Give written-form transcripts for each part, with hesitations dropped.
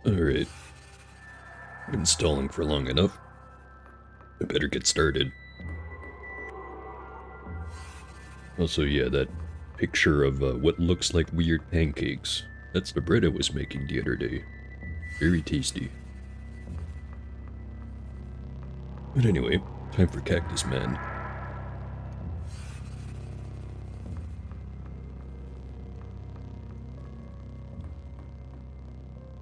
Alright, been stalling for long enough. I better get started. Also, yeah, that picture of what looks like weird pancakes. That's the bread I was making the other day. Very tasty. But anyway, time for Cactus Man.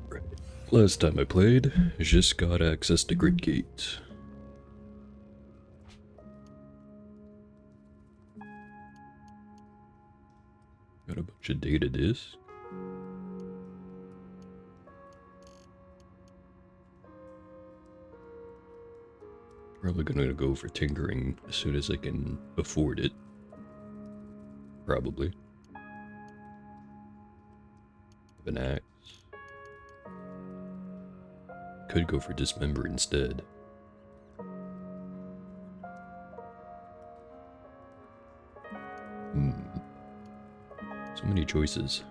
Right. Last time I played, just got access to Grid Gate. Got a bunch of data disk. Probably gonna go for tinkering as soon as I can afford it. Probably. An axe. Could go for dismember instead. So many choices.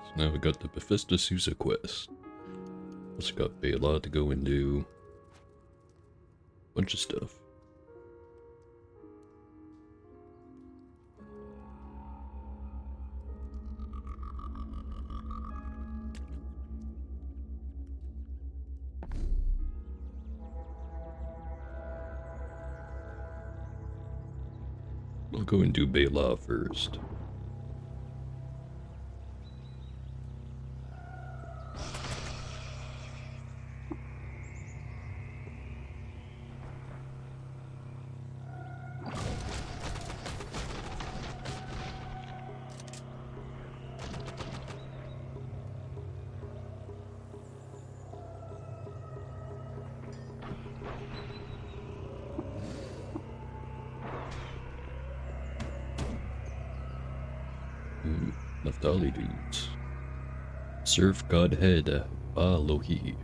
So now we got the Bethesda Sousa quest. Also got Bela to go and do a bunch of stuff. I'll go and do Bela first. Naphtali dudes. Surf Godhead Ba-Lohi.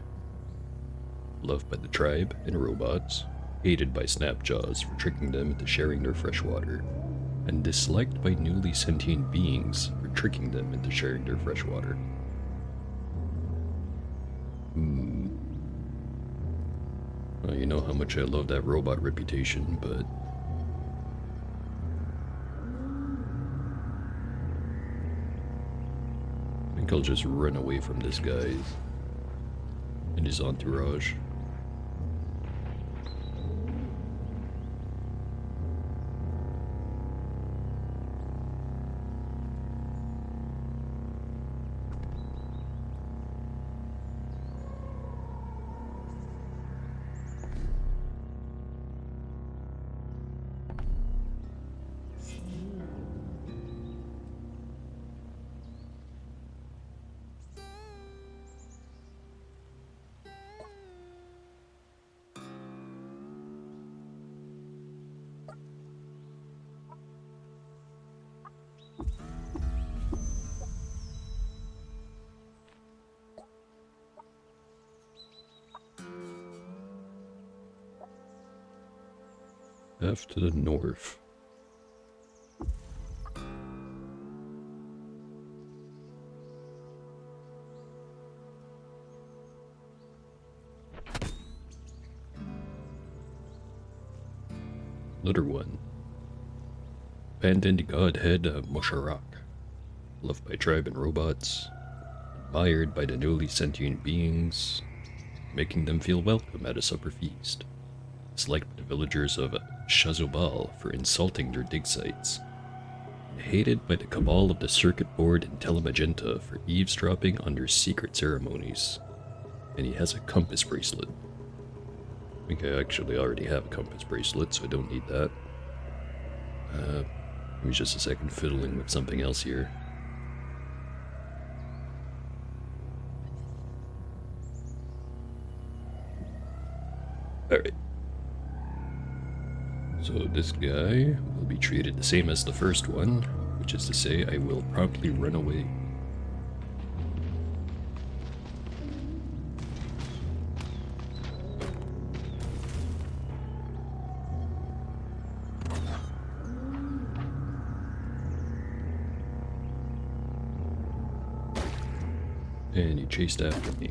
Loved by the tribe and robots, hated by Snapjaws for tricking them into sharing their fresh water, and disliked by newly sentient beings for tricking them into sharing their fresh water. Well, you know how much I love that robot reputation, but I think I'll just run away from this guy and his entourage. F to the north. Letter 1. Abandoned Godhead of Mosharak. Loved by tribe and robots. Admired by the newly sentient beings, making them feel welcome at a supper feast. Disliked by the villagers of Shazubal for insulting their dig sites. And hated by the cabal of the circuit board in Telemagenta for eavesdropping on their secret ceremonies. And he has a compass bracelet. I think I actually already have a compass bracelet, so I don't need that. Give me just a second, fiddling with something else here. Alright. So this guy will be treated the same as the first one, which is to say I will promptly run away. And he chased after me.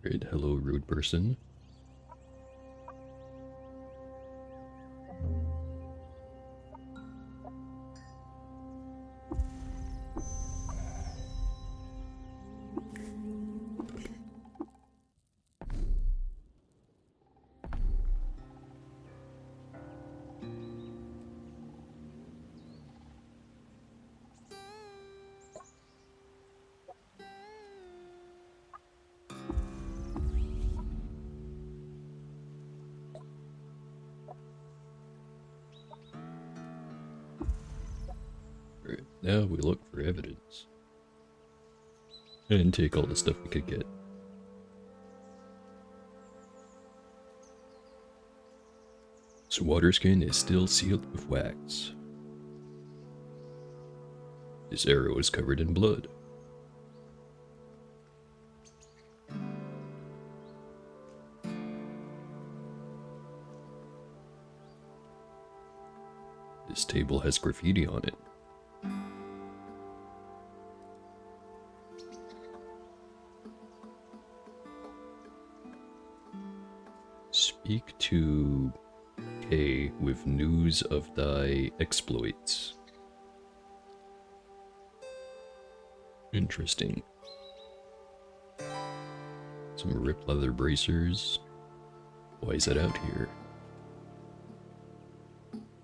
Great, hello, rude person. Alright, now we look for evidence. And take all the stuff we could get. This water skin is still sealed with wax. This arrow is covered in blood. This table has graffiti on it. Speak to K with news of thy exploits. Interesting. Some ripped leather bracers. Why is that out here?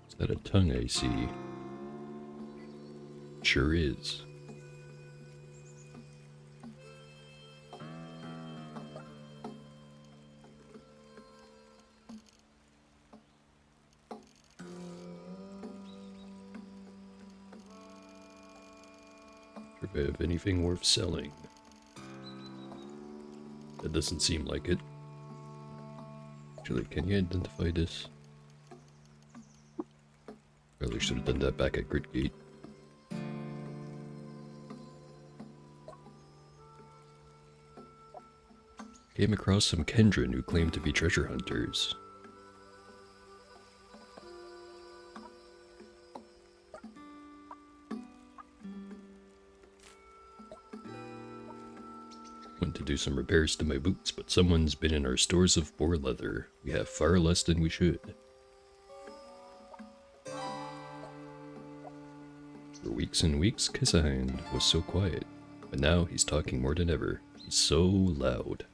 Is that a tongue I see? Sure is. If I have anything worth selling. That doesn't seem like it. Actually, can you identify this? Probably should have done that back at Gridgate. Came across some Kendrin who claimed to be treasure hunters. Went to do some repairs to my boots, but someone's been in our stores of boar leather. We have far less than we should. For weeks and weeks, Kissahind was so quiet, but now he's talking more than ever. He's so loud.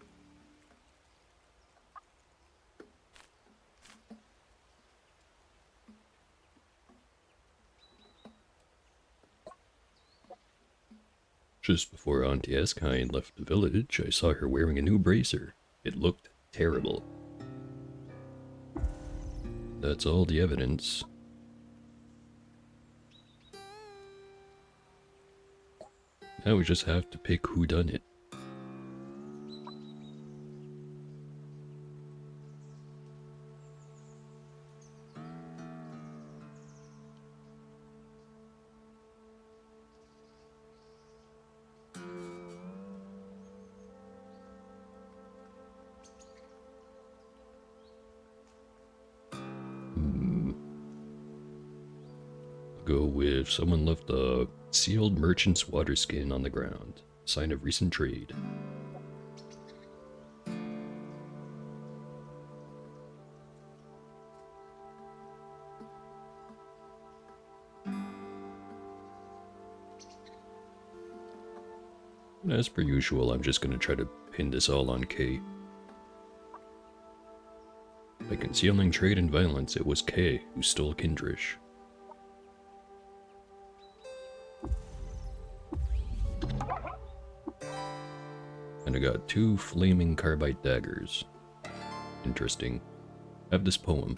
Just before Auntie Eskine left the village, I saw her wearing a new bracer. It looked terrible. That's all the evidence. Now we just have to pick who done it. Go with someone left a sealed merchant's water skin on the ground. Sign of recent trade. And as per usual, I'm just gonna try to pin this all on K. By concealing trade and violence, it was K who stole Kindrish. And I got 2 flaming carbide daggers. Interesting. I have this poem.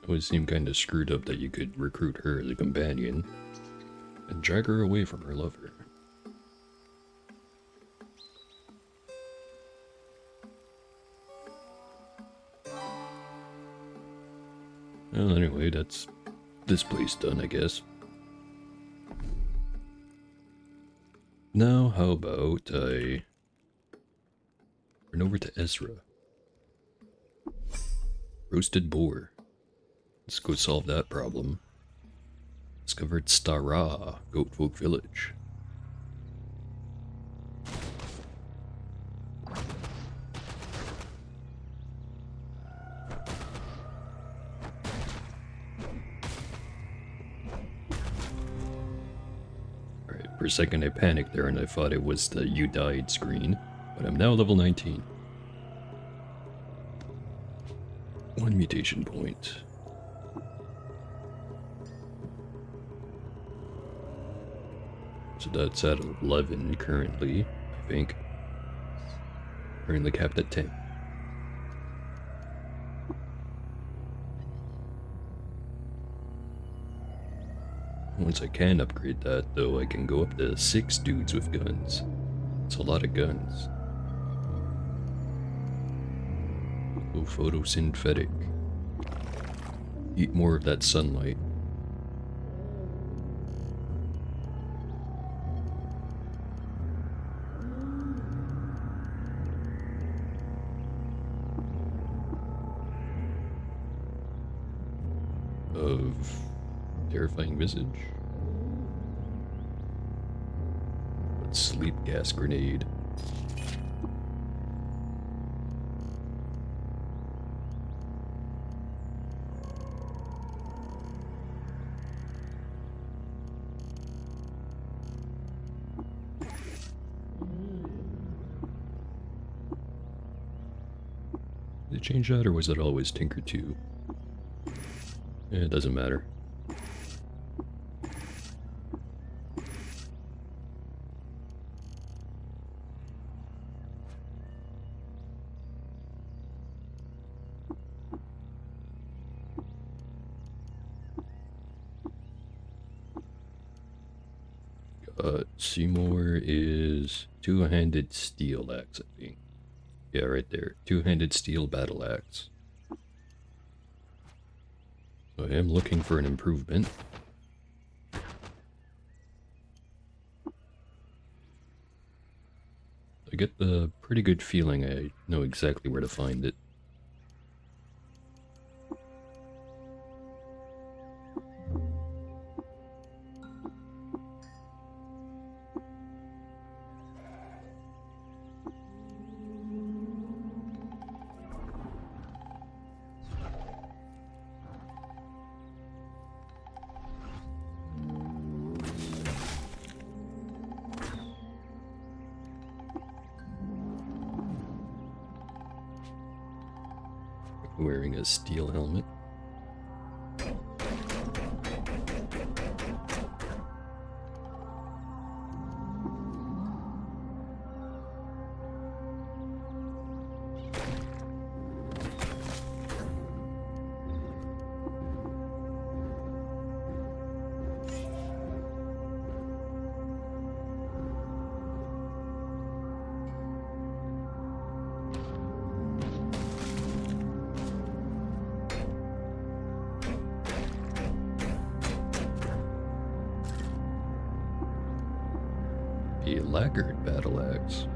It would seem kinda screwed up that you could recruit her as a companion and drag her away from her lover. Well, anyway, that's this place done, I guess. Now, how about I run over to Ezra? Roasted boar. Let's go solve that problem. Discovered Stara, Goatfolk Village. Alright, for a second I panicked there and I thought it was the "you died" screen, but I'm now level 19. 1 mutation point. So that's at 11 currently, I think. Currently capped at 10. Once I can upgrade that, though, I can go up to 6 dudes with guns. It's a lot of guns. Go photosynthetic. Eat more of that sunlight. Of terrifying visage. But sleep gas grenade. Did they change that, or was it always Tinker 2? Yeah, it doesn't matter. Seymour is two-handed steel axe, I think. Yeah, right there. Two-handed steel battle axe. So I am looking for an improvement. I get the pretty good feeling I know exactly where to find it. wearing a steel helmet. A lacquered battle axe.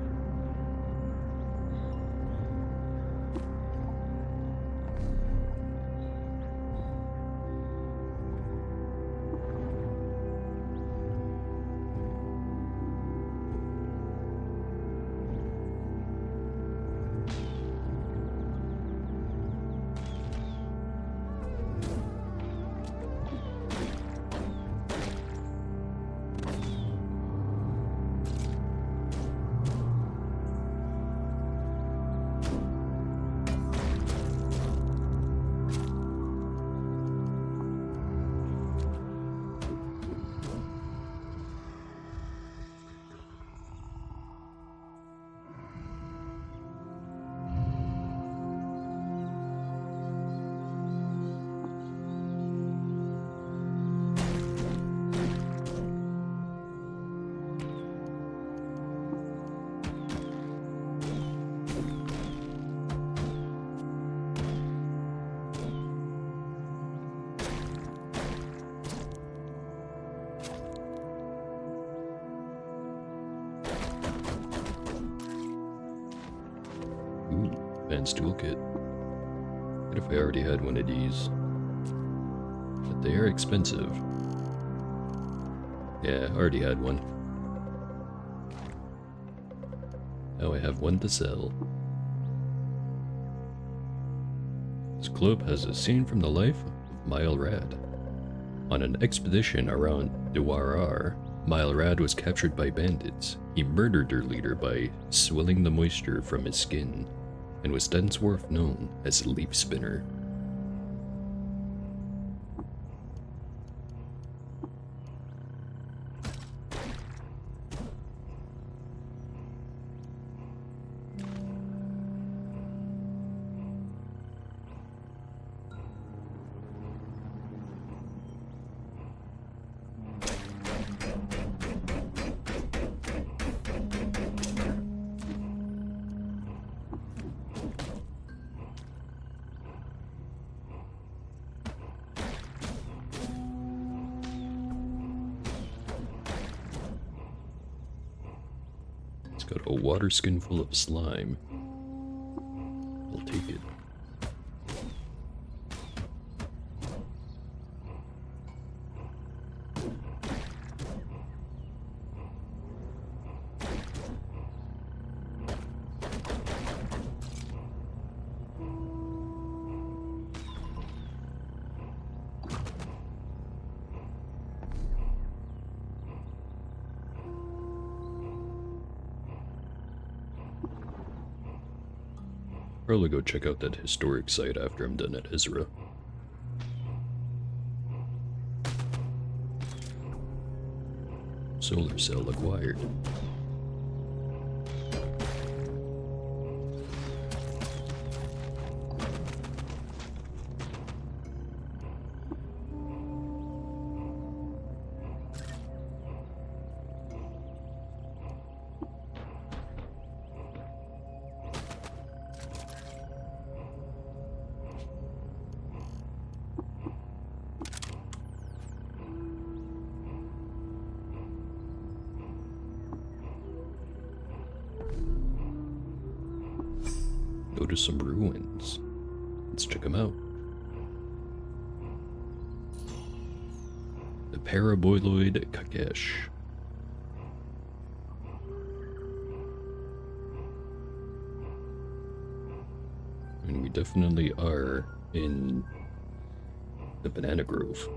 Ooh, advanced toolkit. What if I already had one of these? But they are expensive. Yeah, I already had one. Now I have one to sell. This club has a scene from the life of Mile Rad. On an expedition around Duarar, Mile Rad was captured by bandits. He murdered their leader by swilling the moisture from his skin, and was thenceforth known as Leaf Spinner. It's got a water skin full of slime. I'll take it. Probably go check out that historic site after I'm done at Ezra. Solar cell acquired. Notice some ruins. Let's check them out. The Paraboloid Kakesh. I mean, we definitely are in the Banana Grove.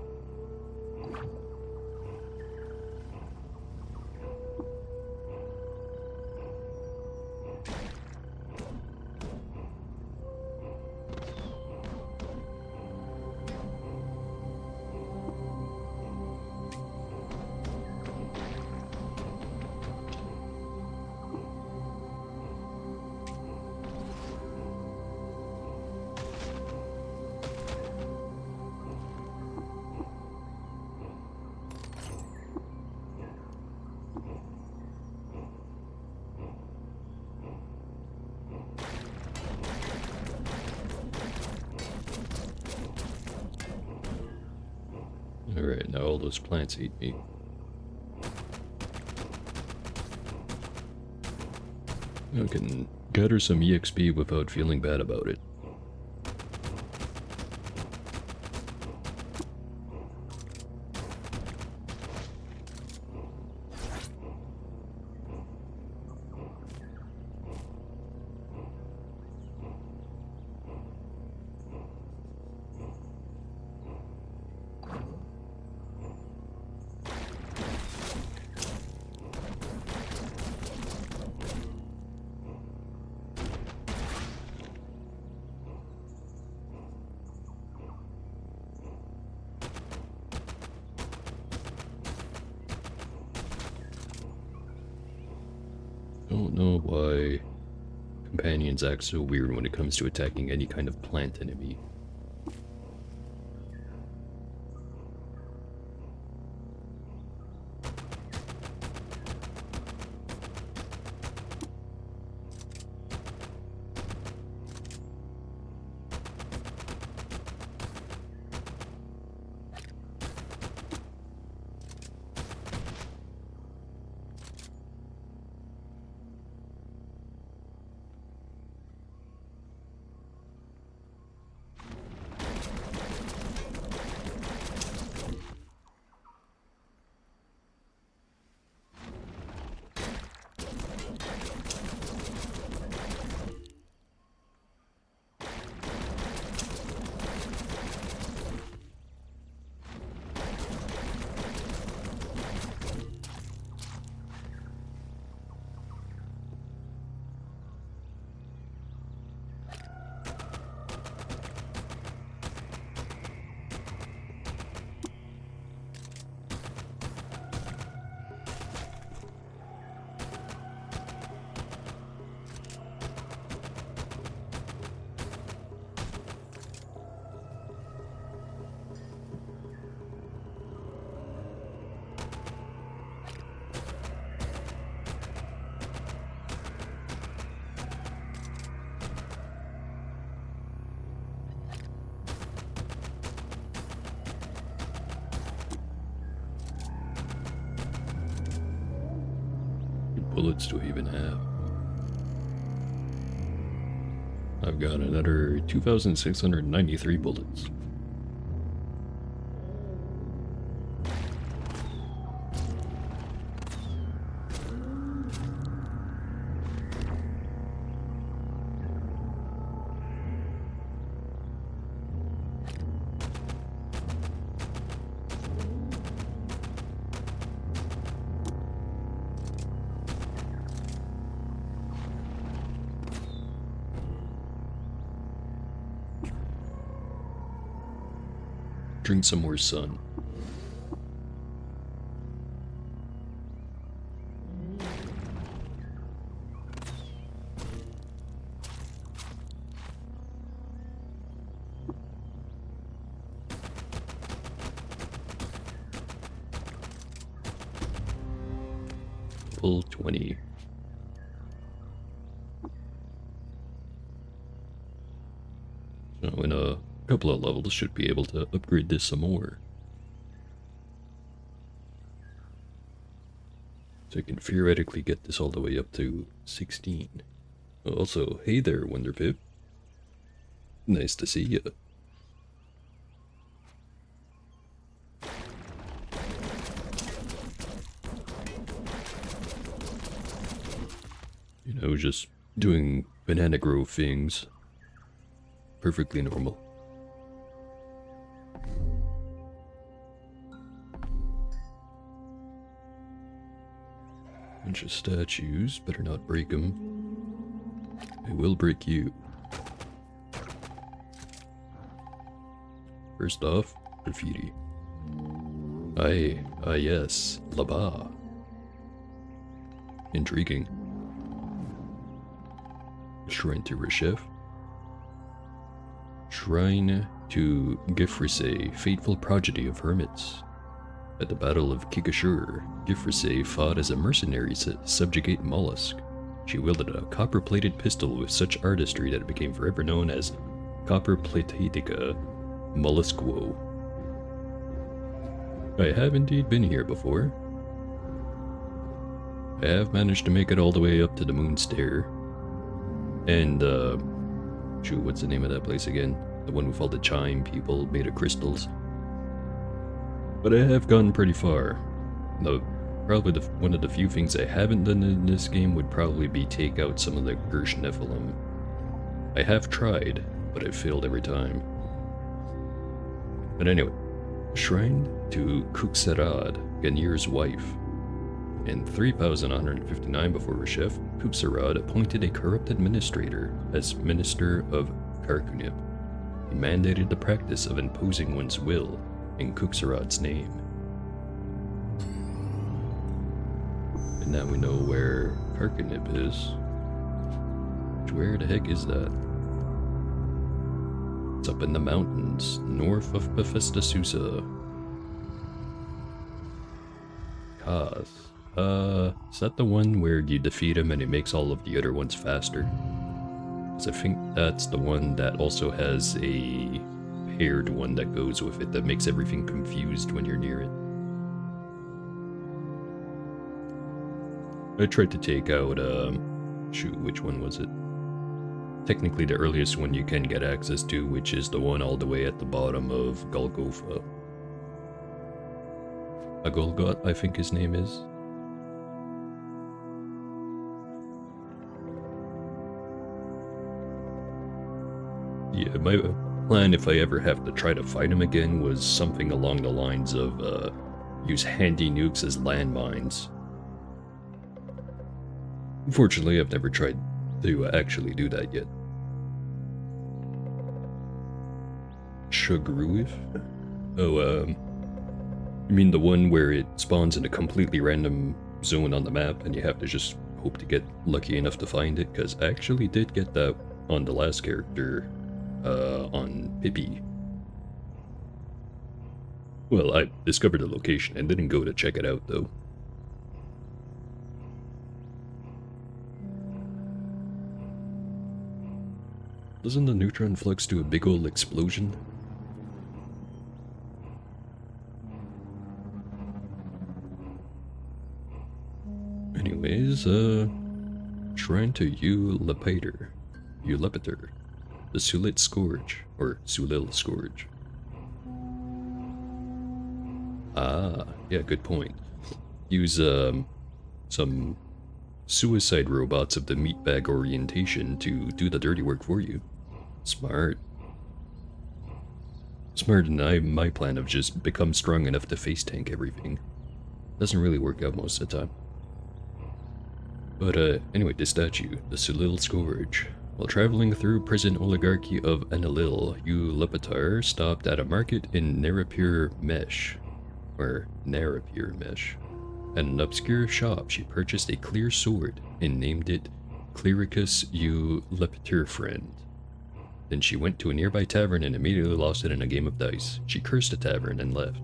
Alright, now all those plants hate me. I can gather some EXP without feeling bad about it. Don't know why companions act so weird when it comes to attacking any kind of plant enemy. What bullets do I even have? I've got another 2,693 bullets. Drink some more sun. Full 20. So in a couple of levels should be able to upgrade this some more. So I can theoretically get this all the way up to 16. Also, hey there, Wonderpip. Nice to see ya. You know, just doing banana grove things. Perfectly normal. Bunch of statues, better not break them. I will break you. First off, graffiti. Yes, là-bas. Intriguing. Shrine to Reshef. Shrine to Gifrisse, fateful prodigy of hermits. At the Battle of Kikashur, Gifrisse fought as a mercenary to subjugate Mollusk. She wielded a copper-plated pistol with such artistry that it became forever known as Copper Platetica Mollusquo. I have indeed been here before. I have managed to make it all the way up to the moon stair. And, shoot, what's the name of that place again? The one with all the chime people made of crystals. But I have gone pretty far. Though, probably one of the few things I haven't done in this game would probably be take out some of the Gersh Nephilim. I have tried, but I've failed every time. But anyway, shrine to Kuxarad, Ganir's wife. In 3159 before Reshef, Kuxarad appointed a corrupt administrator as Minister of Karkunib. He mandated the practice of imposing one's will in Kuxarad's name. And now we know where Karkunib is. Where the heck is that? It's up in the mountains, north of Bethesda Susa. Kaz. Is that the one where you defeat him and it makes all of the other ones faster? Because I think that's the one that also has a paired one that goes with it that makes everything confused when you're near it. I tried to take out, shoot, which one was it? Technically the earliest one you can get access to, which is the one all the way at the bottom of Golgotha. Agolgot, I think his name is. Yeah, my plan if I ever have to try to fight him again was something along the lines of, use handy nukes as landmines. Unfortunately, I've never tried to actually do that yet. Shugruif? Oh, you mean the one where it spawns in a completely random zone on the map and you have to just hope to get lucky enough to find it? Because I actually did get that on the last character, on Pippi. Well, I discovered the location and didn't go to check it out, though. Doesn't the neutron flux do a big ol' explosion? Anyways, shrine to Ulepater, the Sulit Scourge, or Sulil Scourge. Ah, yeah, good point. Use, some suicide robots of the meatbag orientation to do the dirty work for you. Smart. Smarter than my plan of just become strong enough to face tank everything. Doesn't really work out most of the time. But anyway, this statue, the Sulil Scourge. While traveling through present oligarchy of Enlil, Ulepatar stopped at a market in Narapur Mesh. At an obscure shop, she purchased a clear sword and named it Clericus Ulepatar Friend. Then she went to a nearby tavern and immediately lost it in a game of dice. She cursed the tavern and left.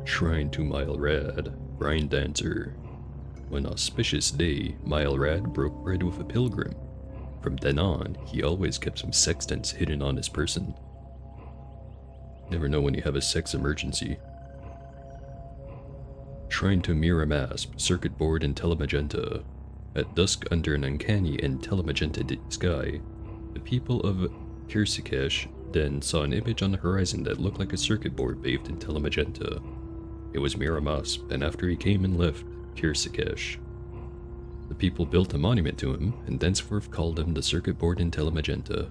Shrine to Milrad, Brine Dancer. One auspicious day, Milrad broke bread with a pilgrim. From then on, he always kept some sextants hidden on his person. Never know when you have a sex emergency. Shrine to Miramasp, circuit board in Telemagenta. At dusk under an uncanny and telemagenta sky, the people of Kirsikesh then saw an image on the horizon that looked like a circuit board bathed in telemagenta. It was Miramasp, and after he came and left Kirsikesh, the people built a monument to him, and thenceforth called him the circuit board in telemagenta.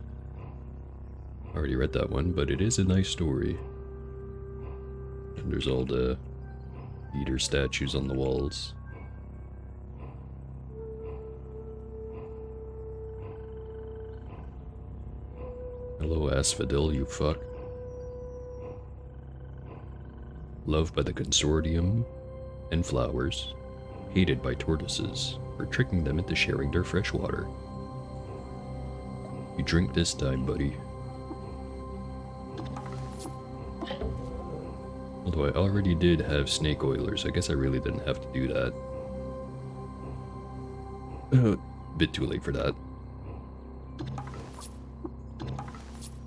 I already read that one, but it is a nice story. And there's all the eater statues on the walls. Hello, Asphodel, you fuck. Loved by the consortium and flowers, hated by tortoises for tricking them into sharing their fresh water. You drink this time, buddy. Although I already did have snake oilers, I guess I really didn't have to do that. Bit too late for that.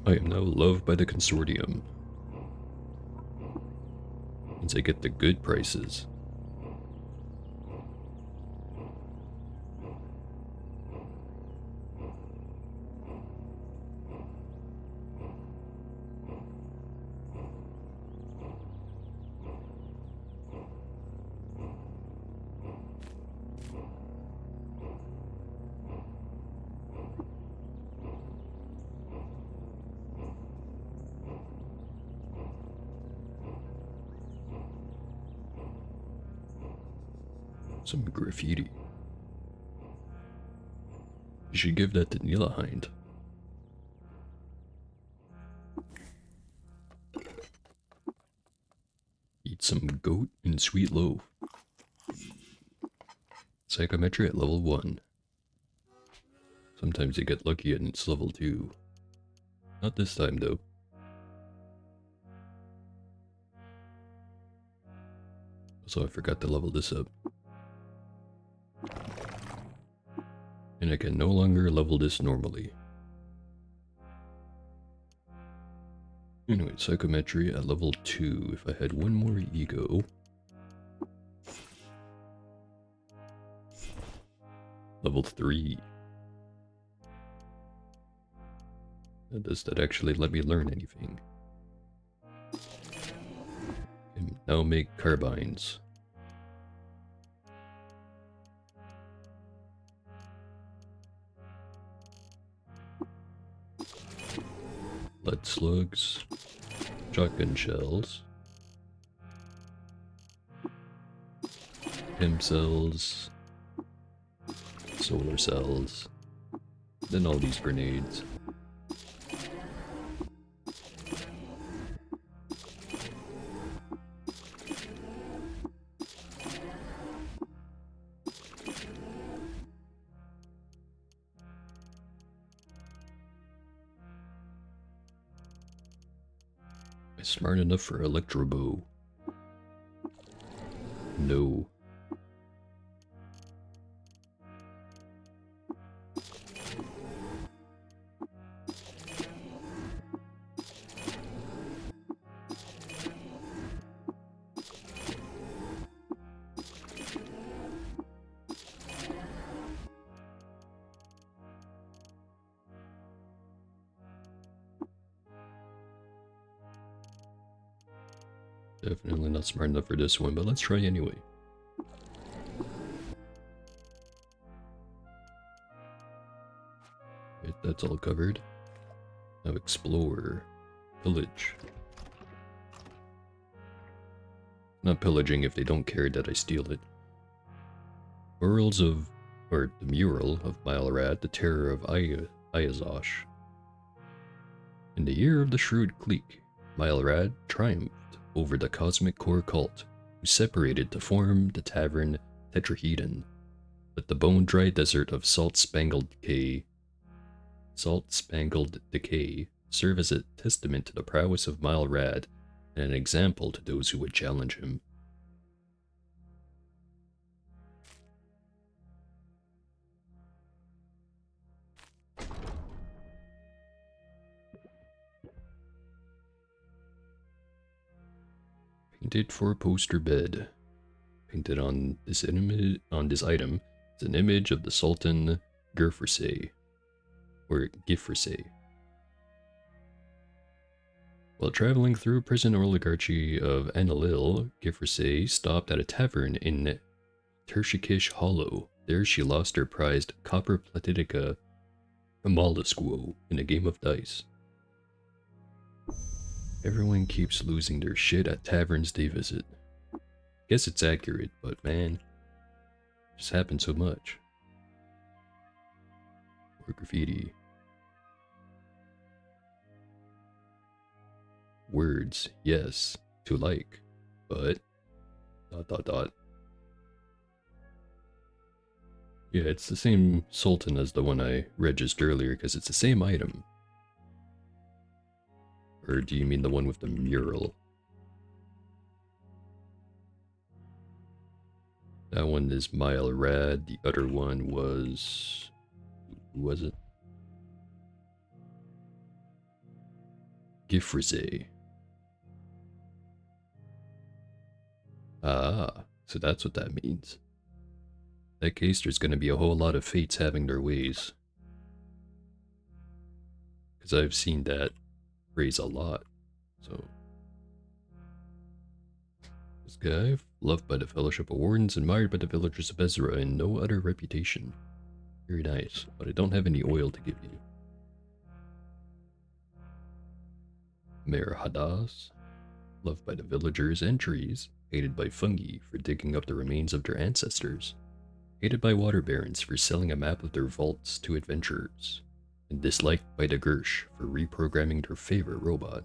I am now loved by the consortium. Means I get the good prices. Some graffiti. You should give that to Nilahind. Eat some goat and sweet loaf. Psychometry at level 1. Sometimes you get lucky and it's level 2. Not this time though. So I forgot to level this up. And I can no longer level this normally. Anyway, psychometry at level 2. If I had one more ego. Level 3. Does that actually let me learn anything? Can now make carbines. Lead slugs, shotgun shells, chem cells, solar cells, then all these grenades. Smart enough for electro bow? No. Definitely not smart enough for this one, but let's try anyway. Okay, that's all covered. Now explore. Pillage. Not pillaging if they don't care that I steal it. Murals of, or the mural of Milrad, the terror of Ayazosh. In the year of the Shrewd Clique, Milrad triumphed over the Cosmic Core cult, who separated to form the tavern Tetrahedron. Let the bone-dry desert of salt-spangled decay serve as a testament to the prowess of Milrad and an example to those who would challenge him. Painted for poster bed. Painted on this item is an image of the Sultan Gifrsay, or Gifrsay. While traveling through prison oligarchy of Anilil, Gifrsay stopped at a tavern in Tershikish Hollow. There she lost her prized copper platitica mollusquo in a game of dice. Everyone keeps losing their shit at taverns they visit. Guess it's accurate, but man, it just happens so much. Or graffiti. Words, yes, to like, but ... Yeah, it's the same Sultan as the one I read just earlier because it's the same item. Or do you mean the one with the mural? That one is Milrad, the other one was... who was it? Gifrize. Ah, so that's what that means. In that case, there's gonna be a whole lot of fates having their ways. Because I've seen that phrase a lot. So, this guy, loved by the Fellowship of Wardens, admired by the villagers of Ezra, and no other reputation. Very nice, but I don't have any oil to give you. Mayor Hadas, loved by the villagers and trees, hated by fungi for digging up the remains of their ancestors, hated by water barons for selling a map of their vaults to adventurers, and disliked by the Gersh for reprogramming their favorite robot.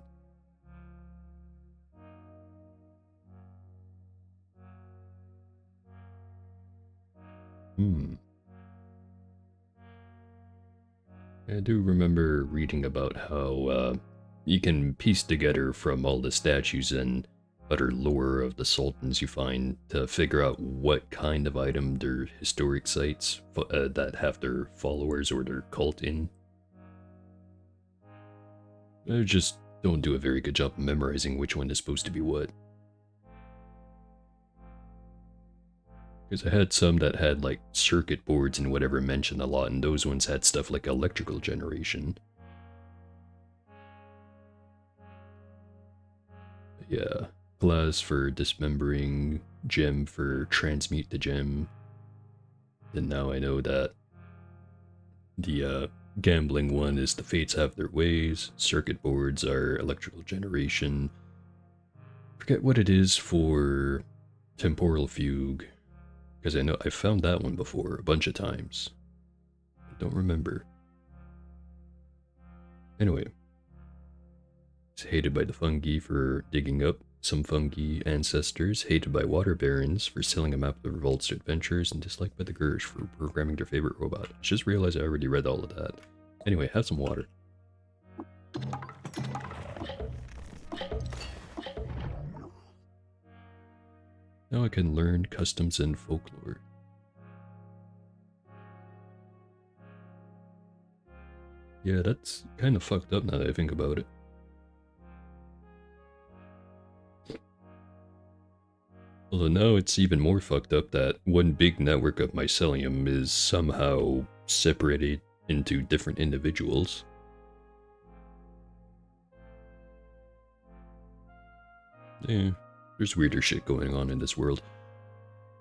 I do remember reading about how you can piece together from all the statues and other lore of the sultans you find to figure out what kind of item their historic sites that have their followers or their cult in. I just don't do a very good job of memorizing which one is supposed to be what. Because I had some that had like circuit boards and whatever mentioned a lot, and those ones had stuff like electrical generation. Yeah, glass for dismembering, gem for transmute the gem. And now I know that the gambling one is the fates have their ways, circuit boards are electrical generation. Forget what it is for temporal fugue, because I know I found that one before a bunch of times. I don't remember. Anyway, it's hated by the fungi for digging up some fungi ancestors, hated by water barons for selling a map of revolts to adventurers, and disliked by the Gersh for programming their favorite robot. I just realized I already read all of that. Anyway, have some water. Now I can learn customs and folklore. Yeah, that's kind of fucked up now that I think about it. Although now it's even more fucked up that one big network of mycelium is somehow separated into different individuals. Yeah, there's weirder shit going on in this world.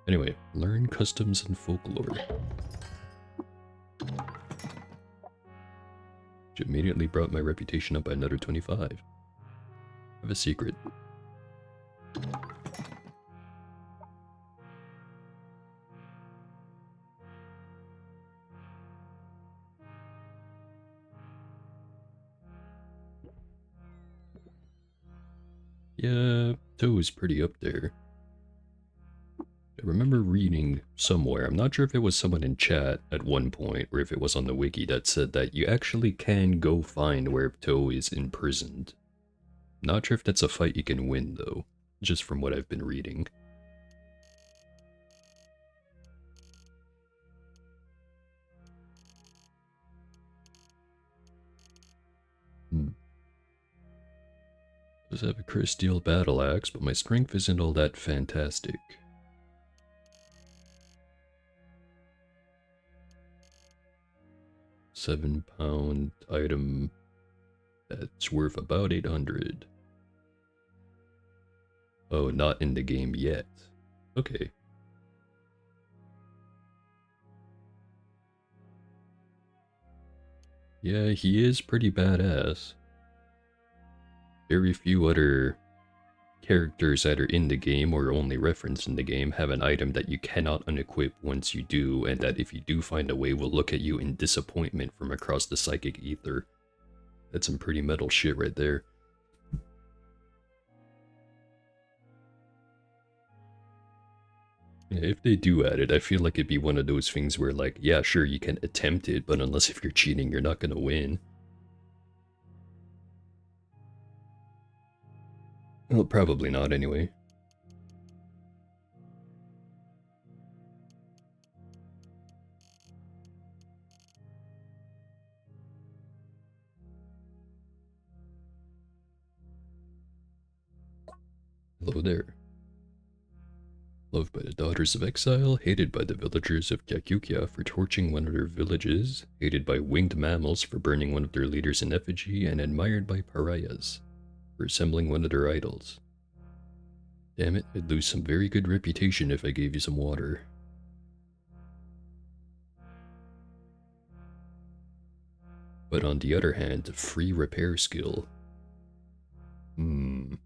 Anyway, learn customs and folklore. Which immediately brought my reputation up by another 25. I have a secret. Yeah, Toe is pretty up there. I remember reading somewhere, I'm not sure if it was someone in chat at one point, or if it was on the wiki that said that you actually can go find where Toe is imprisoned. Not sure if that's a fight you can win though, just from what I've been reading. Does have a crysteel battle axe, but my strength isn't all that fantastic. £7 item that's worth about 800. Oh, not in the game yet. Okay. Yeah, he is pretty badass. Very few other characters either in the game or only referenced in the game have an item that you cannot unequip once you do, and that if you do find a way will look at you in disappointment from across the psychic ether. That's some pretty metal shit right there. Yeah, if they do add it, I feel like it'd be one of those things where like, yeah, sure, you can attempt it, but unless if you're cheating, you're not gonna win. Well, probably not anyway. Hello there. Loved by the daughters of exile, hated by the villagers of Kyakukia for torching one of their villages, hated by winged mammals for burning one of their leaders in effigy, and admired by pariahs for assembling one of their idols. Damn it, I'd lose some very good reputation if I gave you some water. But on the other hand, free repair skill. In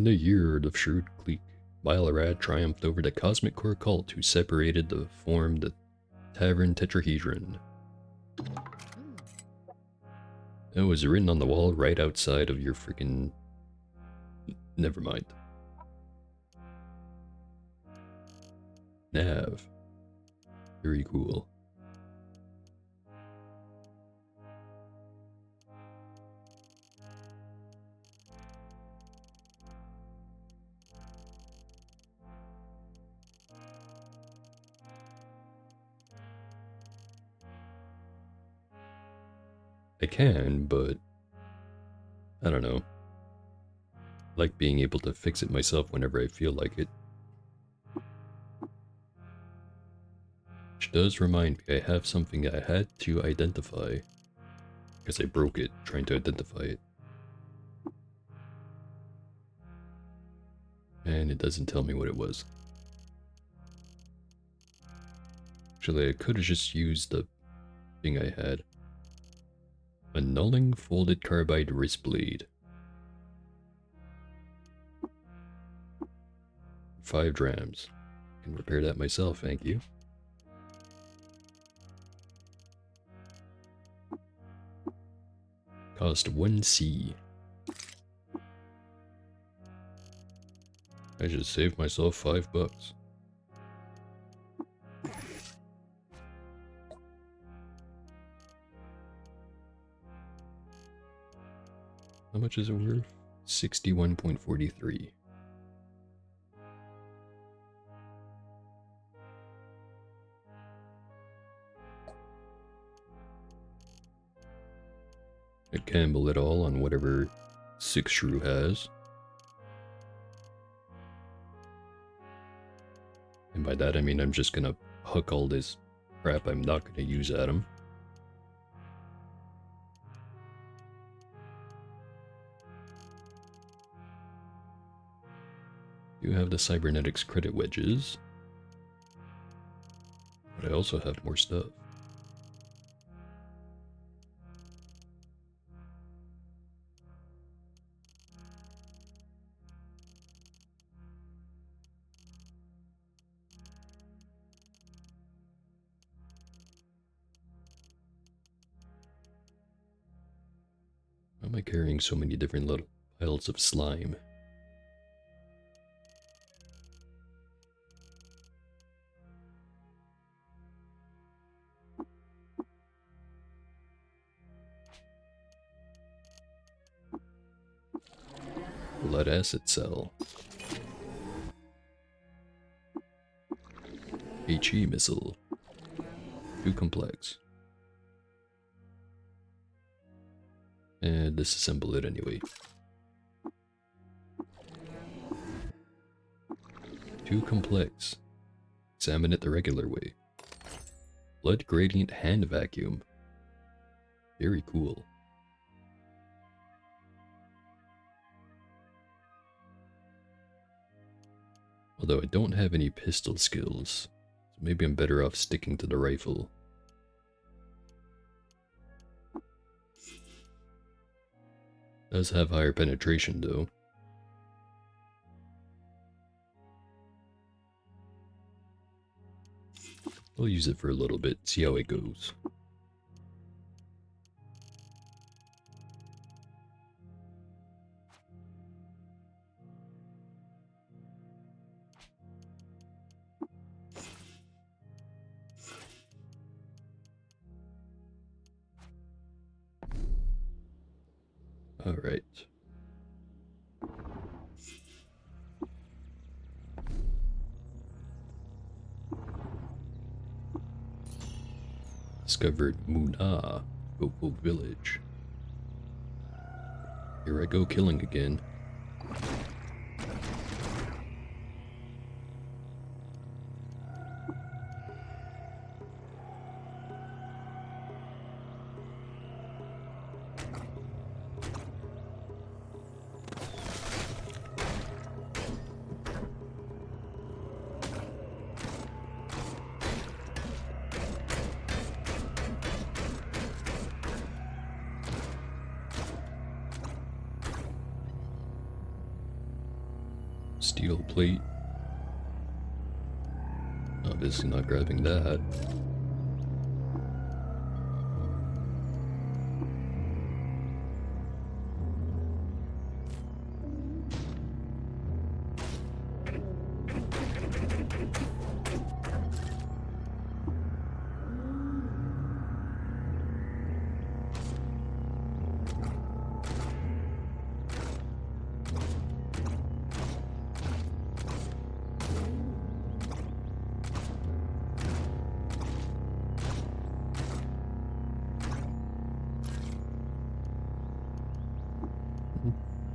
the year of Shrewd Cleek, Bilerad triumphed over the Cosmic Core cult who separated to form the Tavern Tetrahedron. It was written on the wall right outside of your freaking... Never mind. Nav. Very cool. I can, but I don't know. I like being able to fix it myself whenever I feel like it. Which does remind me, I have something I had to identify. Because I broke it trying to identify it. And it doesn't tell me what it was. Actually, I could have just used the thing I had. Annulling folded carbide wrist blade. 5 drams. I can repair that myself, thank you. Cost 1C. I just saved myself $5. How much is it worth? 61.43. I gamble it all on whatever 6 shrew has. And by that I mean I'm just gonna hook all this crap I'm not gonna use at him. You have the cybernetics credit wedges. But I also have more stuff. Why am I carrying so many different little piles of slime? Lead acid cell. HE missile. Too complex. And disassemble it anyway. Too complex. Examine it the regular way. Blood gradient hand vacuum. Very cool. Although I don't have any pistol skills, so maybe I'm better off sticking to the rifle. Does have higher penetration though. I'll use it for a little bit, see how it goes. Alright. Discovered Muna, Goat Village. Here I go killing again. Steel plate. Obviously not grabbing that.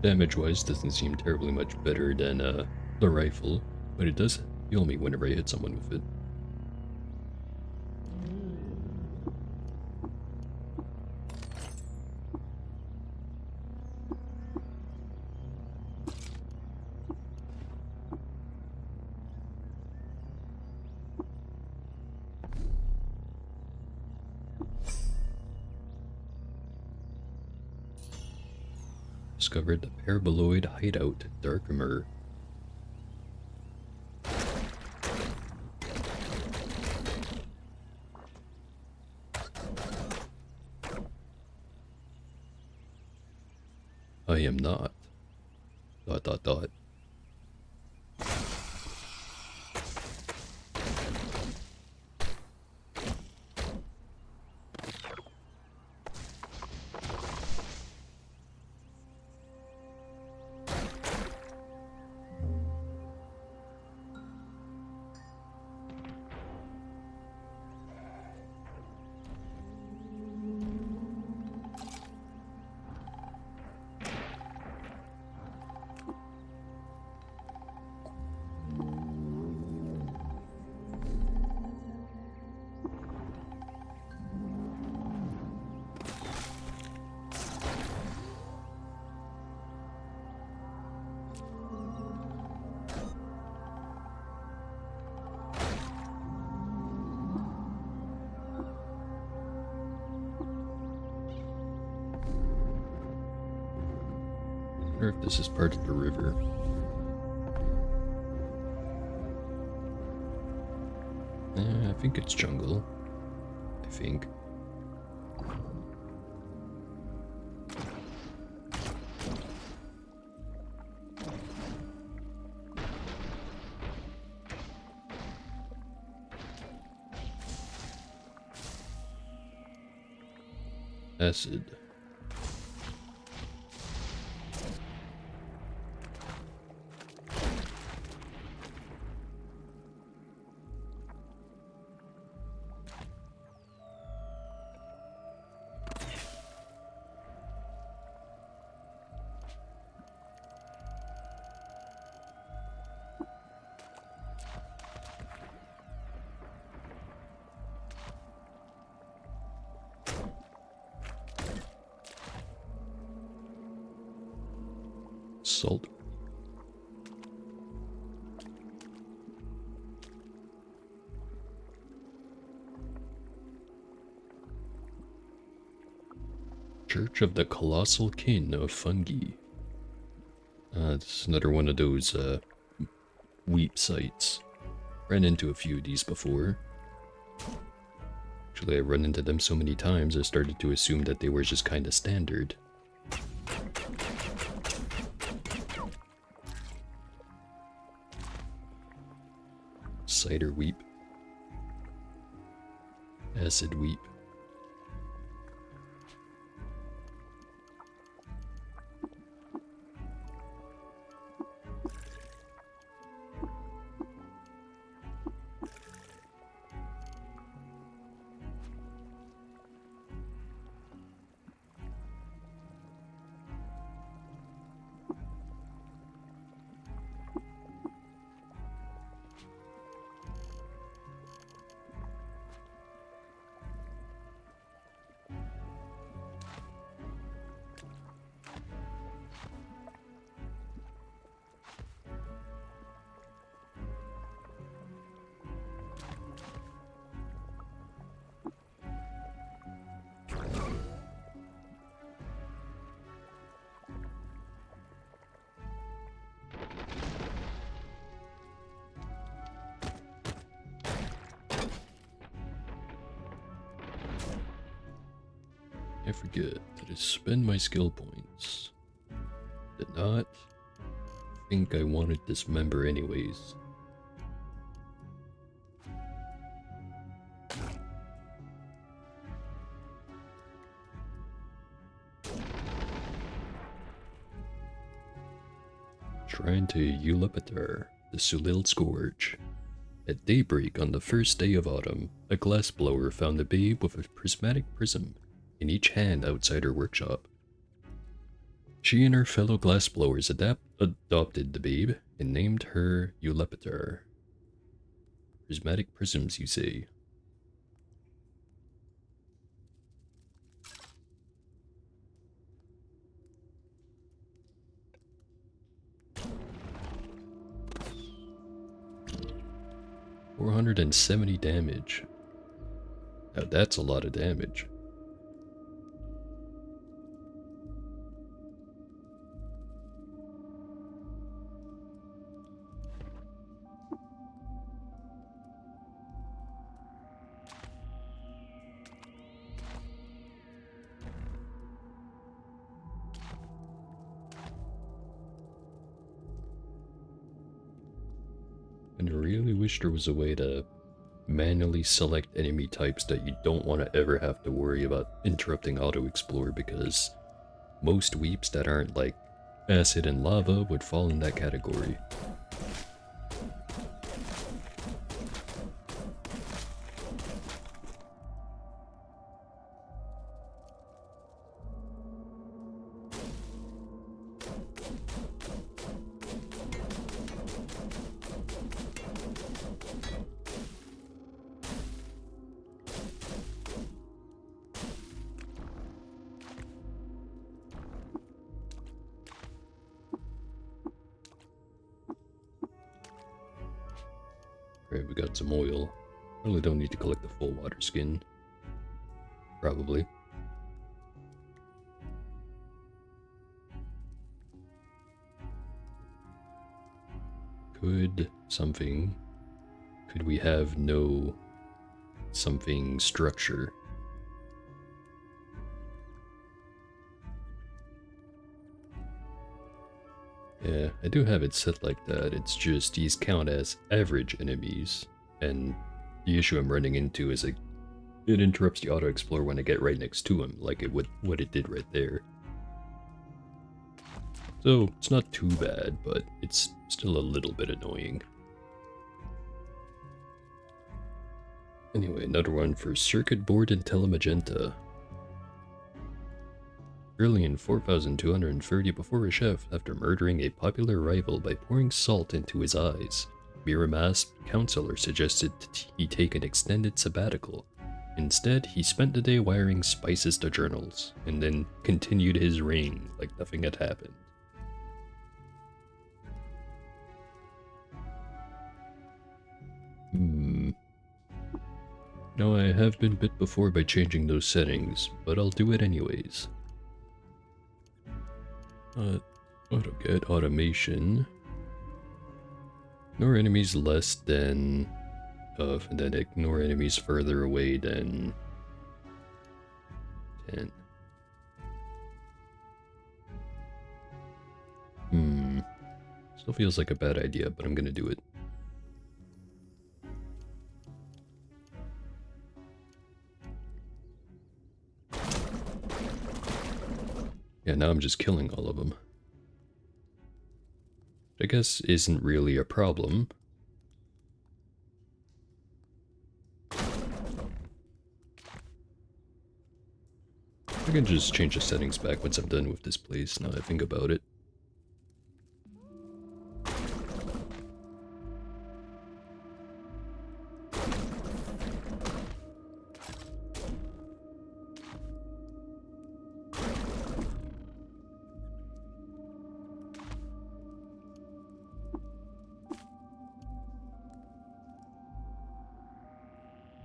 Damage-wise, doesn't seem terribly much better than the rifle, but it does heal me whenever I hit someone with it. Discovered the paraboloid hideout at Darkimer. I am not. ... I wonder if this is part of the river. I think it's jungle. I think. Acid. Salt. Church of the Colossal Kin of Fungi. This is another one of those weep sites. Ran into a few of these before. Actually, I run into them so many times I started to assume that they were just kind of standard. Cider weep. Acid weep. I forget that I spend my skill points. Did not think I wanted this member anyways. Shrine to Eulipater, the Sulil Scourge. At daybreak on the first day of autumn, a glassblower found a babe with a prismatic prism in each hand outside her workshop. She and her fellow glassblowers adopted the babe and named her Eulipater. Prismatic prisms, you say? $470 damage. Now that's a lot of damage. And I really wish there was a way to manually select enemy types that you don't want to ever have to worry about interrupting auto-explore, because most weeps that aren't like acid and lava would fall in that category. Alright, we got some oil. Really don't need to collect the full water skin. Probably. Could we have no something structure? Yeah, I do have it set like that. It's just these count as average enemies, and the issue I'm running into is it interrupts the auto-explore when I get right next to him, like it would what it did right there. So it's not too bad, but it's still a little bit annoying. Anyway, another one for circuit board IntelliMagenta. Early in 4230 before a chef, after murdering a popular rival by pouring salt into his eyes, Miramas' counselor suggested he take an extended sabbatical. Instead, he spent the day wiring spices to journals, and then continued his reign like nothing had happened. No, I have been bit before by changing those settings, but I'll do it anyways. AutoGet automation. Ignore enemies less than and then ignore enemies further away than 10. Still feels like a bad idea, but I'm gonna do it. Yeah, now I'm just killing all of them. Which I guess isn't really a problem. I can just change the settings back once I'm done with this place, now that I think about it.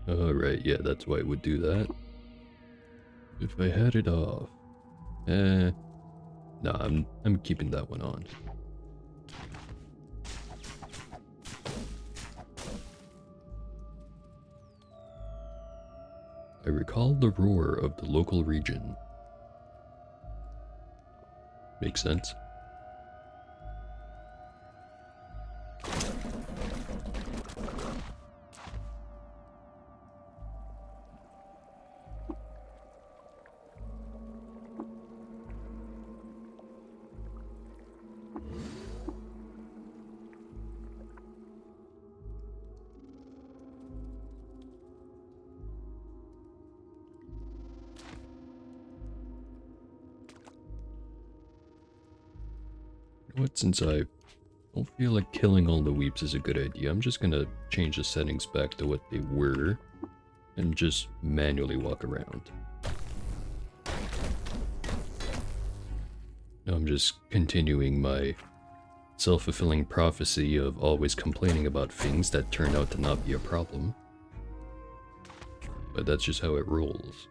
Alright, yeah, that's why it would do that. If I had it off... Nah, I'm keeping that one on. I recall the roar of the local region. Makes sense. You know what, since I don't feel like killing all the weeps is a good idea, I'm just gonna change the settings back to what they were and just manually walk around. Now I'm just continuing my self-fulfilling prophecy of always complaining about things that turn out to not be a problem. But that's just how it rolls.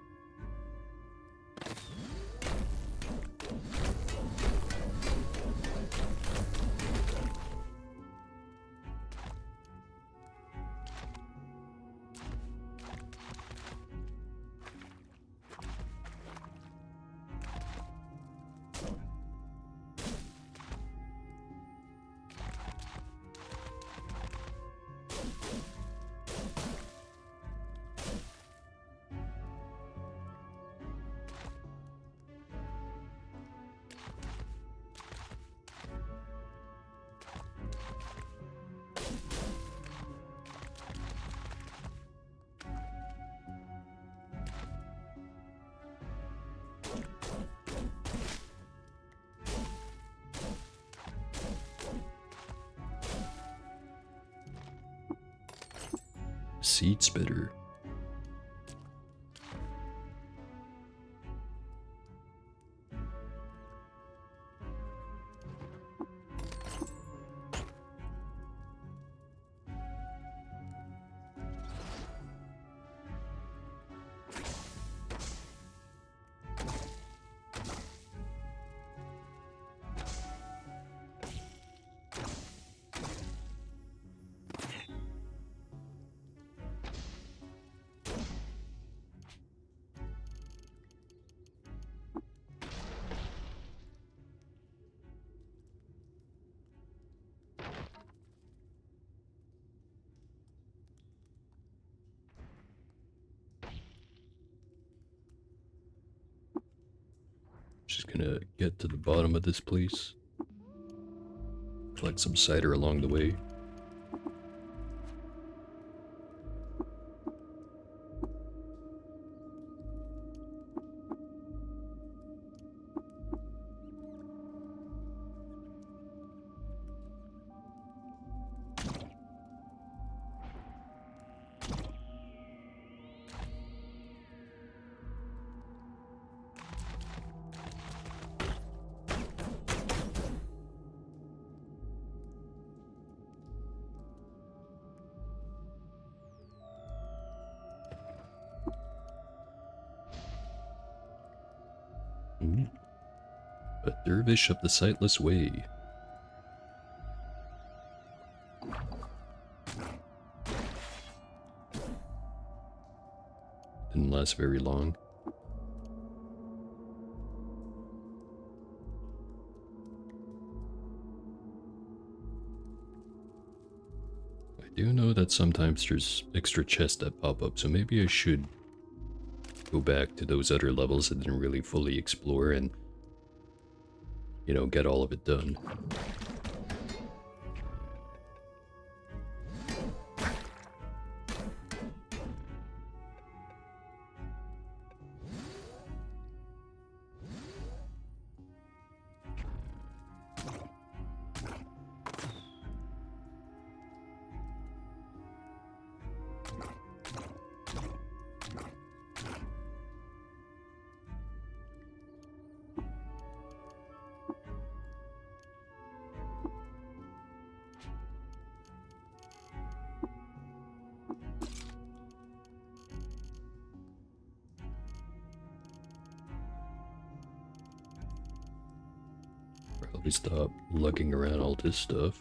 Seed spitter. Just gonna get to the bottom of this place. Collect some cider along the way. Ooh. A dervish of the sightless way. Didn't last very long. I do know that sometimes there's extra chests that pop up, so maybe I should go back to those other levels I didn't really fully explore and, you know, get all of it done. Probably stop lugging around all this stuff.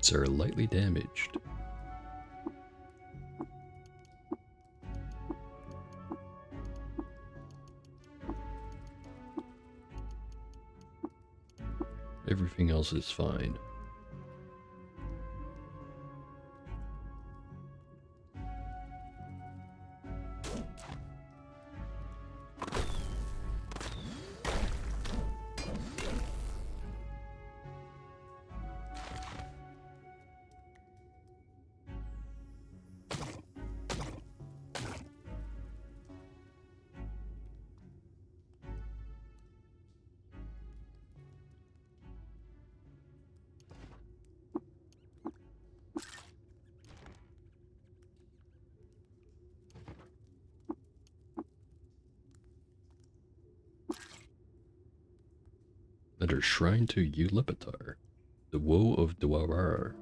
boots are lightly damaged. Everything else is fine. Another shrine to Eulipitar, the woe of Dwarar.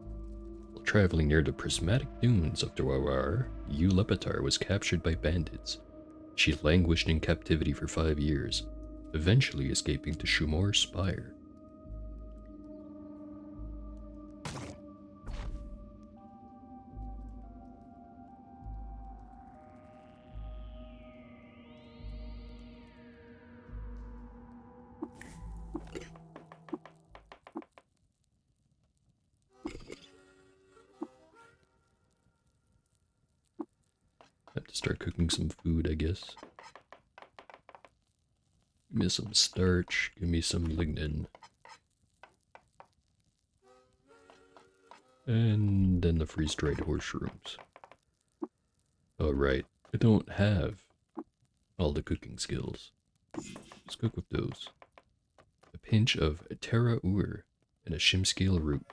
While traveling near the prismatic dunes of Dwarar, Eulipitar was captured by bandits. She languished in captivity for 5 years, eventually escaping to Shumor Spire. Have to start cooking some food, I guess. Give me some starch, give me some lignin. And then the freeze-dried horse-shrooms. Oh, right. I don't have all the cooking skills. Let's cook with those. A pinch of Terra Ur and a Shimscale root.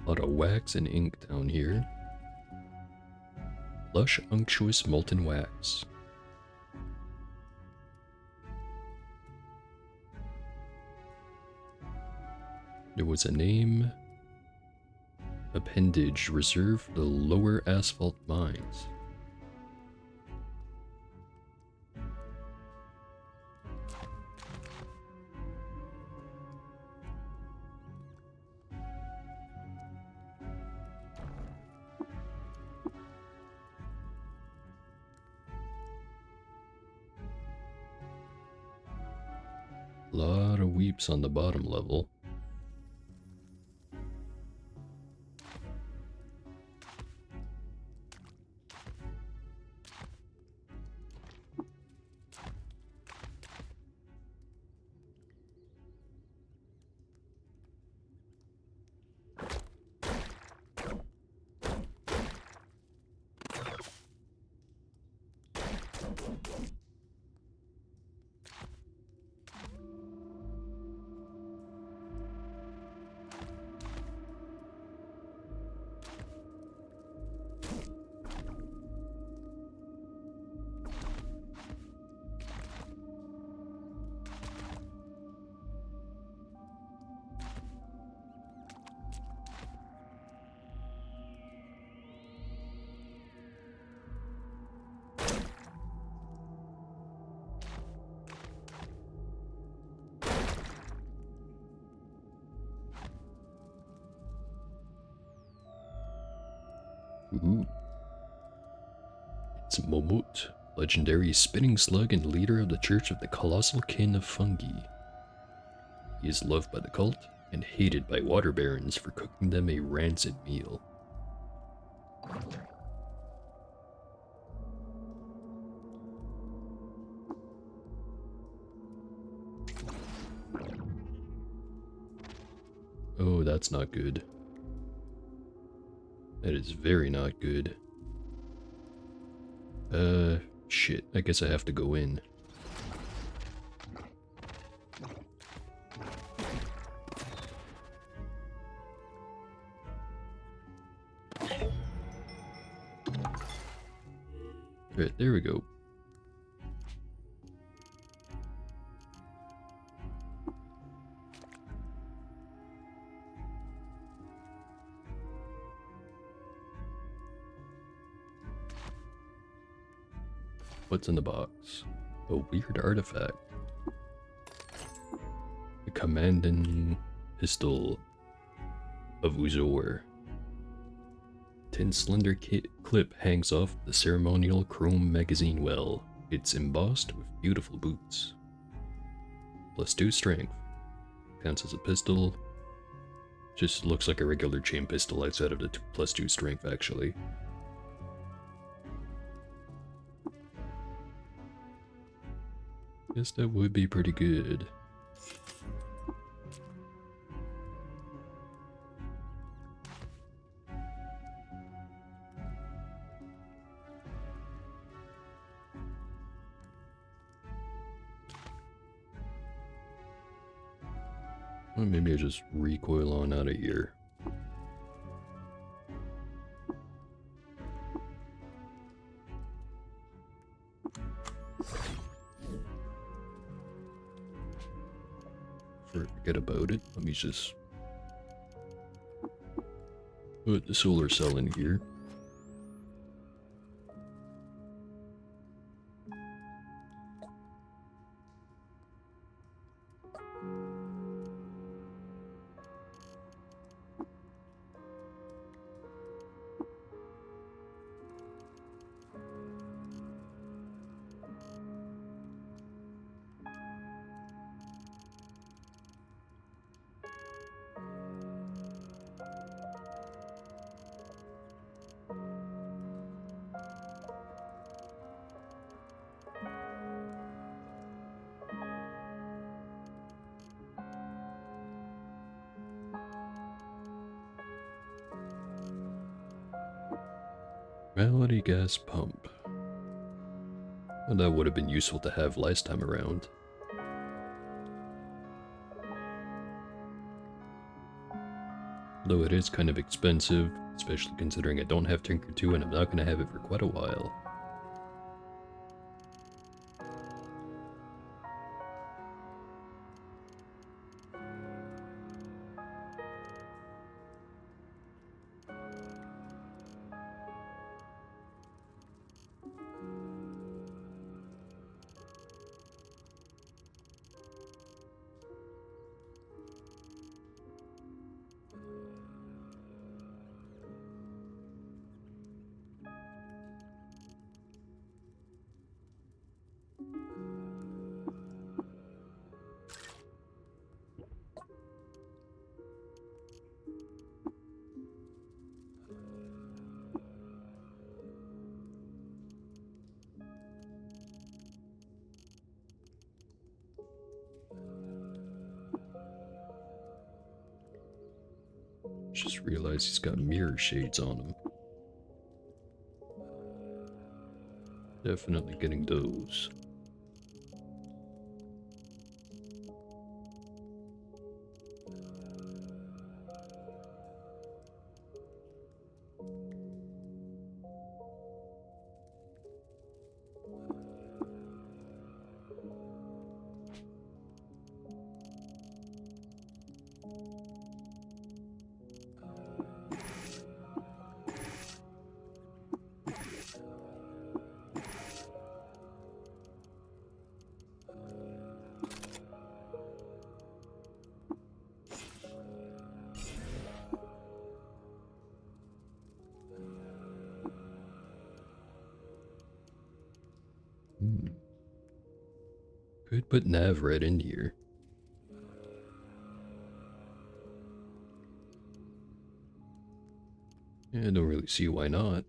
A lot of wax and ink down here. Lush, unctuous molten wax. There was a name appendage reserved for the lower asphalt mines. A lot of weeps on the bottom level. Ooh. It's Momut, legendary spinning slug and leader of the Church of the Colossal Kin of Fungi. He is loved by the cult and hated by water barons for cooking them a rancid meal. Oh, that's not good. That is very not good. Shit. I guess I have to go in. Right, there we go. What's in the box? A weird artifact. The commanding pistol of Uzor. Tin slender clip hangs off the ceremonial chrome magazine well. It's embossed with beautiful boots. +2 strength. Counts as a pistol. Just looks like a regular chain pistol outside of the +2 strength, actually. Guess that would be pretty good. Well, maybe I just recoil on out of here. Forget about it. Let me just put the solar cell in here. Melody gas pump. Well, that would have been useful to have last time around. Though it is kind of expensive, especially considering I don't have Tinker 2 and I'm not going to have it for quite a while. Just realized he's got mirror shades on him. Definitely getting those. Could put nav right in here. Yeah, I don't really see why not.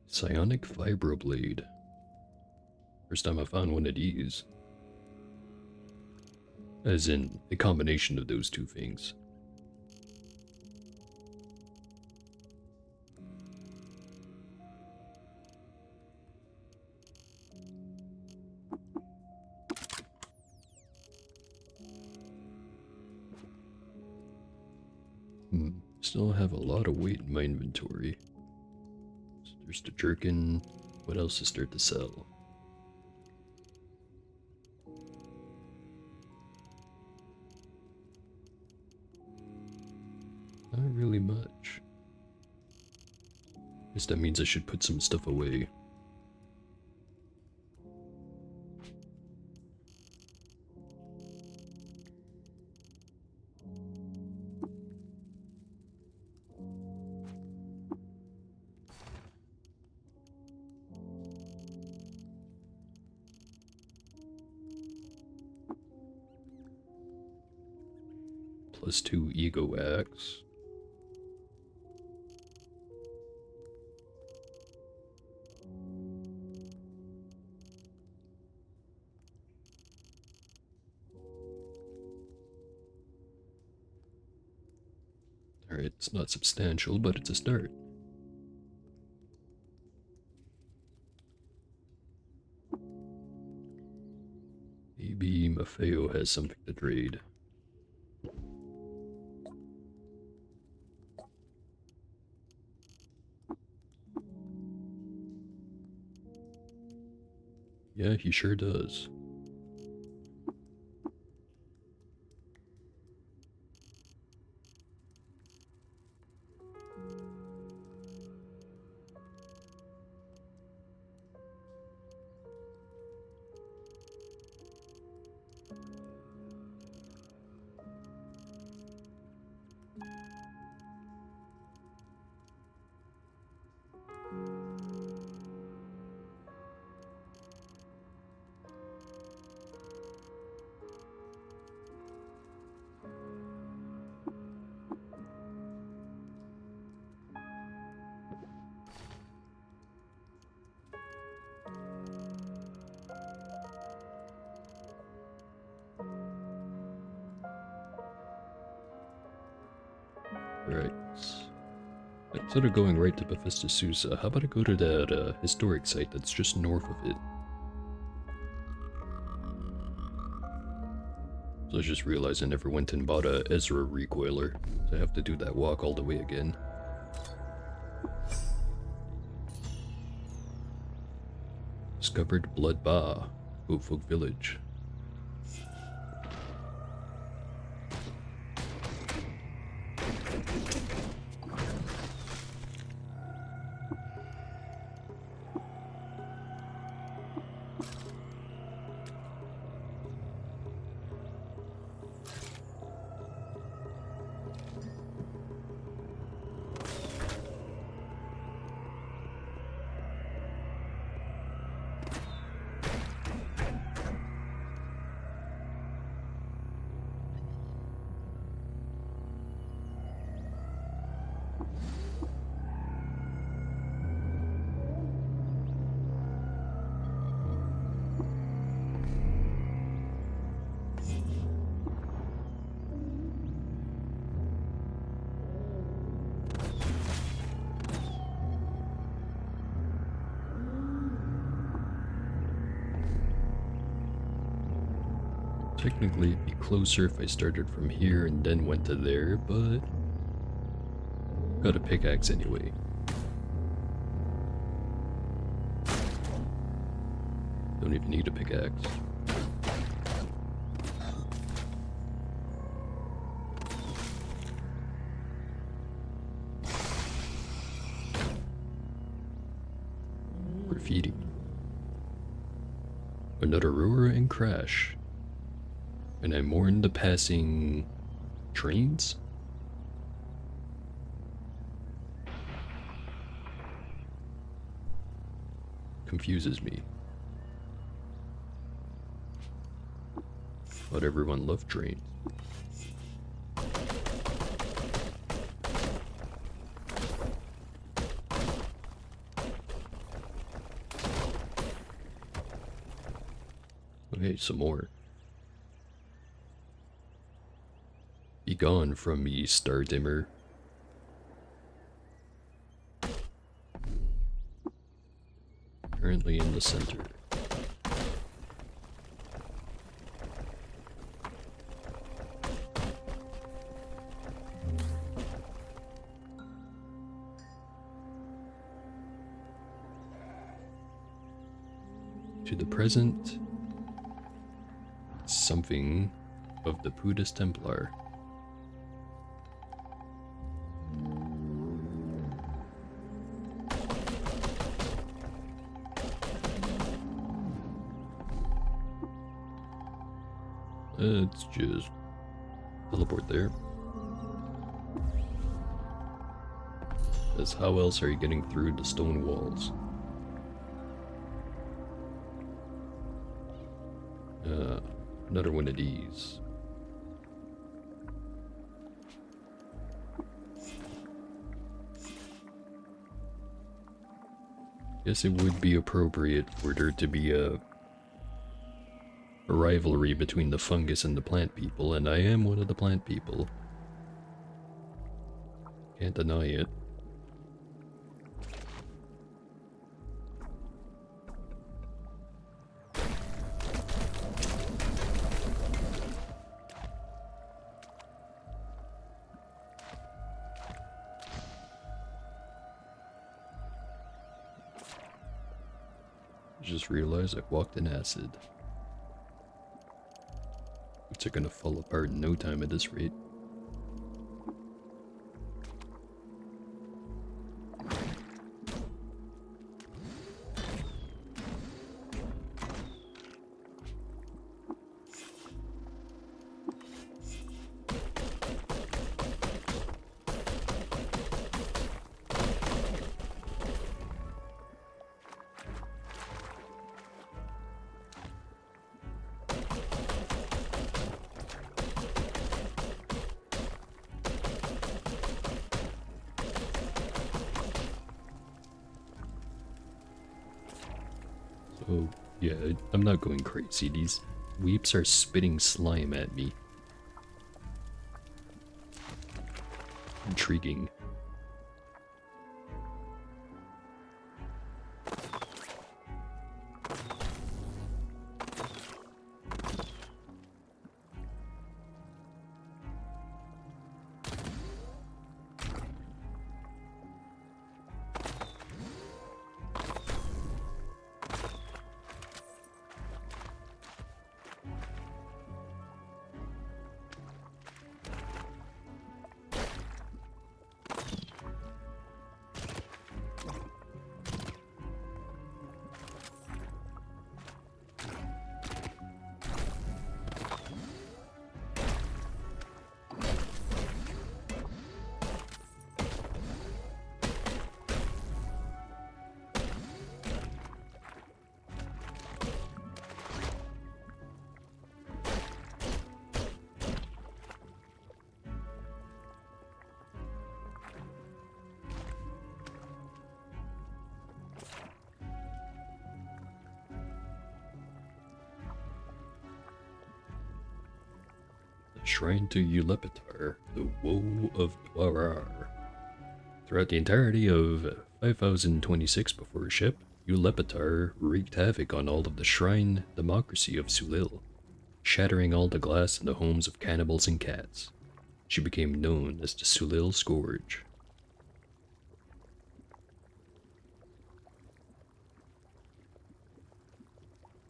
Psionic Vibroblade. First time I found one of these. As in, a combination of those two things. Still have a lot of weight in my inventory. So there's the jerkin. What else is there to sell? Not really much. Guess that means I should put some stuff away. +2 ego axe. Alright, it's not substantial, but it's a start. Maybe Maffeo has something to trade. Yeah, he sure does. Right. Instead of going right to Bethesda Susa, how about I go to that historic site that's just north of it? So I just realized I never went and bought a Ezra recoiler, so I have to do that walk all the way again. Discovered Blood Ba, Folk Village. Technically, it'd be closer if I started from here and then went to there, but got a pickaxe anyway. Don't even need a pickaxe. graffiti. Another roar and crash, and I mourn the passing trains? Confuses me. But everyone loved trains. Okay, some more. Be gone from me, star dimmer. Currently in the center. To the present, something of the Buddhist Templar. Let's just teleport there. As how else are you getting through the stone walls? Another one of these. Guess it would be appropriate for there to be a rivalry between the fungus and the plant people, and I am one of the plant people. Can't deny it. Just realized I walked in acid. Boots are gonna fall apart in no time at this rate. So, yeah, I'm not going crazy. These weeps are spitting slime at me. Intriguing. Shrine to Ulepitar, the Woe of Dwarar. Throughout the entirety of 5026 before ship, Ulepitar wreaked havoc on all of the shrine democracy of Sulil, shattering all the glass in the homes of cannibals and cats. She became known as the Sulil Scourge.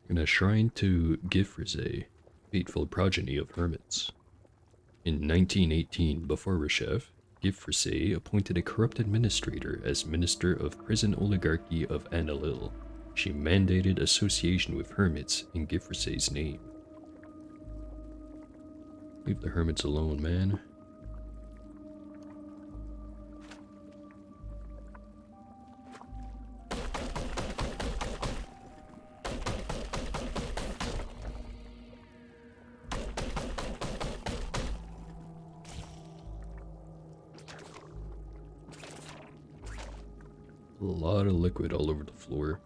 In a shrine to Gifrize, fateful progeny of hermits. In 1918, before Reshef, Gifrize appointed a corrupt administrator as Minister of Prison Oligarchy of Anilil, she mandated association with hermits in Gifforse's name. Leave the hermits alone, man. A lot of liquid all over the floor.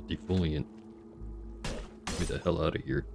Defoliant. Get me the hell out of here.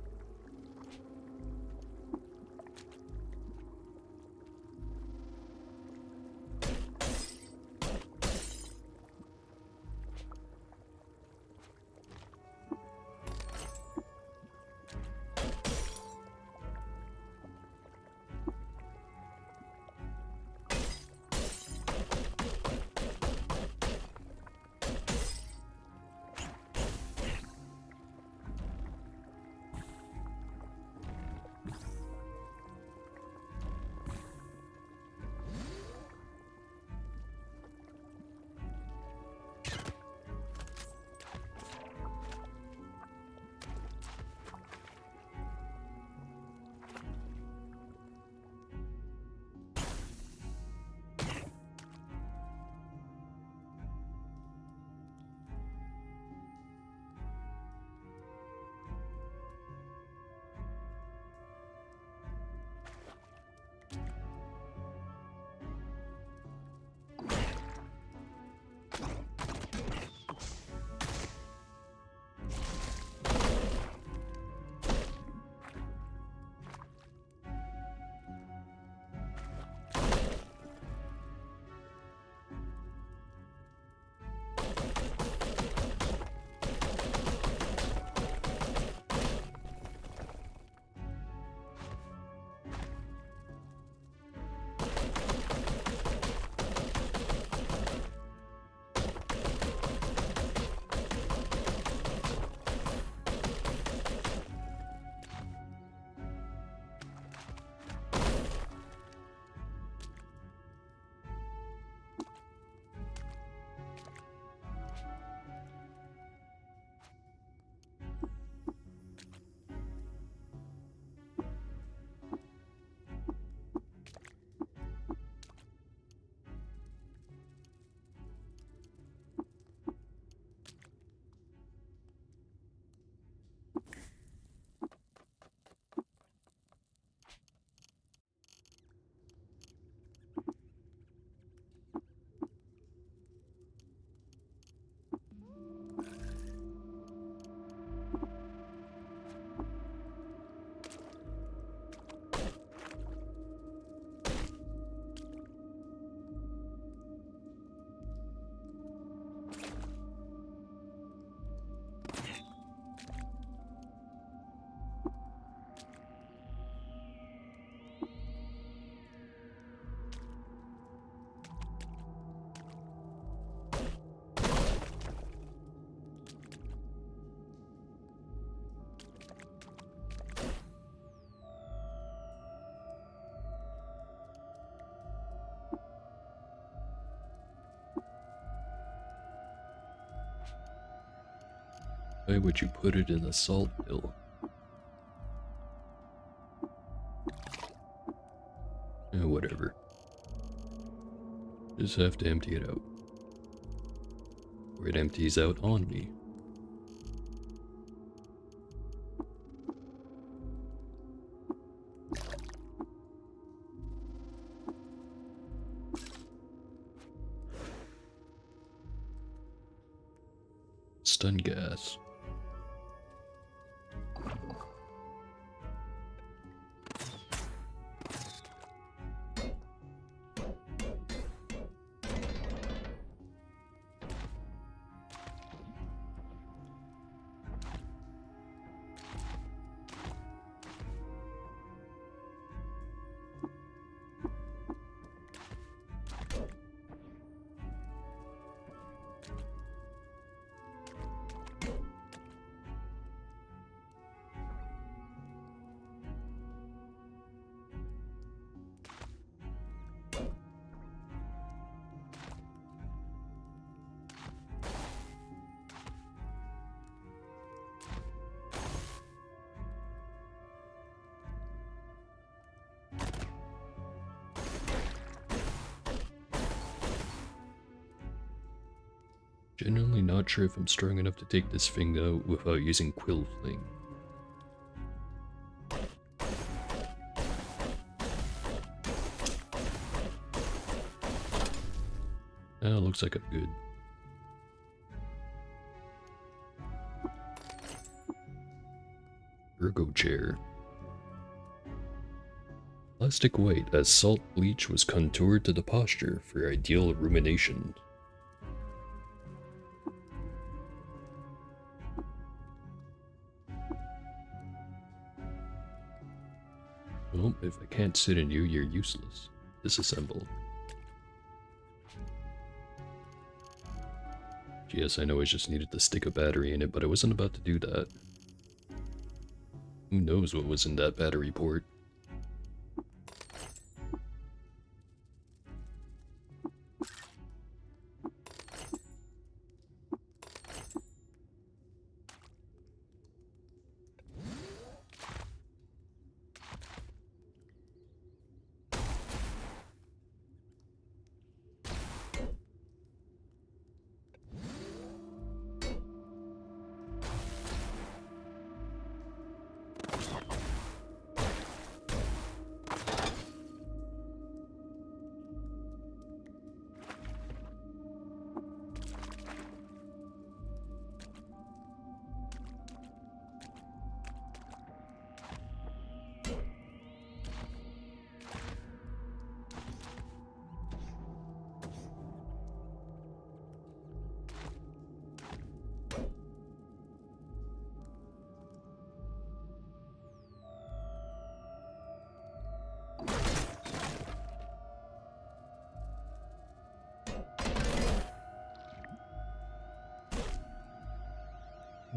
Why would you put it in a salt pill? Whatever. Just have to empty it out. Or it empties out on me. Stun gas. Genuinely not sure if I'm strong enough to take this thing out without using quill fling. Looks like I'm good. Ergo chair. Plastic white as salt bleach was contoured to the posture for ideal rumination. Well, if I can't sit in you, you're useless. Disassemble. Yes, I know I just needed to stick a battery in it, but I wasn't about to do that. Who knows what was in that battery port?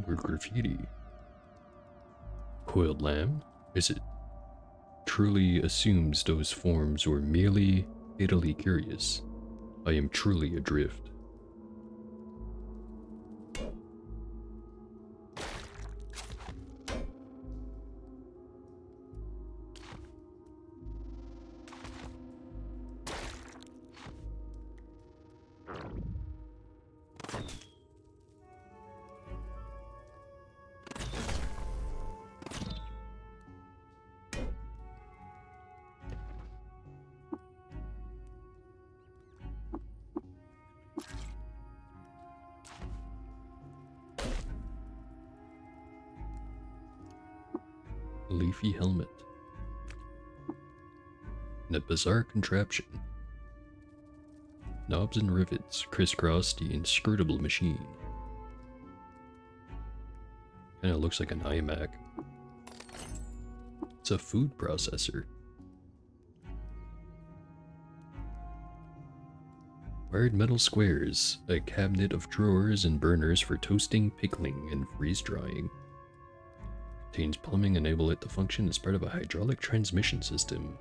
Or graffiti. Coiled lamb? Is it truly assumes those forms were merely fatally curious? I am truly adrift. Leafy helmet. And a bizarre contraption. Knobs and rivets crisscross the inscrutable machine. Kinda looks like an iMac. It's a food processor. Wired metal squares, a cabinet of drawers and burners for toasting, pickling, and freeze drying. Contains plumbing enable it to function as part of a hydraulic transmission system.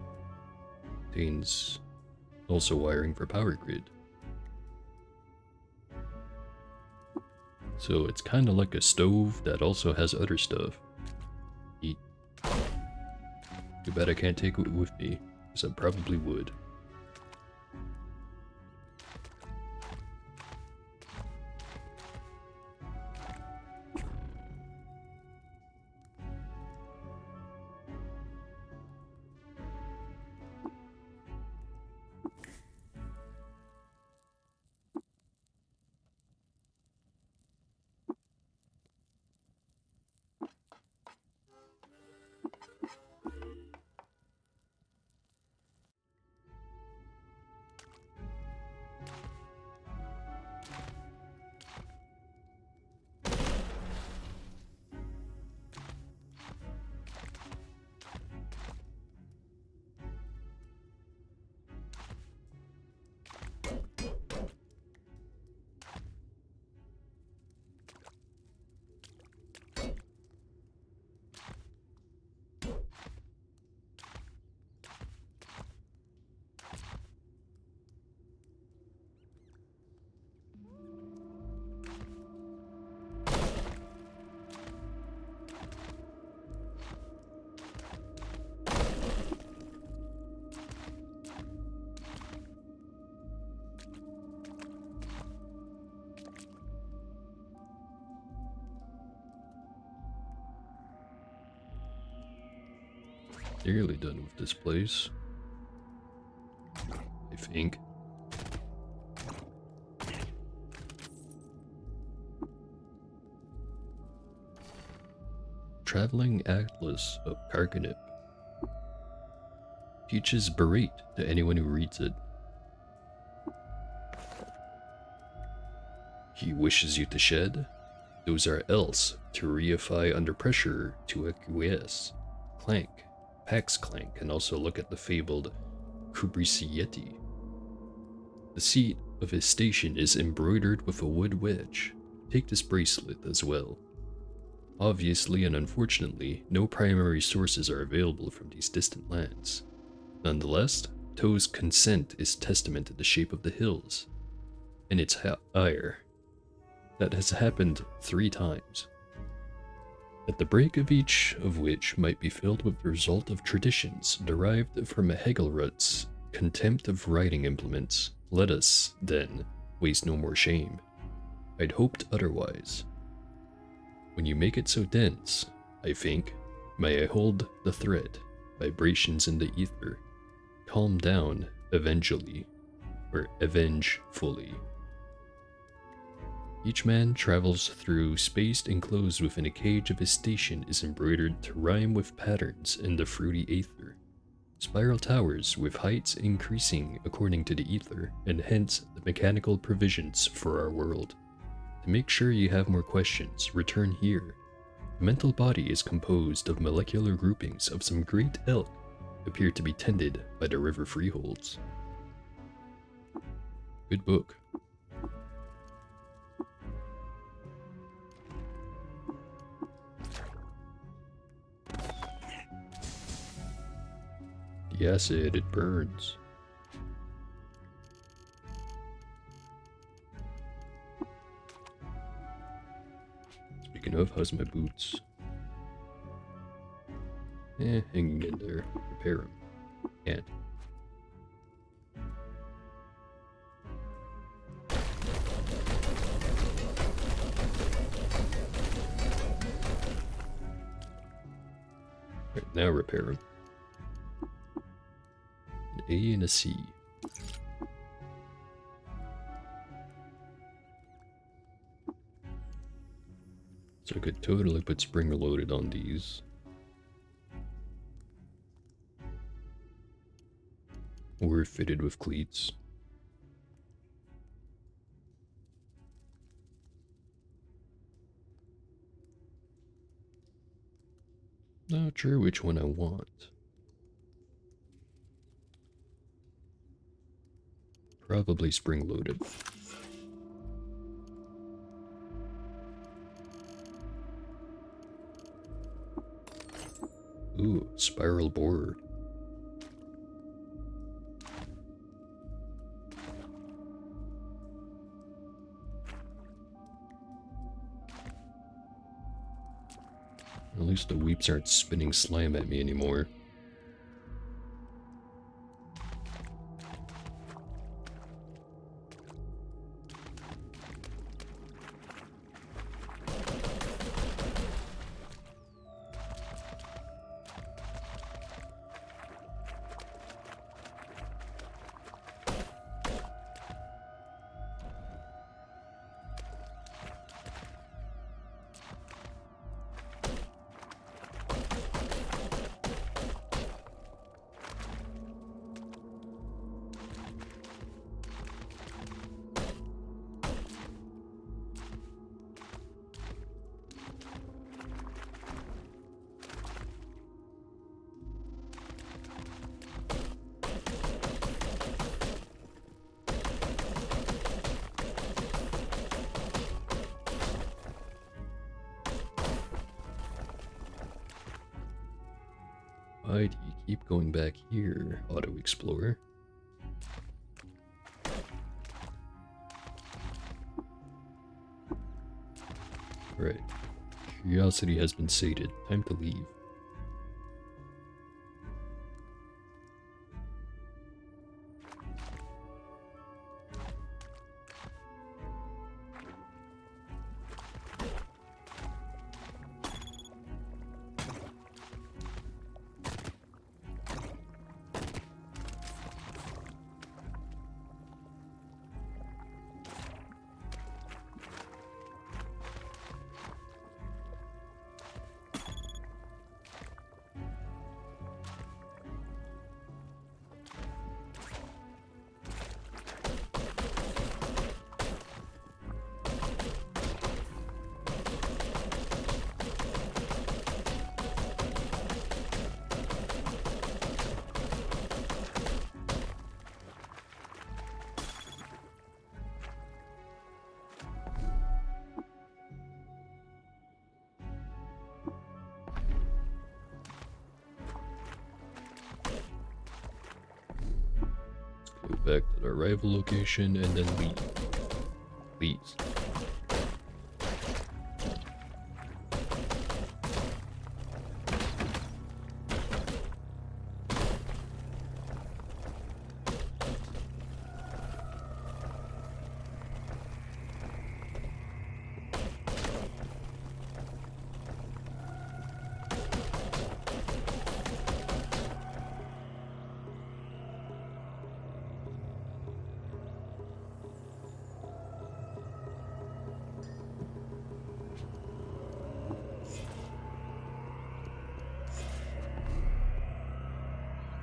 Contains also wiring for power grid. So it's kind of like a stove that also has other stuff. Eat. Too bad I can't take it with me, because I probably would. Nearly done with this place, I think. Traveling Atlas of Karkanip teaches Berate to anyone who reads it. He wishes you to shed. Those are else to reify under pressure to acquiesce. Clank. Pax Clank can also look at the fabled Kubrisieti. The seat of his station is embroidered with a wood wedge. Take this bracelet as well. Obviously and unfortunately, no primary sources are available from these distant lands. Nonetheless, Toe's consent is testament to the shape of the hills and its ire. That has happened 3 times. At the break of each of which might be filled with the result of traditions derived from Hegelrut's contempt of writing implements. Let us, then, waste no more shame. I'd hoped otherwise. When you make it so dense, I think, may I hold the thread, vibrations in the ether, calm down eventually, or avenge fully. Each man travels through space enclosed within a cage of his station is embroidered to rhyme with patterns in the fruity aether. Spiral towers with heights increasing according to the ether, and hence the mechanical provisions for our world. To make sure you have more questions, return here. The mental body is composed of molecular groupings of some great elk appear to be tended by the river freeholds. Good book. The acid, it burns. Speaking of, how's my boots? Hanging in there. Repair them. Can't. Right, now repair them. An A and a C. So I could totally put spring loaded on these. Or fitted with cleats. Not sure which one I want. Probably spring loaded. Ooh, spiral board. At least the weeps aren't spinning slime at me anymore. Why do you keep going back here, Auto Explorer? Right. Curiosity has been sated. Time to leave. back to the arrival location and then leave. Please.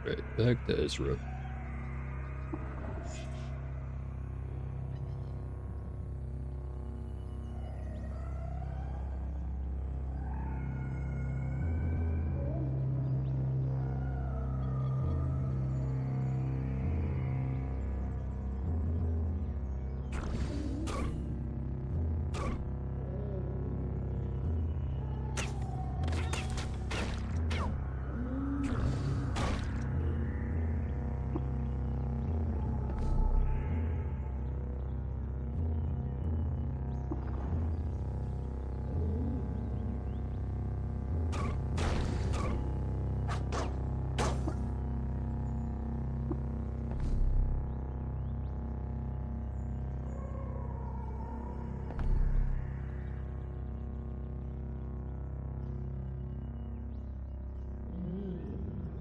Right, back to Ezra.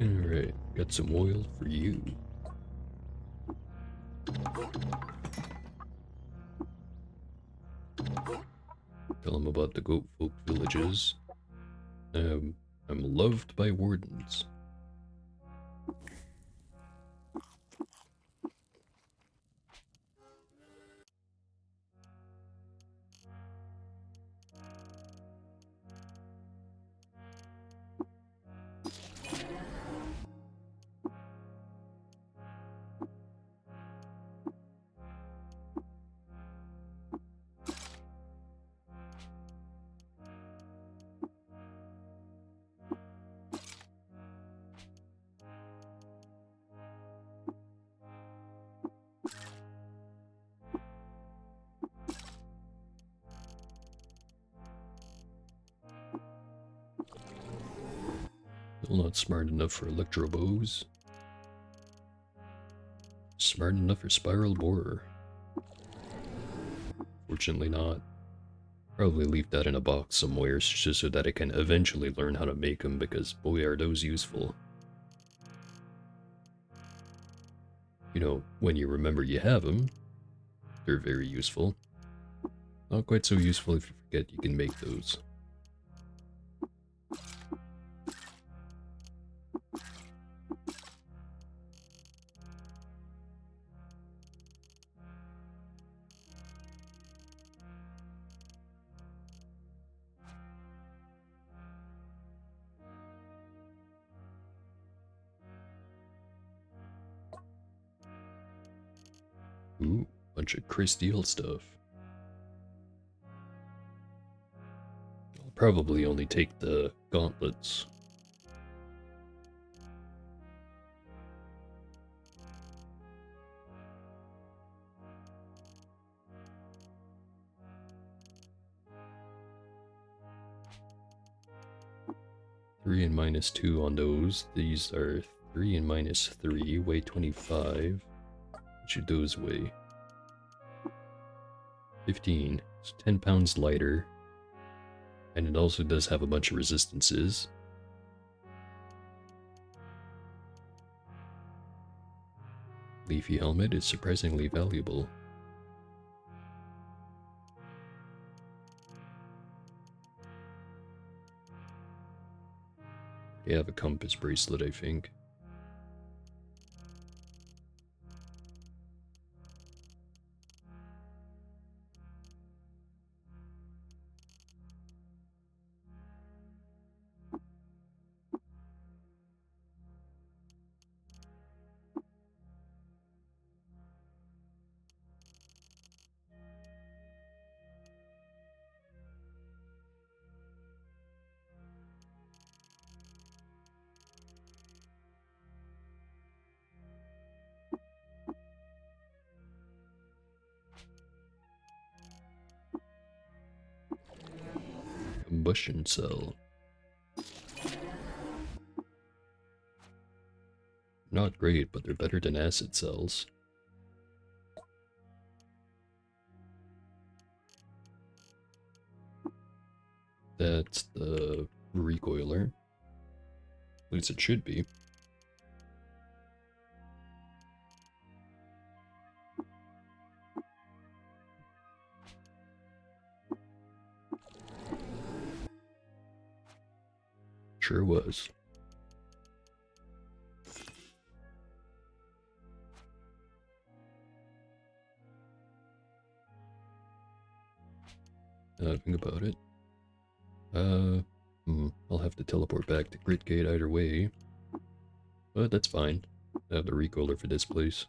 Alright, got some oil for you. Tell them about the goat folk villages. I'm loved by wardens. Still not smart enough for electro bows. Smart enough for spiral borer. Fortunately not. Probably leave that in a box somewhere just so that I can eventually learn how to make them, because boy are those useful. You know, when you remember you have them, they're very useful. Not quite so useful if you forget you can make those. Ooh, bunch of crysteel stuff. I'll probably only take the gauntlets. Three and -2 on those. These are 3 and -3, weigh 25. What should those weigh? 15. It's 10 pounds lighter. And it also does have a bunch of resistances. Leafy helmet is surprisingly valuable. They have a compass bracelet, I think. Combustion cell. Not great, but they're better than acid cells. That's the recoiler. At least it should be. Sure was. Think about it. I'll have to teleport back to Grit Gate either way. But that's fine. I have the recoiler for this place.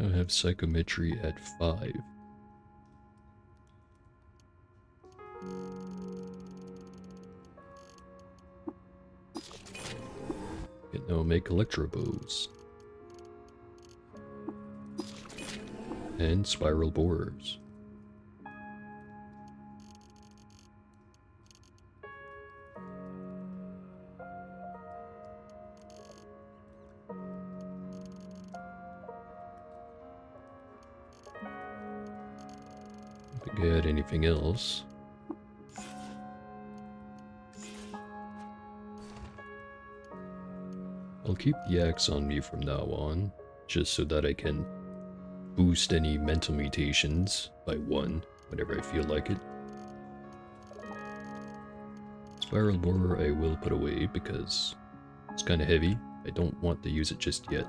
I have psychometry at 5. Can now make electro bows. And spiral borers. If I get anything else. I'll keep the axe on me from now on, just so that I can boost any mental mutations by 1 whenever I feel like it. Spiral borer I will put away because it's kind of heavy. I don't want to use it just yet,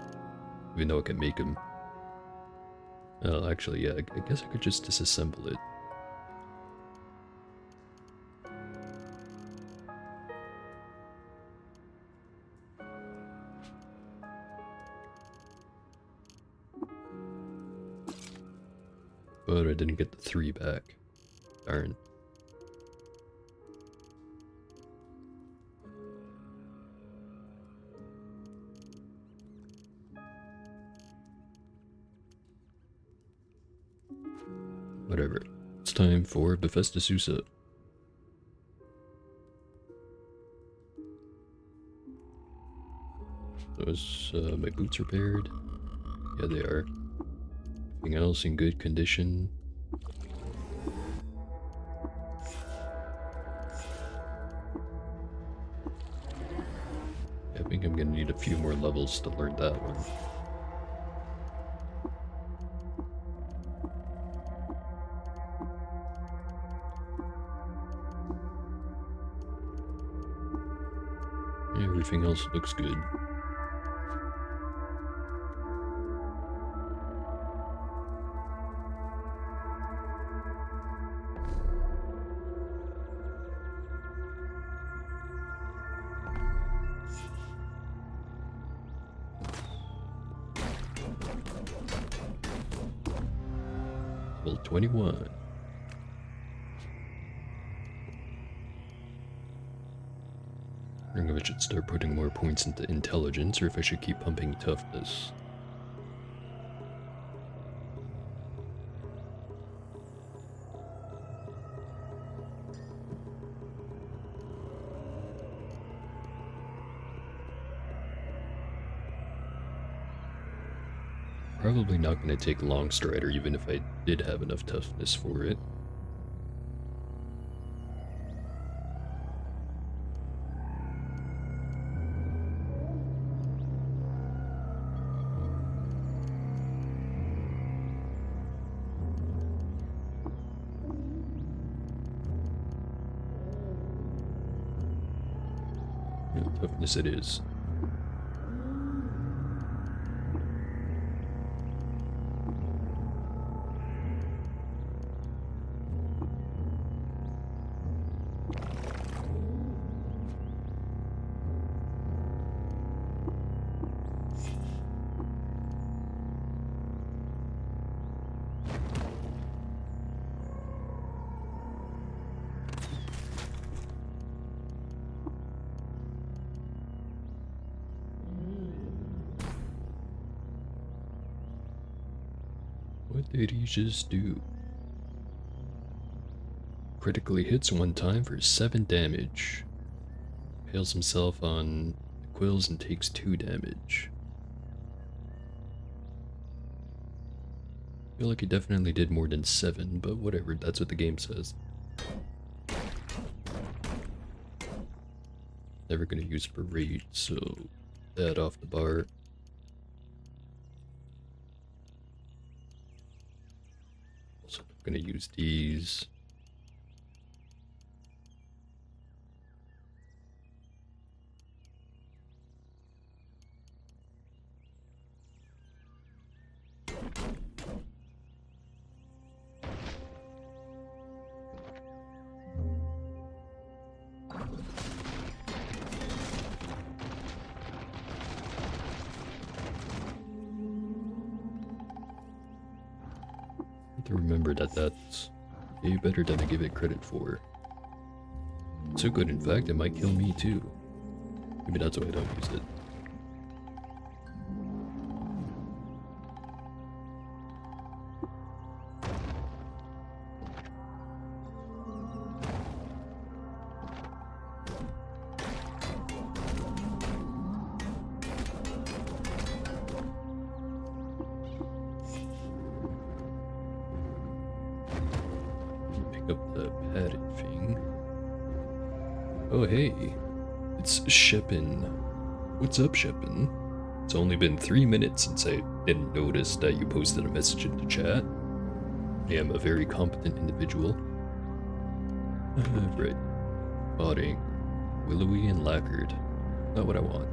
even though I can make them. Actually, yeah, I guess I could just disassemble it. But I didn't get the 3 back. Darn. Whatever. It's time for Bethesda Susa. Those, my boots repaired? Yeah, they are. Everything else in good condition. I think I'm gonna need a few more levels to learn that one. Everything else looks good. Level 21. I think I should start putting more points into intelligence, or if I should keep pumping toughness. Probably not going to take Long Strider, even if I did have enough toughness for it. Yeah, toughness it is. What did he just do? Critically hits one time for 7 damage. Impales himself on the quills and takes 2 damage. I feel like he definitely did more than 7, but whatever, that's what the game says. Never gonna use Berate, so that off the bar. Also not gonna use these. To remember that that's way better than I give it credit for. So good, in fact, it might kill me too. Maybe that's why I don't use it. Up the padded thing. Oh hey, it's Shepin. What's up, Shepin? It's only been 3 minutes since I didn't notice that you posted a message in the chat. I am a very competent individual. Right. Potting. Willowy and lacquered. Not what I want.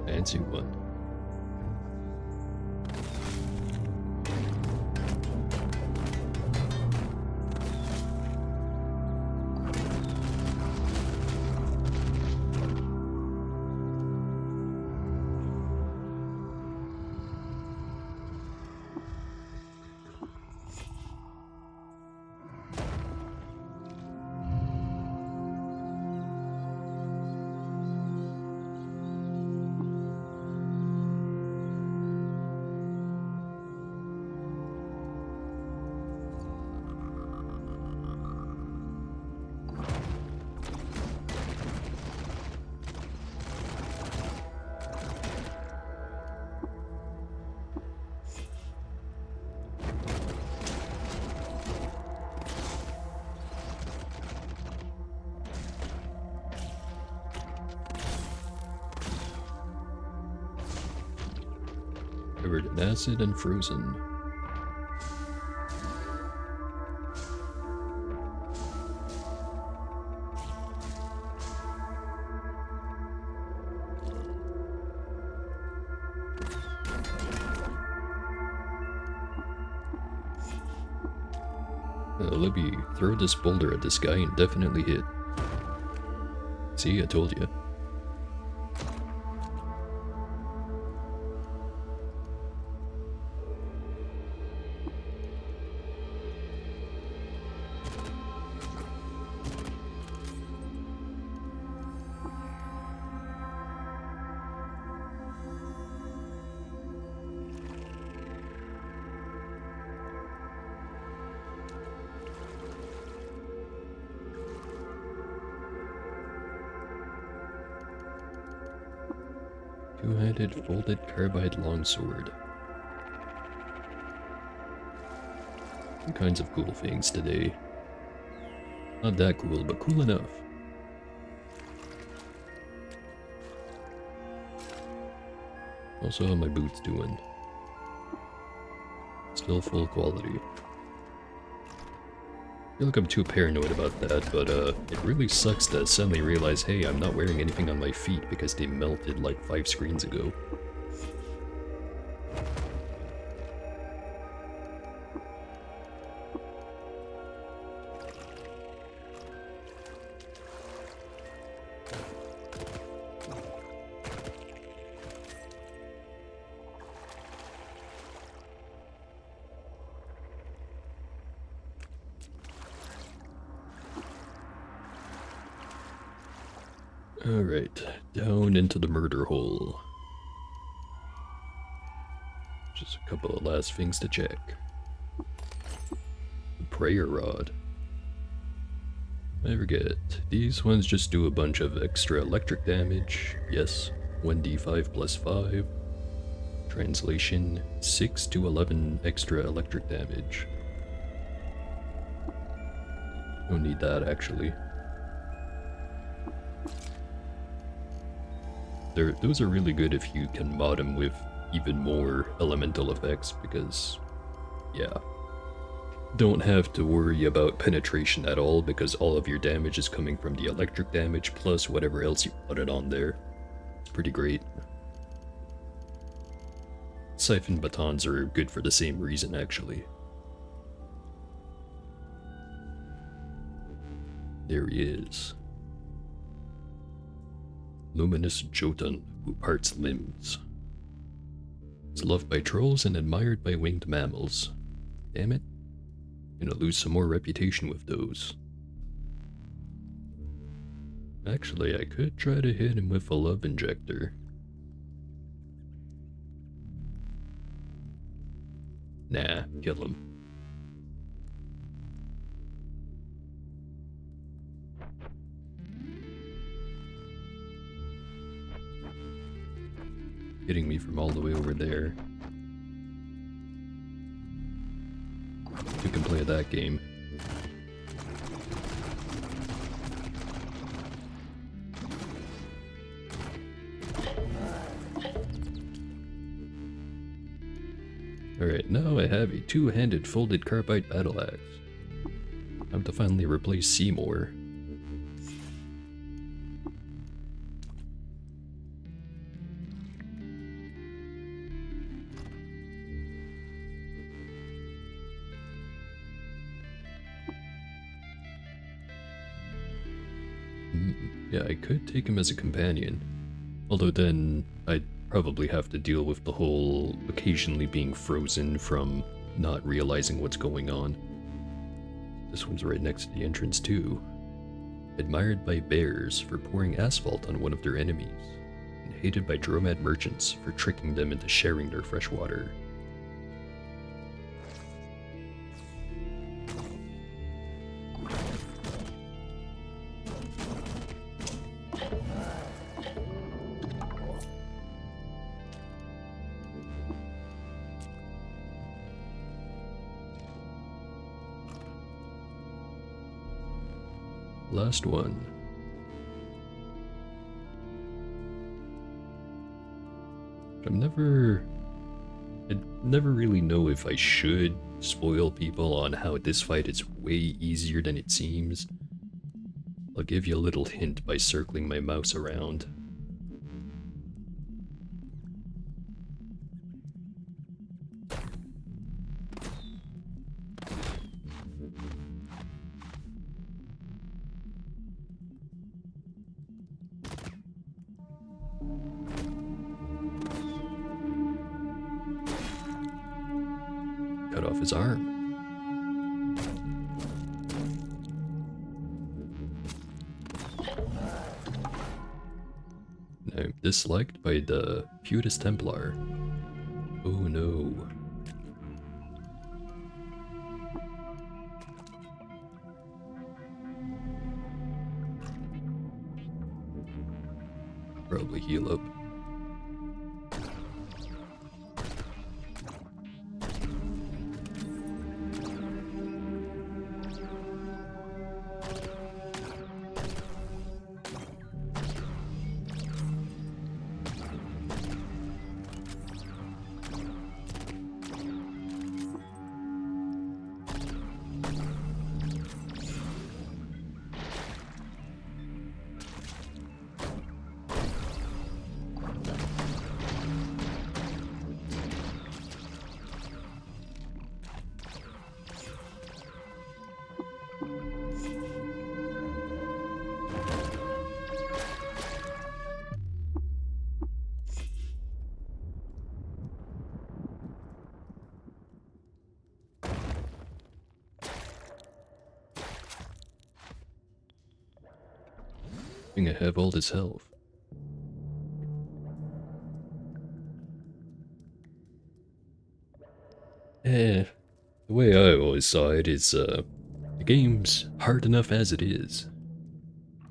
Fancy one. Covered in acid and frozen. Libby, throw this boulder at this guy and definitely hit. See, I told you. Two-handed folded carbide longsword. All kinds of cool things today. Not that cool, but cool enough. Also, how my boots doing? Still full quality. I feel like I'm too paranoid about that, but it really sucks to suddenly realize, hey, I'm not wearing anything on my feet because they melted like 5 screens ago. Alright, down into the murder hole. Just a couple of last things to check. The prayer rod. I forget. These ones just do a bunch of extra electric damage. Yes, 1d5 plus 5. Translation, 6 to 11 extra electric damage. Don't need that actually. Those are really good if you can mod them with even more elemental effects because, yeah. Don't have to worry about penetration at all because all of your damage is coming from the electric damage plus whatever else you put it on there. It's pretty great. Siphon batons are good for the same reason actually. There he is. Luminous Jotun, who parts limbs. Is loved by trolls and admired by winged mammals. Damn it. Gonna lose some more reputation with those. Actually, I could try to hit him with a love injector. Nah, kill him. Hitting me from all the way over there. We can play that game. Alright, now I have a two-handed folded carbide battle axe. Time to finally replace Seymour. Yeah, I could take him as a companion. Although then, I'd probably have to deal with the whole occasionally being frozen from not realizing what's going on. This one's right next to the entrance too. Admired by bears for pouring asphalt on one of their enemies, and hated by dromad merchants for tricking them into sharing their fresh water. Last one. I'd never really know if I should spoil people on how this fight is way easier than it seems. I'll give you a little hint by circling my mouse around. Cut off his arm. Now, disliked by the Putus Templar. Oh no. Probably heal up. think I have all this health. The way I always saw it is, the game's hard enough as it is.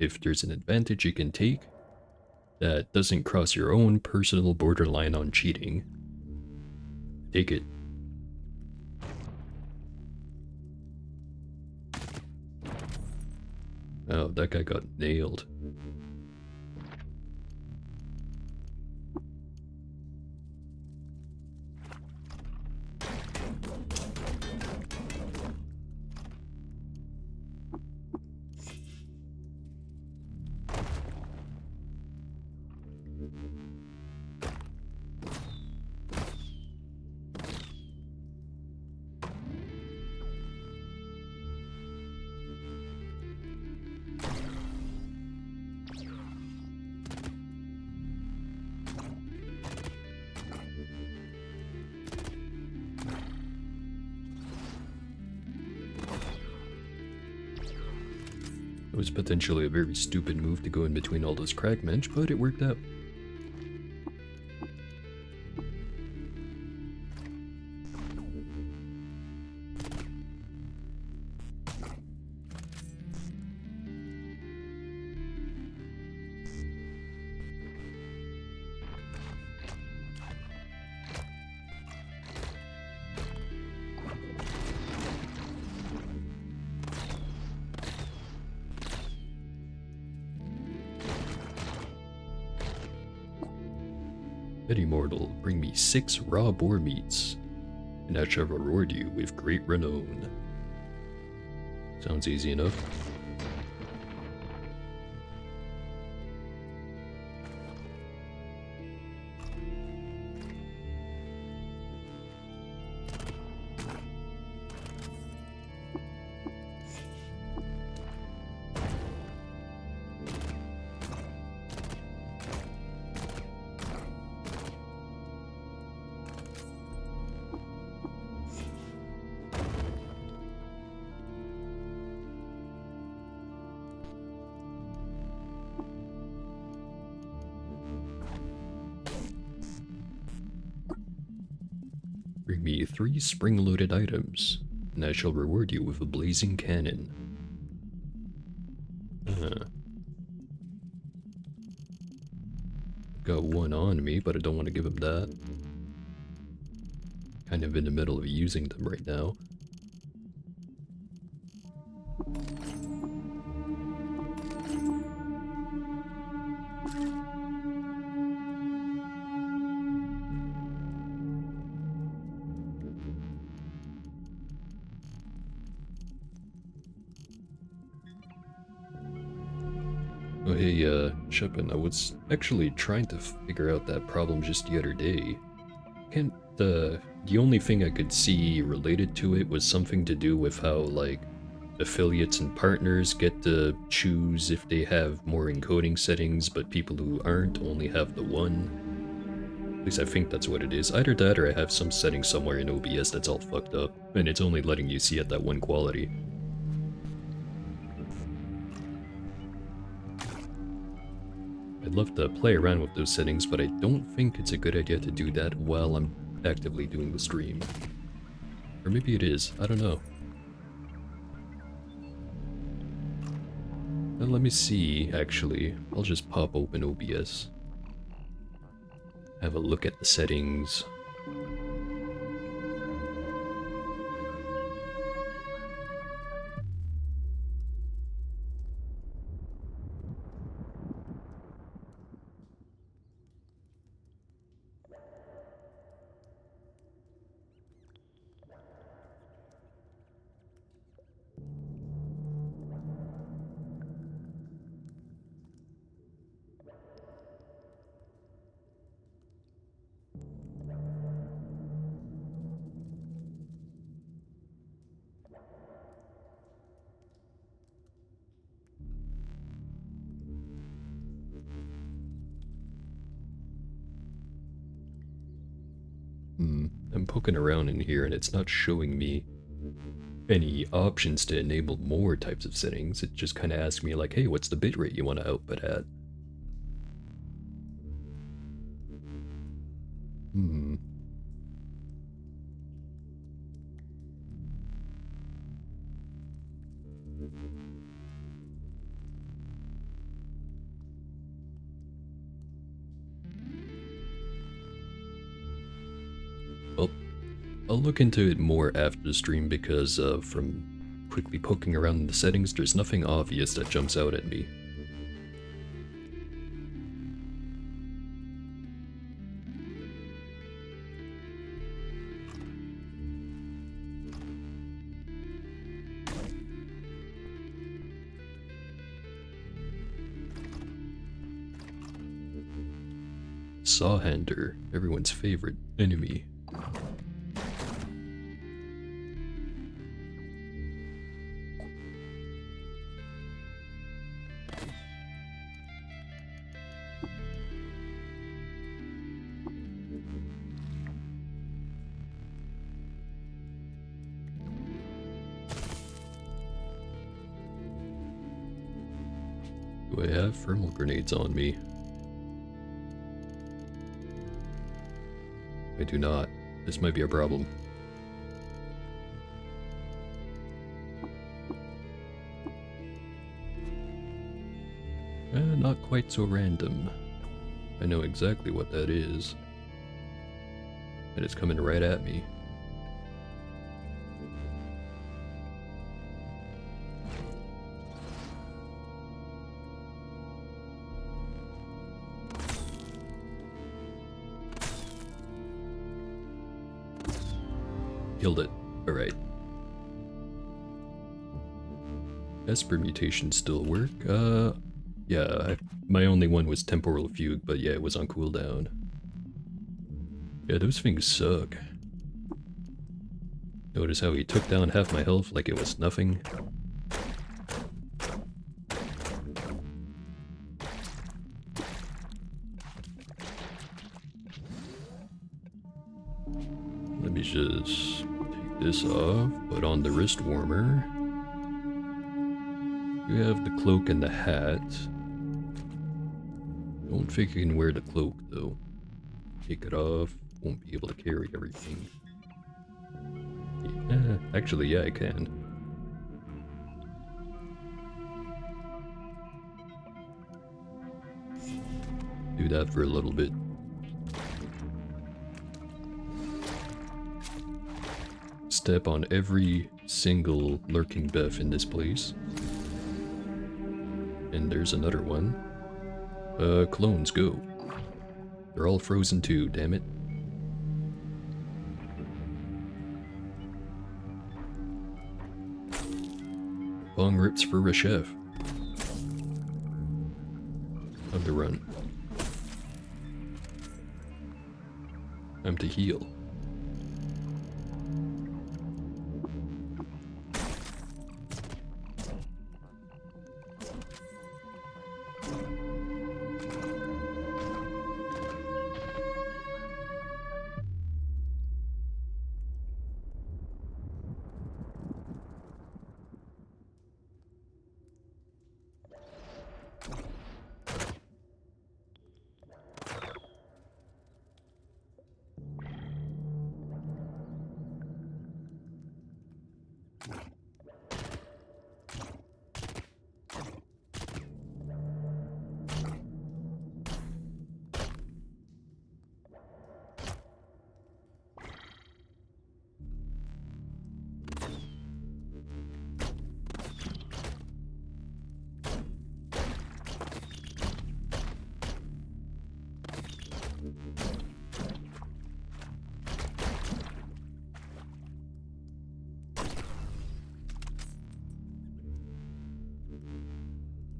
If there's an advantage you can take that doesn't cross your own personal borderline on cheating, take it. Oh, that guy got nailed. It was potentially a very stupid move to go in between all those cragmench, but it worked out. Eddie Mortal, bring me 6 raw boar meats, and I shall reward you with great renown. Sounds easy enough. Bring me 3 spring-loaded items, and I shall reward you with a blazing cannon. Got one on me, but I don't want to give him that. Kind of in the middle of using them right now. Oh hey, Shepin, I was actually trying to figure out that problem just the other day. Can't, the only thing I could see related to it was something to do with how, like, affiliates and partners get to choose if they have more encoding settings, but people who aren't only have the one. At least I think that's what it is. Either that or I have some setting somewhere in OBS that's all fucked up, and it's only letting you see at that one quality. I'd love to play around with those settings, but I don't think it's a good idea to do that while I'm actively doing the stream. Or maybe it is, I don't know. Well, let me see, actually. I'll just pop open OBS. Have a look at the settings. I'm poking around in here and it's not showing me any options to enable more types of settings. It just kind of asks me like, hey, what's the bitrate you want to output at? Hmm. Well, I'll look into it more after the stream because from quickly poking around in the settings, there's nothing obvious that jumps out at me. Sawhander, everyone's favorite enemy. Do I have thermal grenades on me? I do not. This might be a problem. Not quite so random. I know exactly what that is. And it's coming right at me. Killed it. Alright. Esper mutations still work? Yeah, my only one was temporal fugue, but yeah, it was on cooldown. Yeah, those things suck. Notice how he took down half my health like it was nothing? Let me just take this off, put on the wrist warmer. You have the cloak and the hat. Don't think you can wear the cloak, though. Take it off, won't be able to carry everything. Yeah, actually, yeah, I can. Do that for a little bit. Step on every single lurking Beth in this place. And there's another one. Clones, go. They're all frozen too, damn it. Long rips for Reshef. Time to run. Time to heal.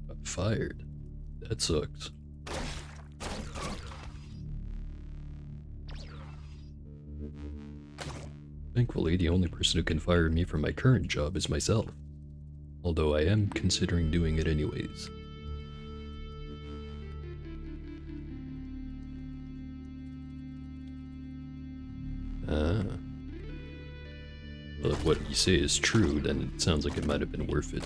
Got fired. That sucks. Thankfully, the only person who can fire me from my current job is myself. Although I am considering doing it anyways. Well, if what you say is true, then it sounds like it might have been worth it.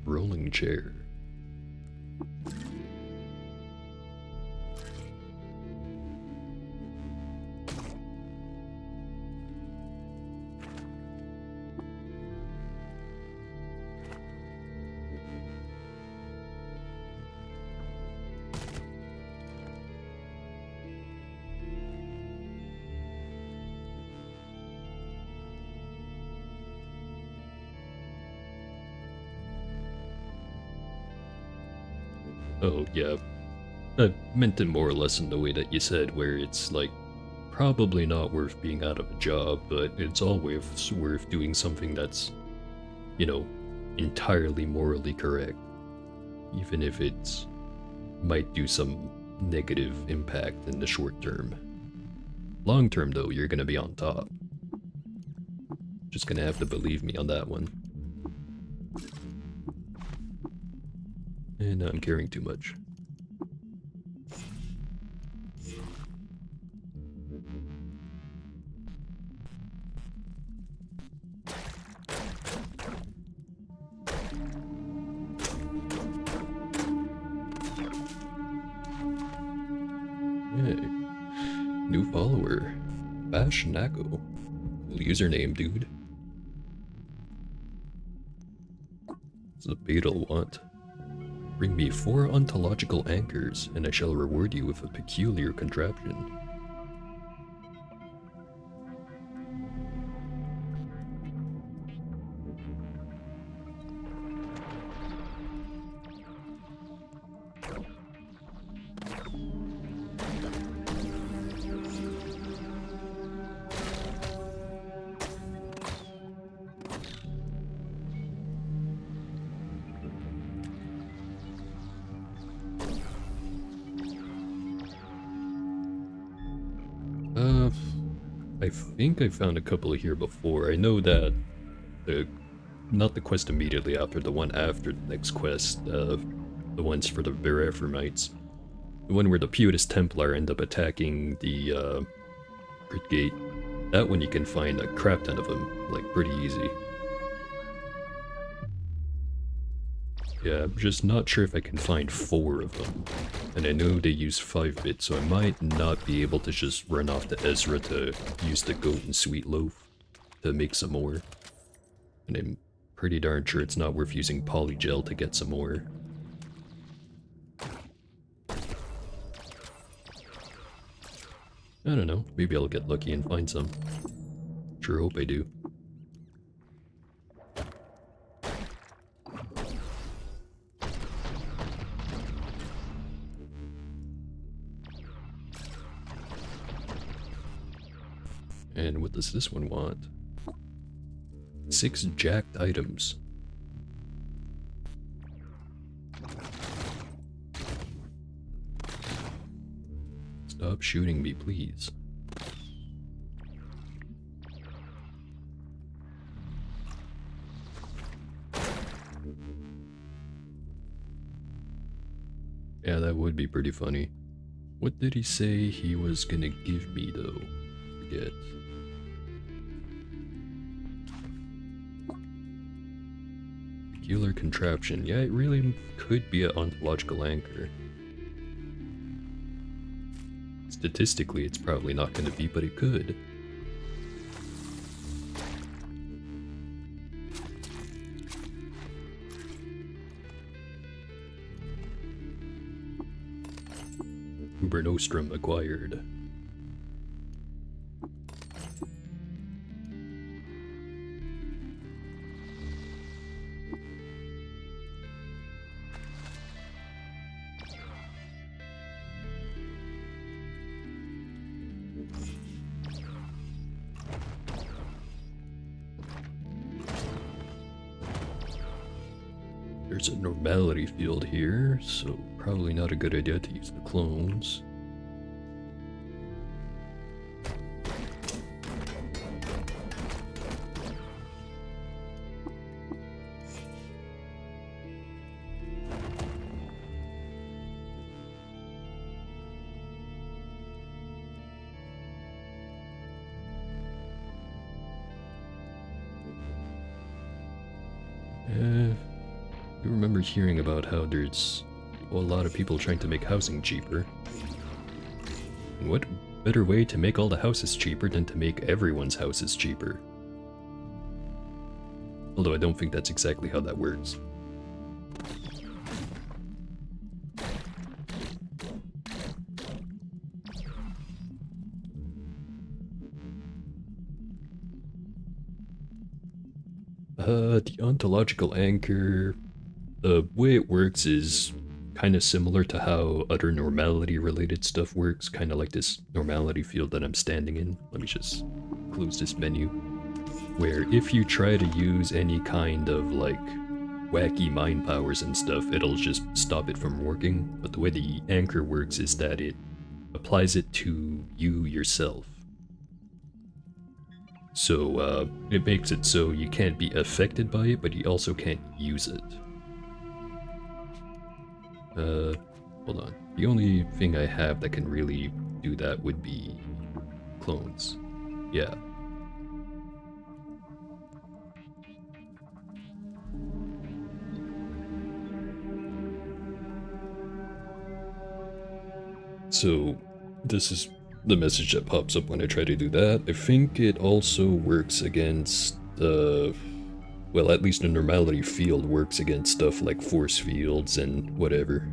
Rolling chair. Oh, yeah. I meant it more or less in the way that you said, where it's like, probably not worth being out of a job, but it's always worth doing something that's, you know, entirely morally correct. Even if it's might do some negative impact in the short term. Long term, though, you're gonna be on top. Just gonna have to believe me on that one. And I'm caring too much. Hey, new follower, Bash Nako. Cool username, dude. What's the beetle want? Bring me 4 ontological anchors, and I shall reward you with a peculiar contraption. I think I found a couple here before. I know that not the quest immediately after, the one after the next quest, the ones for the Berephramites. The one where the Putist Templar end up attacking the Crypt Gate. That one you can find a crap ton of them, like pretty easy. Yeah, I'm just not sure if I can find 4 of them. And I know they use 5-bit, so I might not be able to just run off to Ezra to use the goat and sweet loaf to make some more. And I'm pretty darn sure it's not worth using polygel to get some more. I don't know, maybe I'll get lucky and find some. Sure hope I do. And what does this one want? 6 jacked items. Stop shooting me, please. Yeah, that would be pretty funny. What did he say he was gonna give me, though? Forget. Peculiar contraption. Yeah, it really could be an ontological anchor. Statistically, it's probably not going to be, but it could. Uber Nostrum acquired. there's a normality field here, so probably not a good idea to use the clones. You remember hearing about how there's a lot of people trying to make housing cheaper. What better way to make all the houses cheaper than to make everyone's houses cheaper? Although I don't think that's exactly how that works. The ontological anchor, the way it works is kind of similar to how other normality related stuff works, kind of like this normality field that I'm standing in. Let me just close this menu. Where if you try to use any kind of like wacky mind powers and stuff, it'll just stop it from working. But the way the anchor works is that it applies it to you yourself. So it makes it so you can't be affected by it, but you also can't use it. Hold on. The only thing I have that can really do that would be clones. Yeah. So this is the message that pops up when I try to do that. I think it also works against well, at least the normality field works against stuff like force fields and whatever.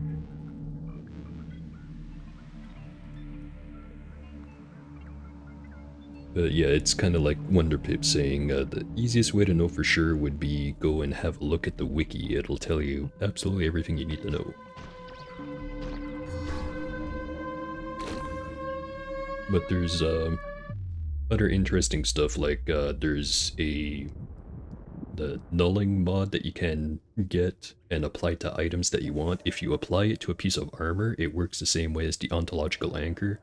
But yeah, it's kind of like Wonderpip saying, the easiest way to know for sure would be go and have a look at the wiki. It'll tell you absolutely everything you need to know. But there's other interesting stuff, like there's the nulling mod that you can get and apply to items that you want. If you apply it to a piece of armor, it works the same way as the ontological anchor.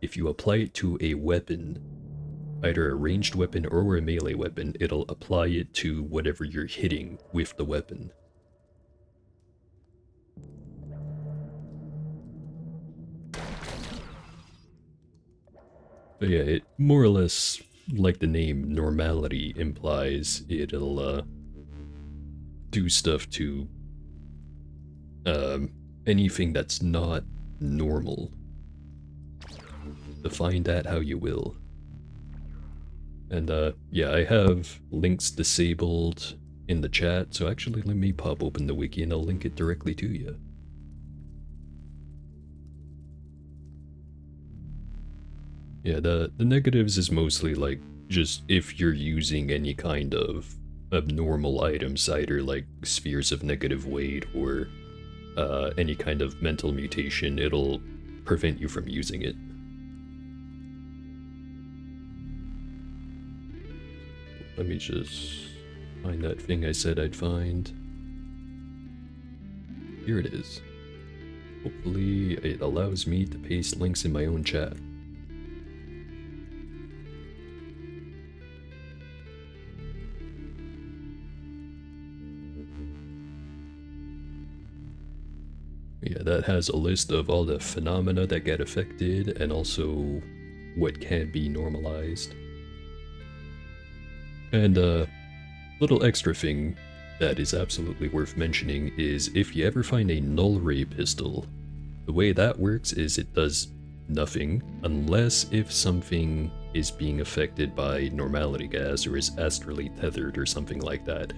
If you apply it to a weapon, either a ranged weapon or a melee weapon, it'll apply it to whatever you're hitting with the weapon. But yeah, it more or less, like the name normality implies, it'll do stuff to anything that's not normal. Define that how you will. And yeah, I have links disabled in the chat, so actually let me pop open the wiki and I'll link it directly to you. Yeah, the negatives is mostly like just if you're using any kind of abnormal items, either like spheres of negative weight or any kind of mental mutation, it'll prevent you from using it. Let me just find that thing I said I'd find. Here it is. Hopefully it allows me to paste links in my own chat. Yeah, that has a list of all the phenomena that get affected and also what can be normalized. And a little extra thing that is absolutely worth mentioning is if you ever find a null ray pistol, the way that works is it does nothing unless if something is being affected by normality gas or is astrally tethered or something like that.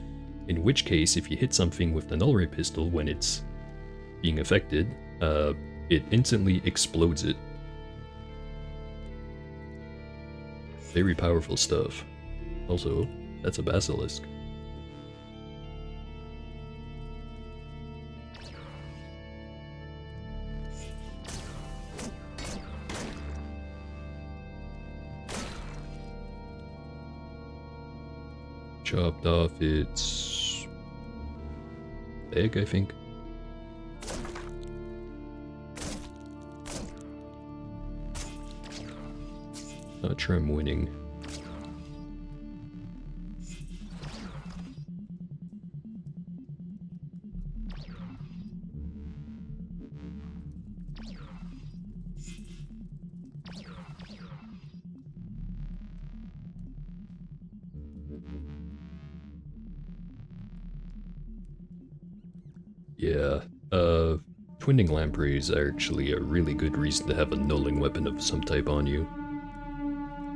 In which case, if you hit something with the null ray pistol when it's being affected, it instantly explodes it. Very powerful stuff. Also, that's a basilisk. Chopped off its egg, I think. Not sure I'm winning. Yeah, twinning lampreys are actually a really good reason to have a nulling weapon of some type on you.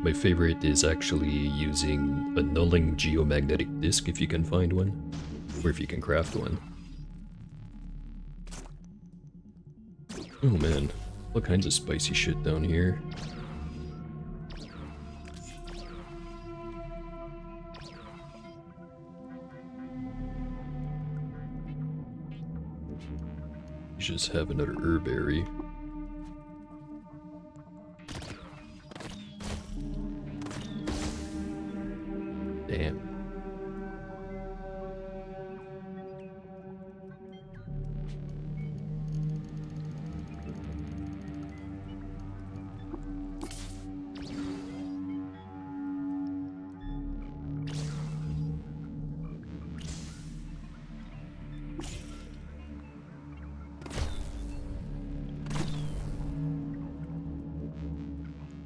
My favorite is actually using a nulling geomagnetic disc if you can find one, or if you can craft one. Oh man, all kinds of spicy shit down here. Just have another herberry. Damn.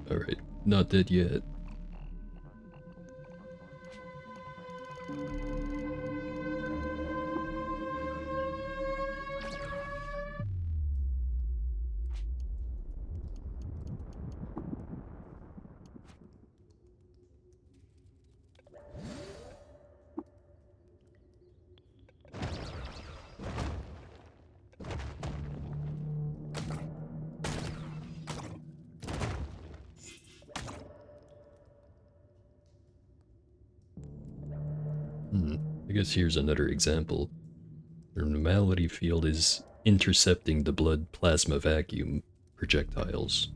Alright, not dead yet. I guess here's another example. The normality field is intercepting the blood plasma vacuum projectiles.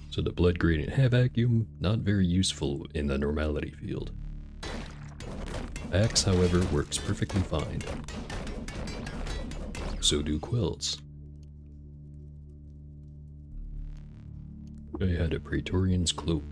So the blood gradient have vacuum, not very useful in the normality field. Axe, however, works perfectly fine. So do quills. I had a Praetorian's cloak.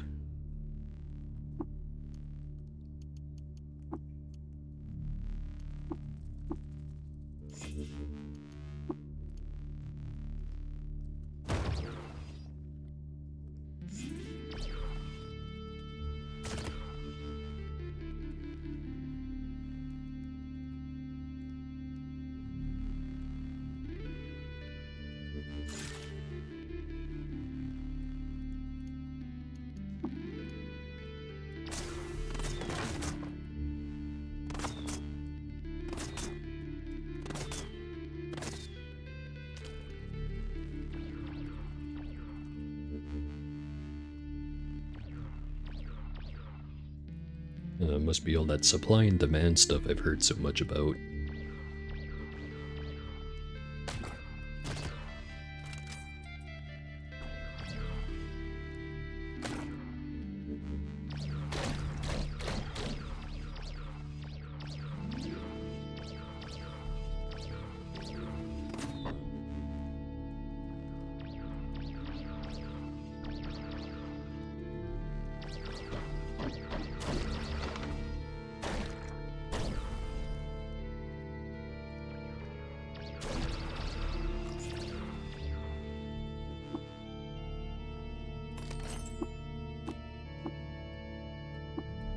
Must be all that supply and demand stuff I've heard so much about.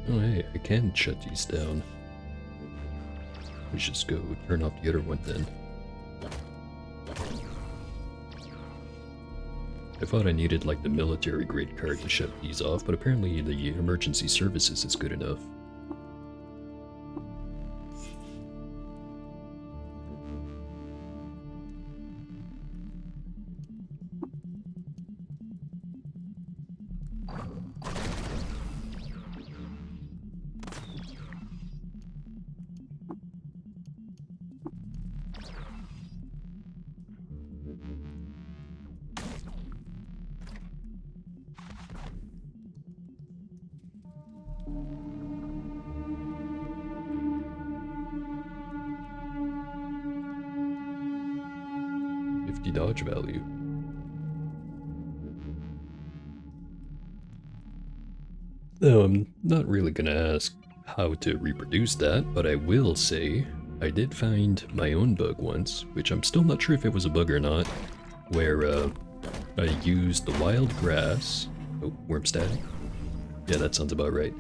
Oh hey, I can shut these down. Let's just go turn off the other one then. I thought I needed like the military grade card to shut these off, but apparently the emergency services is good enough. dodge value. Now, I'm not really gonna ask how to reproduce that, but I will say I did find my own bug once, which I'm still not sure if it was a bug or not, where I used the wild grass. Oh, worm static? Yeah, that sounds about right.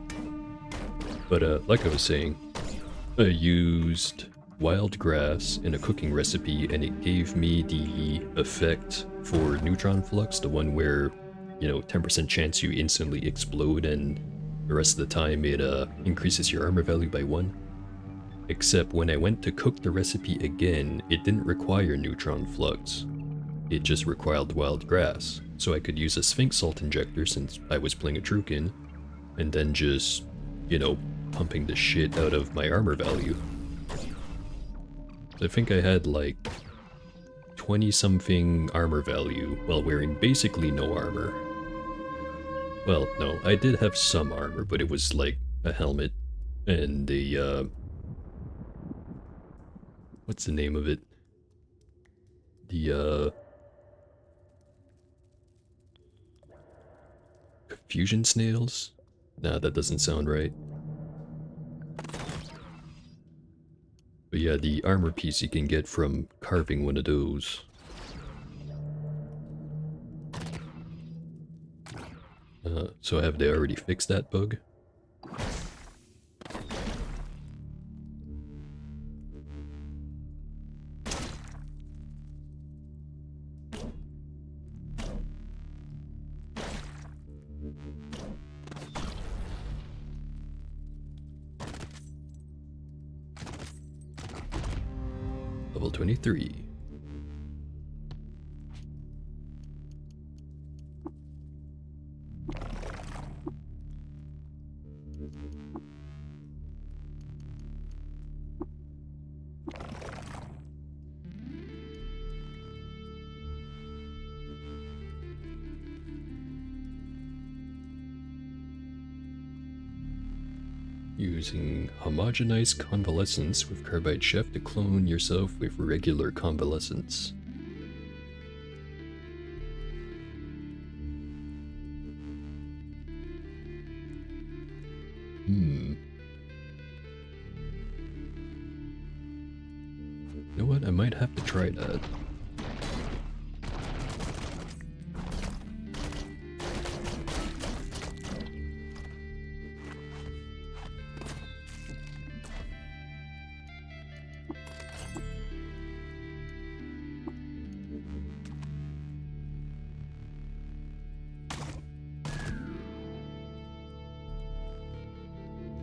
But like I was saying, I used wild grass in a cooking recipe and it gave me the effect for neutron flux, the one where, you know, 10% chance you instantly explode and the rest of the time it increases your armor value by 1. Except when I went to cook the recipe again, it didn't require neutron flux. It just required wild grass. So I could use a Sphinx salt injector since I was playing a Trukin, and then just, you know, pumping the shit out of my armor value. I think I had like 20 something armor value while wearing basically no armor. Well, no, I did have some armor, but it was like a helmet and the what's the name of it? The fusion snails? Nah, that doesn't sound right. But yeah, the armor piece you can get from carving one of those. So have they already fixed that bug? Level 23. Using homogenized convalescence with carbide chef to clone yourself with regular convalescence. You know what? I might have to try that.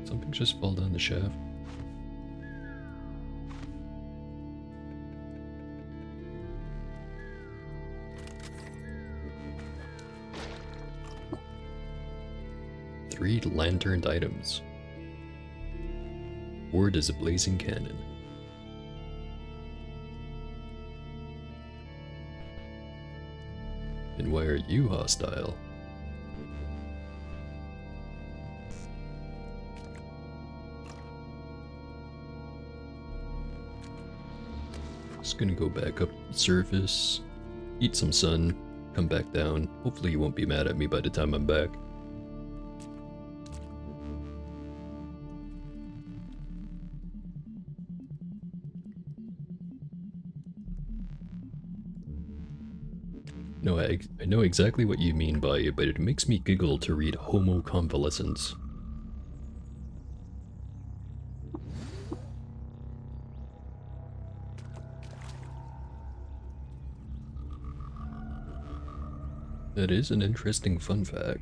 Something just fall down the shaft. Three lanterned items. Word is a blazing cannon. And why are you hostile? Just gonna go back up to the surface, eat some sun, come back down. Hopefully you won't be mad at me by the time I'm back. No, I know exactly what you mean by it, but it makes me giggle to read Homo Convalescence. That is an interesting fun fact.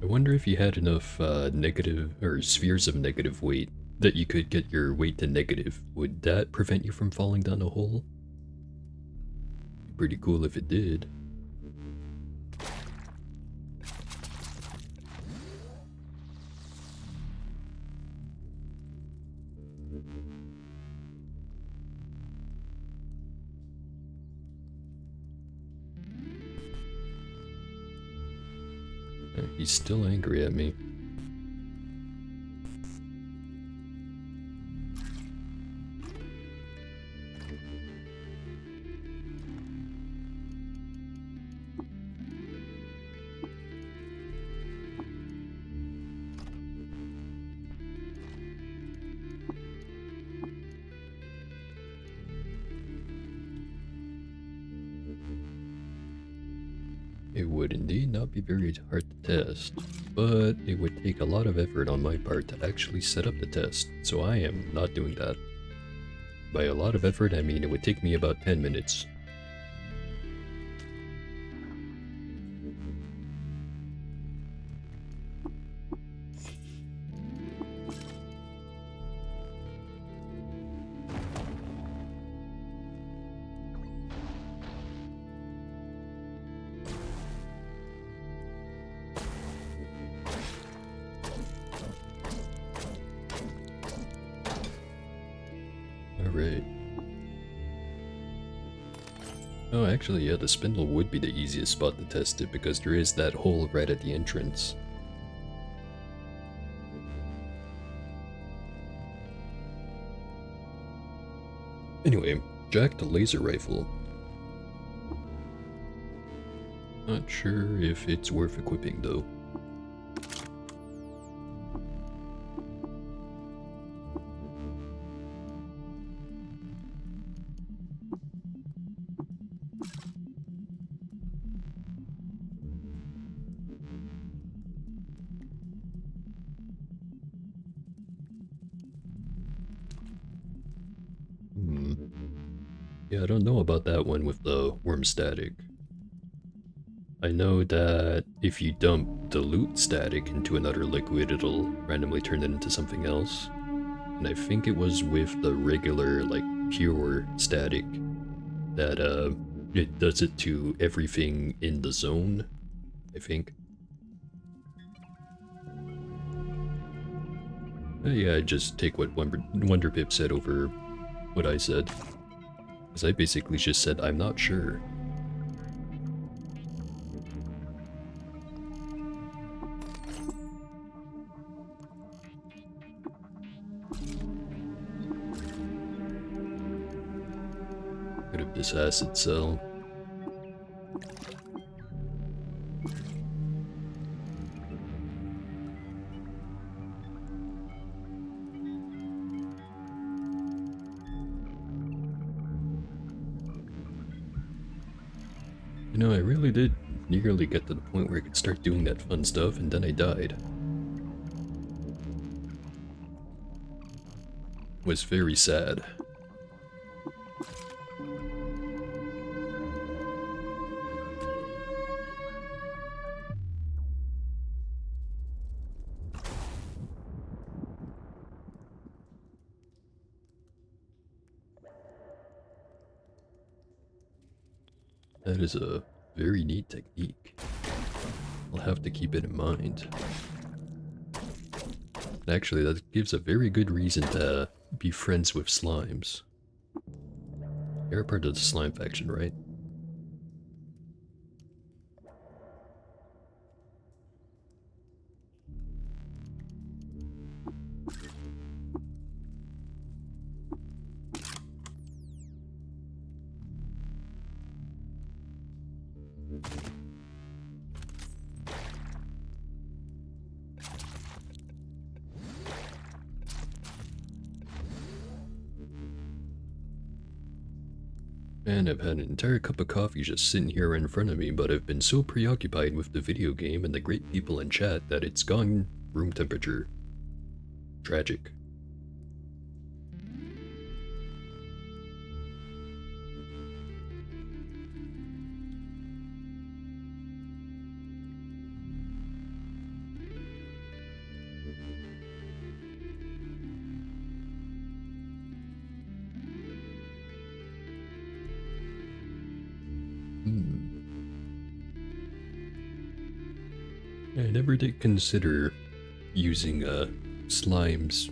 I wonder if you had enough negative or spheres of negative weight that you could get your weight to negative. Would that prevent you from falling down a hole? Pretty cool if it did. He's still angry at me. It would indeed not be very hard to test, but it would take a lot of effort on my part to actually set up the test, so I am not doing that. By a lot of effort, I mean it would take me about 10 minutes. Alright. Oh, actually, yeah, the spindle would be the easiest spot to test it because there is that hole right at the entrance. Anyway, Jack the laser rifle. Not sure if it's worth equipping though. Yeah, I don't know about that one with the worm static. I know that if you dump dilute static into another liquid, it'll randomly turn it into something else. And I think it was with the regular, like, pure static that, it does it to everything in the zone, I think. Yeah, I just take what Wonder Pip said over what I said. Because I basically just said, I'm not sure. Could have this acid cell. You know, I really did nearly get to the point where I could start doing that fun stuff, and then I died. Was very sad. That is a very neat technique. I'll have to keep it in mind. Actually, that gives a very good reason to be friends with slimes. You're a part of the slime faction, right? And I've had an entire cup of coffee just sitting here in front of me, but I've been so preoccupied with the video game and the great people in chat that it's gone room temperature. Tragic. I never did consider using slimes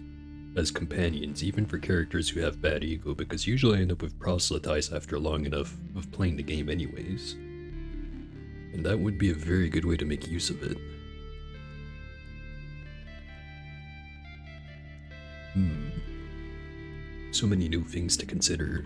as companions, even for characters who have bad ego, because usually I end up with proselytize after long enough of playing the game anyways. And that would be a very good way to make use of it. So many new things to consider.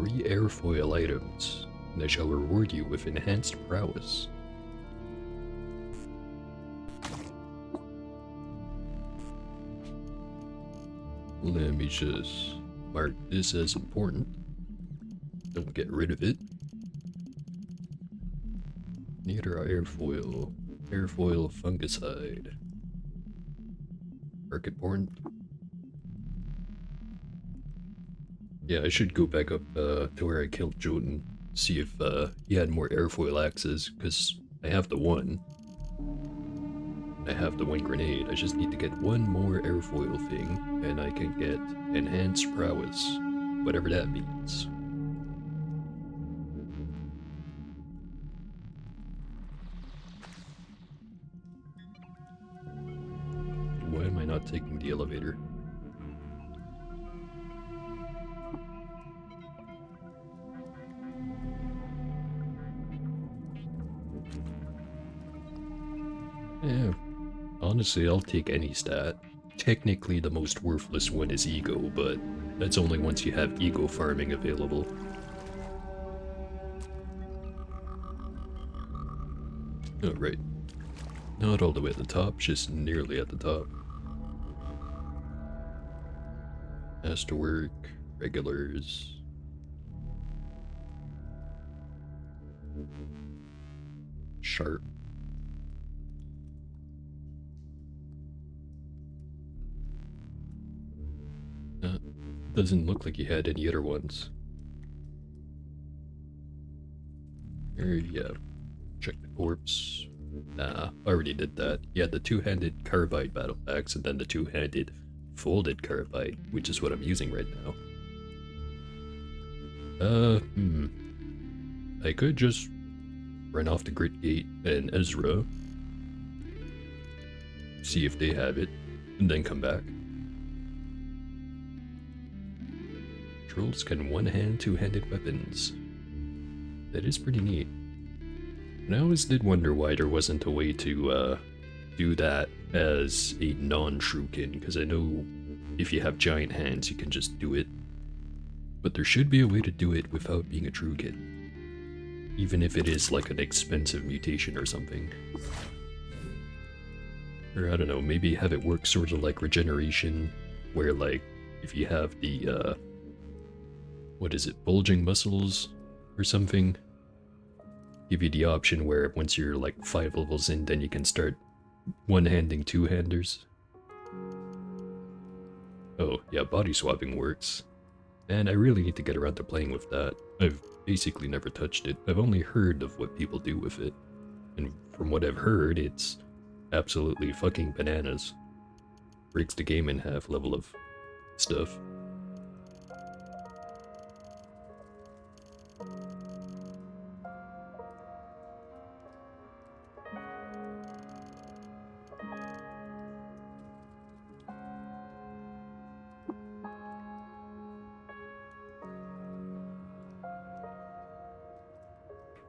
3 airfoil items, and I shall reward you with enhanced prowess. Let me just mark this as important. Don't get rid of it. Neither airfoil. Airfoil fungicide. Mark important. Yeah, I should go back up to where I killed Jotun. See if he had more airfoil axes, because I have the one. I have the one grenade. I just need to get one more airfoil thing, and I can get enhanced prowess, whatever that means. Why am I not taking the elevator? Yeah, honestly, I'll take any stat. Technically, the most worthless one is ego, but that's only once you have ego farming available. Oh, right. Not all the way at the top, just nearly at the top. Has to work, regulars. Sharp. Doesn't look like you had any other ones. Yeah. Check the corpse. Nah, I already did that. You had the two-handed carbide battle axe and then the two-handed folded carbide, which is what I'm using right now. I could just run off to Grit Gate and Ezra, see if they have it, and then come back. Trolls can one-hand, two-handed weapons. That is pretty neat. And I always did wonder why there wasn't a way to do that as a non-shuriken, because I know if you have giant hands you can just do it. But there should be a way to do it without being a shuriken. Even if it is like an expensive mutation or something. Or I don't know, maybe have it work sort of like regeneration, where like, if you have the, what is it, bulging muscles or something? Give you the option where once you're like 5 levels in, then you can start one-handing two-handers. Oh, yeah, body swapping works. And I really need to get around to playing with that. I've basically never touched it. I've only heard of what people do with it. And from what I've heard, it's absolutely fucking bananas. Breaks the game in half level of stuff.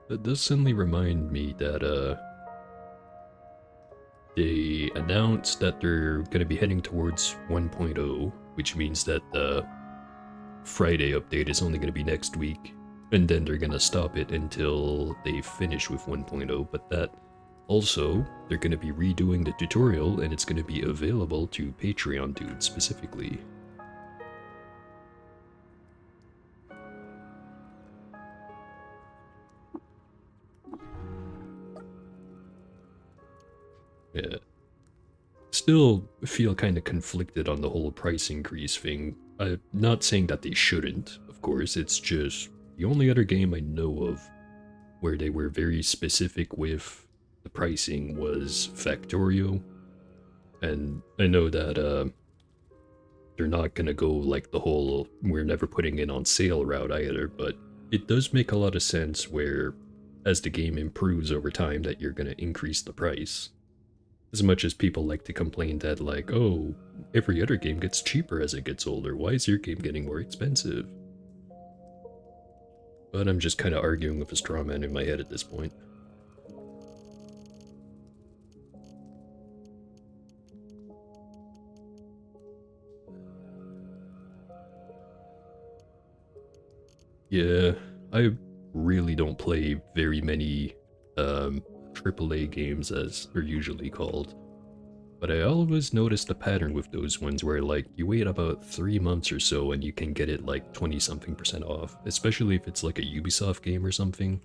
That does suddenly remind me that, they announced that they're going to be heading towards 1.0, which means that the Friday update is only going to be next week, and then they're going to stop it until they finish with 1.0, but that also, they're going to be redoing the tutorial, and it's going to be available to Patreon dudes specifically. Yeah. Still feel kind of conflicted on the whole price increase thing. I'm not saying that they shouldn't, of course, it's just the only other game I know of where they were very specific with the pricing was Factorio. And I know that they're not gonna go like the whole we're never putting it on sale route either, but it does make a lot of sense where as the game improves over time that you're gonna increase the price. As much as people like to complain that like, oh, every other game gets cheaper as it gets older, why is your game getting more expensive? But I'm just kind of arguing with a straw man in my head at this point. Yeah, I really don't play very many AAA games as they're usually called. But I always noticed a pattern with those ones where like you wait about 3 months or so and you can get it like 20 something percent off, especially if it's like a Ubisoft game or something.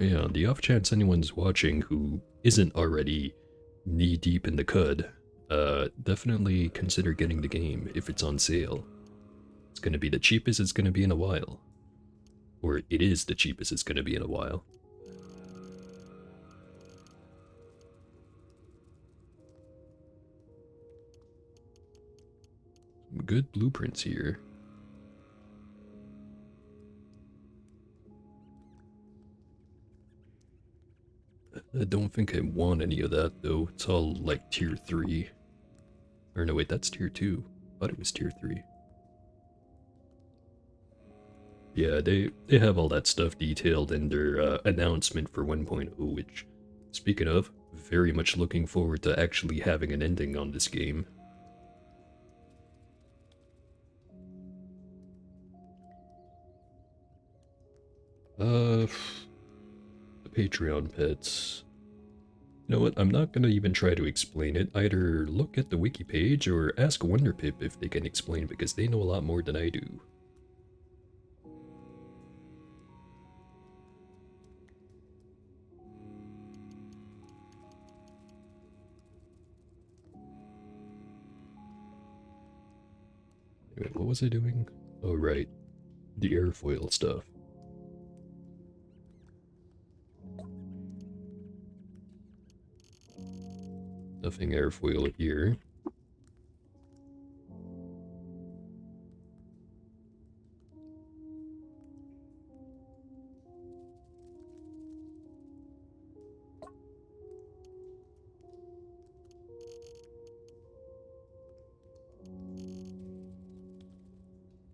Yeah, on the off chance anyone's watching who isn't already knee deep in the cud, definitely consider getting the game if it's on sale. It's gonna be the cheapest it's gonna be in a while. Or it is the cheapest it's gonna be in a while. Some good blueprints here. I don't think I want any of that though. It's all like tier 3. Or no, wait, that's tier 2. I thought it was tier 3. Yeah, they have all that stuff detailed in their announcement for 1.0, which, speaking of, very much looking forward to actually having an ending on this game. Uh, the Patreon pets. You know what, I'm not gonna even try to explain it. Either look at the wiki page or ask Wonderpip if they can explain because they know a lot more than I do. Wait, what was I doing? Oh, right. The airfoil stuff. Nothing airfoil here.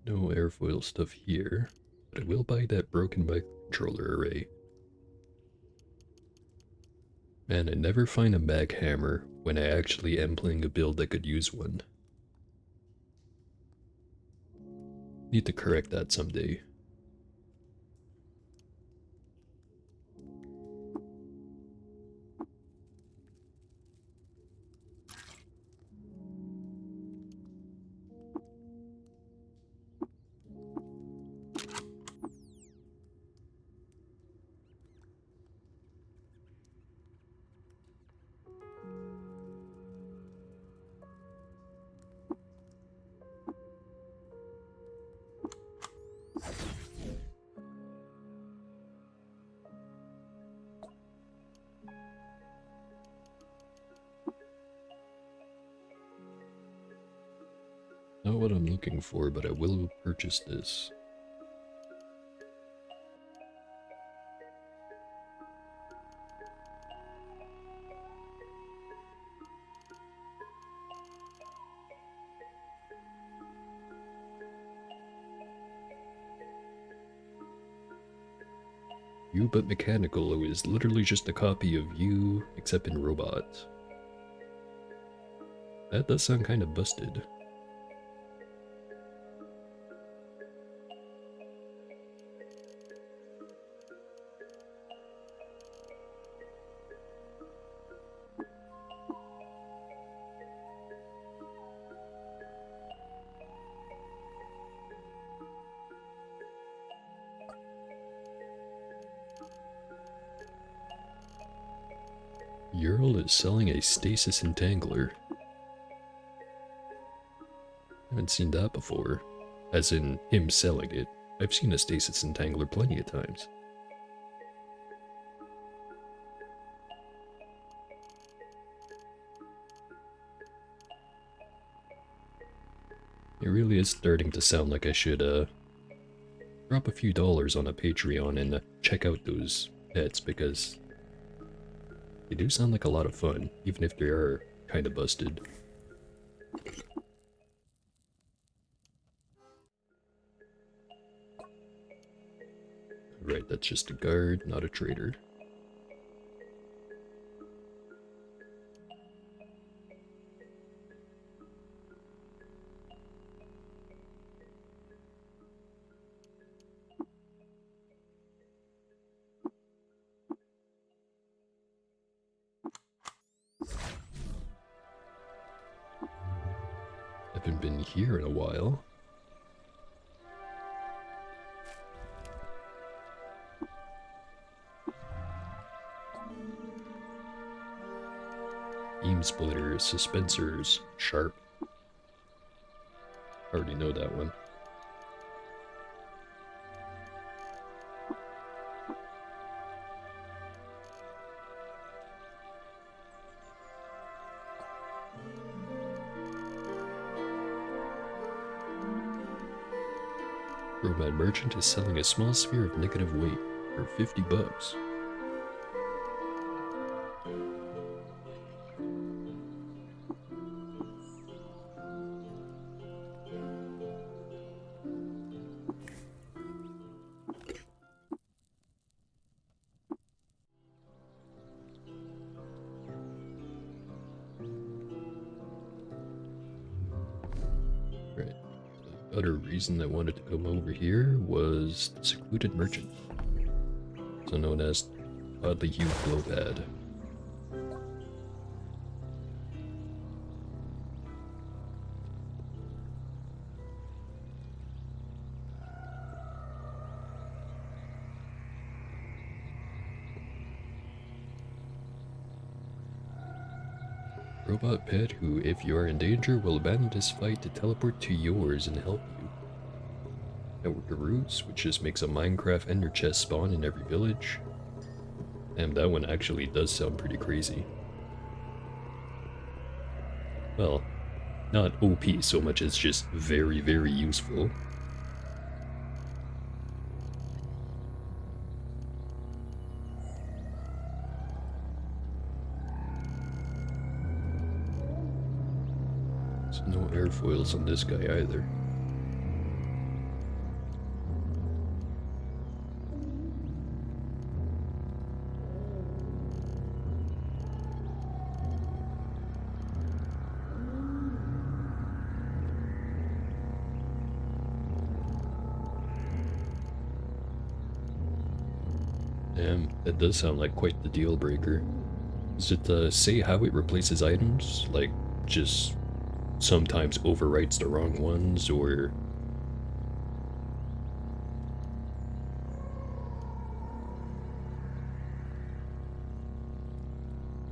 No airfoil stuff here, but I will buy that broken microcontroller array. Man, I never find a mag hammer when I actually am playing a build that could use one. Need to correct that someday. Not what I'm looking for, but I will purchase this. You But Mechanical is literally just a copy of you, except in robots. That does sound kind of busted. Ural is selling a stasis entangler. Haven't seen that before. As in, him selling it. I've seen a stasis entangler plenty of times. It really is starting to sound like I should, drop a few dollars on a Patreon and check out those pets because they do sound like a lot of fun, even if they are kinda busted. just a guard, not a traitor. Haven't been here in a while. Beam splitters, suspensors, sharp. Already know that one. Robot merchant is selling a small sphere of negative weight for $50. Right. The other reason I wanted to come over here was the secluded merchant, also known as oddly hued glowpad. Robot pet who, if you are in danger, will abandon this fight to teleport to yours and help you. Network of Roots, which just makes a Minecraft ender chest spawn in every village. Damn, that one actually does sound pretty crazy. Well, not OP so much as just very, very useful. So no airfoils on this guy either. Damn, that does sound like quite the deal breaker. Does it say how it replaces items? Like, just sometimes overwrites the wrong ones, or...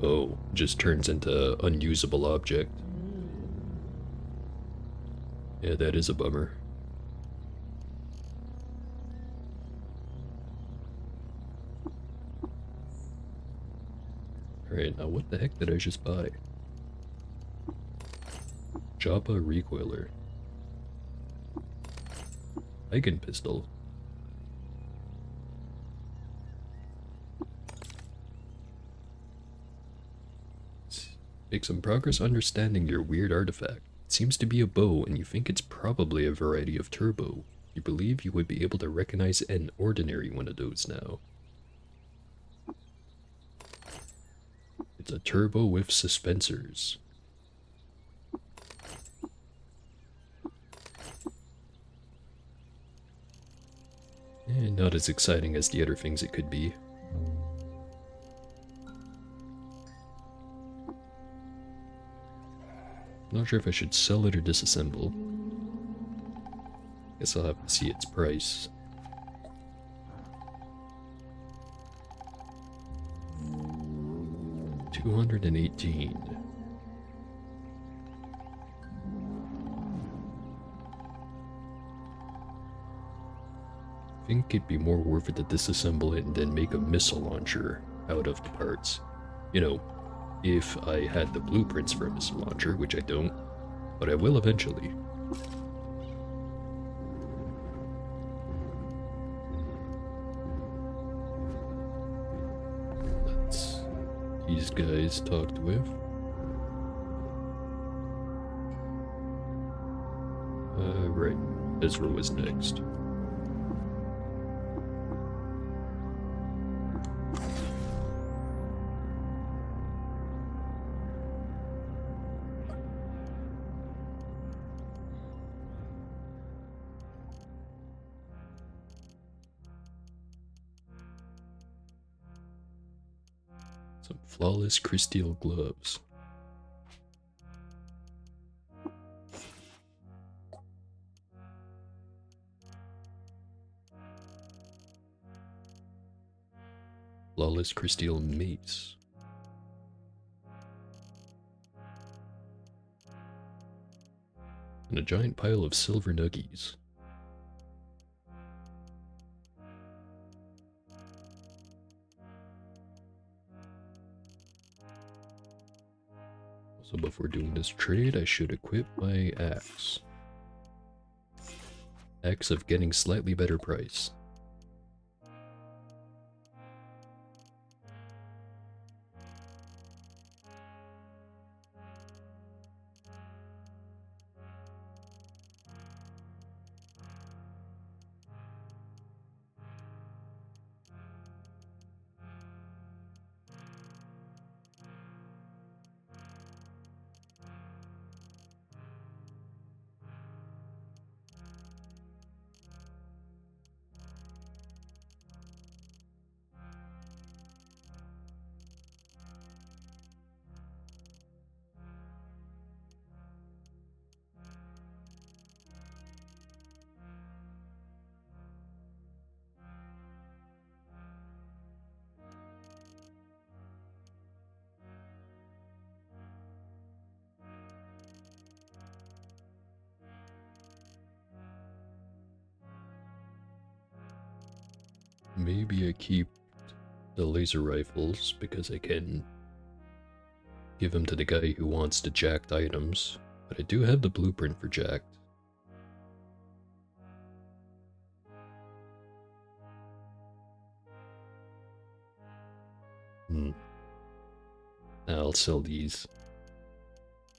Oh, just turns into unusable object. Yeah, that is a bummer. Alright, now what the heck did I just buy? Joppa recoiler. Eigen pistol. Make some progress understanding your weird artifact. It seems to be a bow, and you think it's probably a variety of turbo. You believe you would be able to recognize an ordinary one of those now. It's a turbo with suspensors. Not as exciting as the other things it could be. Not sure if I should sell it or disassemble. Guess I'll have to see its price. $218. I think it'd be more worth it to disassemble it and then make a missile launcher out of the parts. You know, if I had the blueprints for a missile launcher, which I don't, but I will eventually. Let's these guys talked with. Right, Ezra was next. Some flawless crystal gloves. Flawless crystal mace. And a giant pile of silver nuggies. So before doing this trade, I should equip my axe. Axe of getting slightly better price. Maybe I keep the laser rifles because I can give them to the guy who wants the jacked items, but I do have the blueprint for jacked. I'll sell these.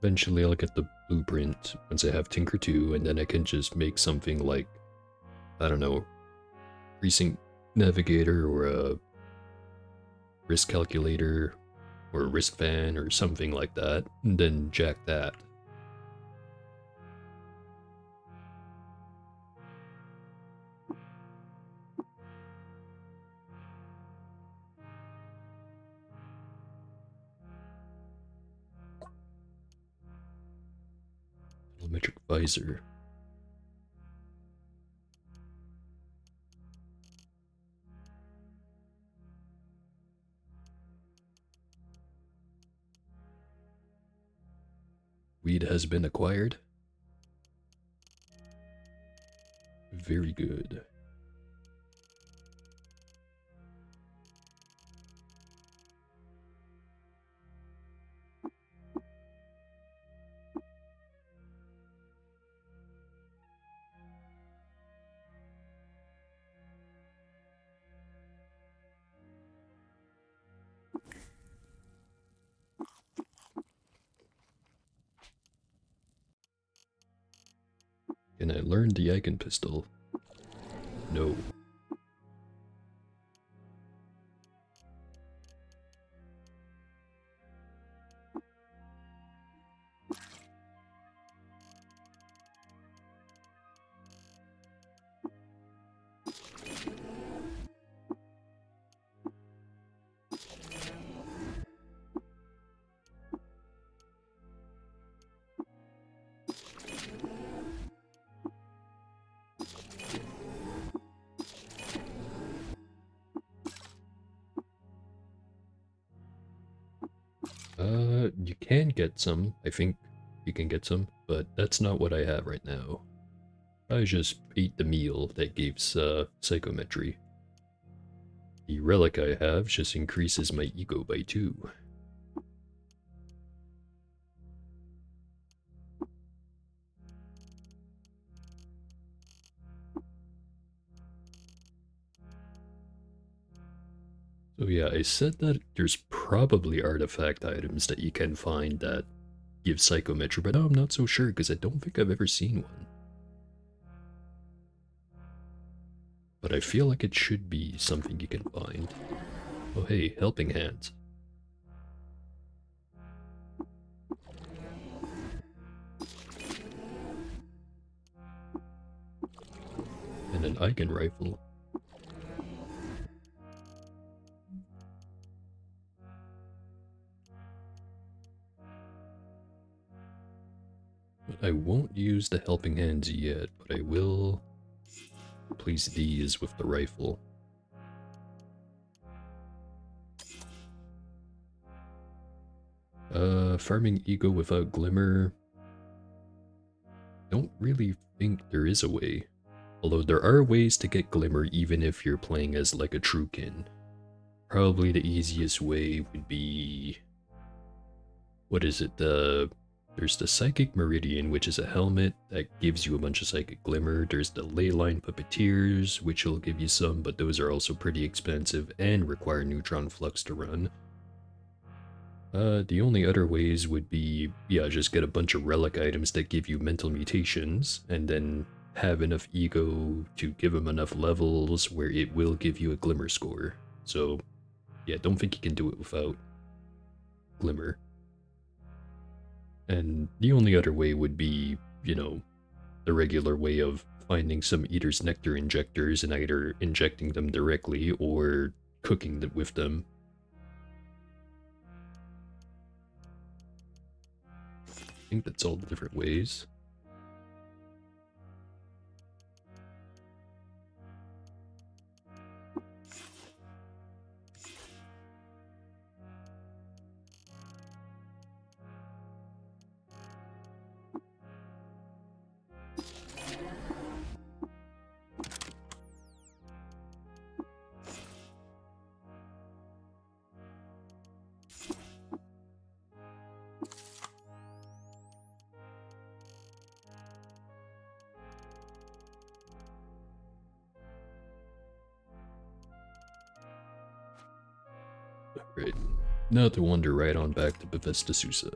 Eventually I'll get the blueprint once I have Tinker 2, and then I can just make something like, I don't know, precinct navigator or a risk calculator or a risk van or something like that, and then jack that. Metric visor. Weed has been acquired. Very good. Can I learn the Eigen pistol? No. You can get some. I think you can get some, but that's not what I have right now. I just ate the meal that gives psychometry. The relic I have just increases my ego by 2. So yeah, I said that there's probably artifact items that you can find that give psychometry, but now I'm not so sure because I don't think I've ever seen one. But I feel like it should be something you can find. Oh hey, helping hands. And an Eigen rifle. I won't use the helping hands yet, but I will place these with the rifle. Farming ego without glimmer. Don't really think there is a way. Although there are ways to get glimmer even if you're playing as like a truekin. Probably the easiest way would be... what is it? There's the Psychic Meridian, which is a helmet that gives you a bunch of Psychic Glimmer. There's the Leyline Puppeteers, which will give you some, but those are also pretty expensive and require Neutron Flux to run. The only other ways would be, yeah, just get a bunch of relic items that give you mental mutations, and then have enough ego to give them enough levels where it will give you a Glimmer score. So, yeah, don't think you can do it without Glimmer. And the only other way would be, you know, the regular way of finding some Eater's Nectar injectors and either injecting them directly or cooking them with them. I think that's all the different ways. Right. Now to wander right on back to Bethesda Susa.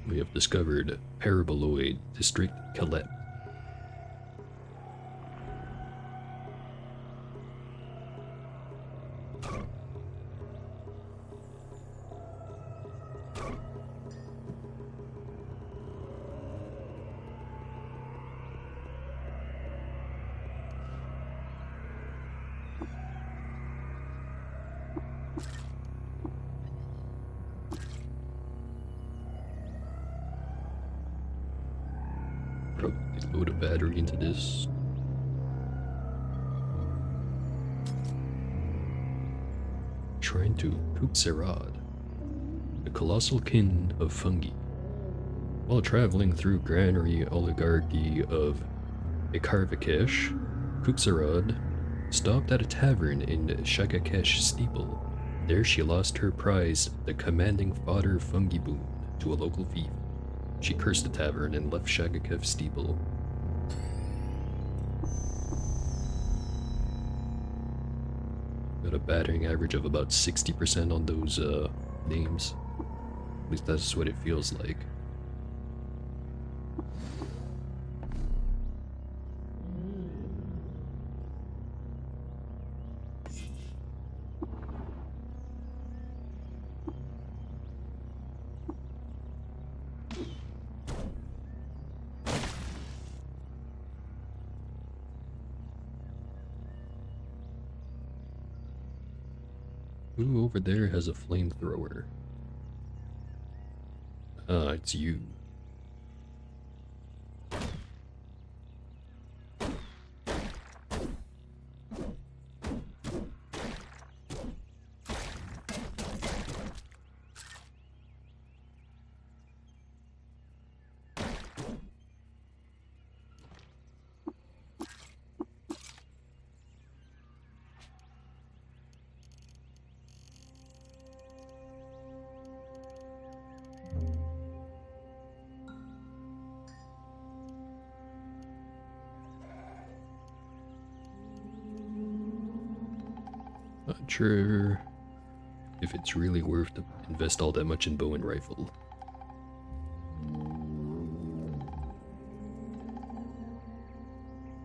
We have discovered Paraboloid District Calette. Probably load a battery into this. Shrine to Puxerad, the colossal kin of fungi. While traveling through granary oligarchy of Ikarvakesh, Puxerad stopped at a tavern in Shagakesh Steeple. There she lost her prize, the commanding fodder fungi boon, to a local thief. She cursed the tavern and left Shagakesh Steeple. Got a batting average of about 60% on those names. At least that's what it feels like. Who over there has a flamethrower? Ah, it's you. Not sure if it's really worth to invest all that much in bow and rifle.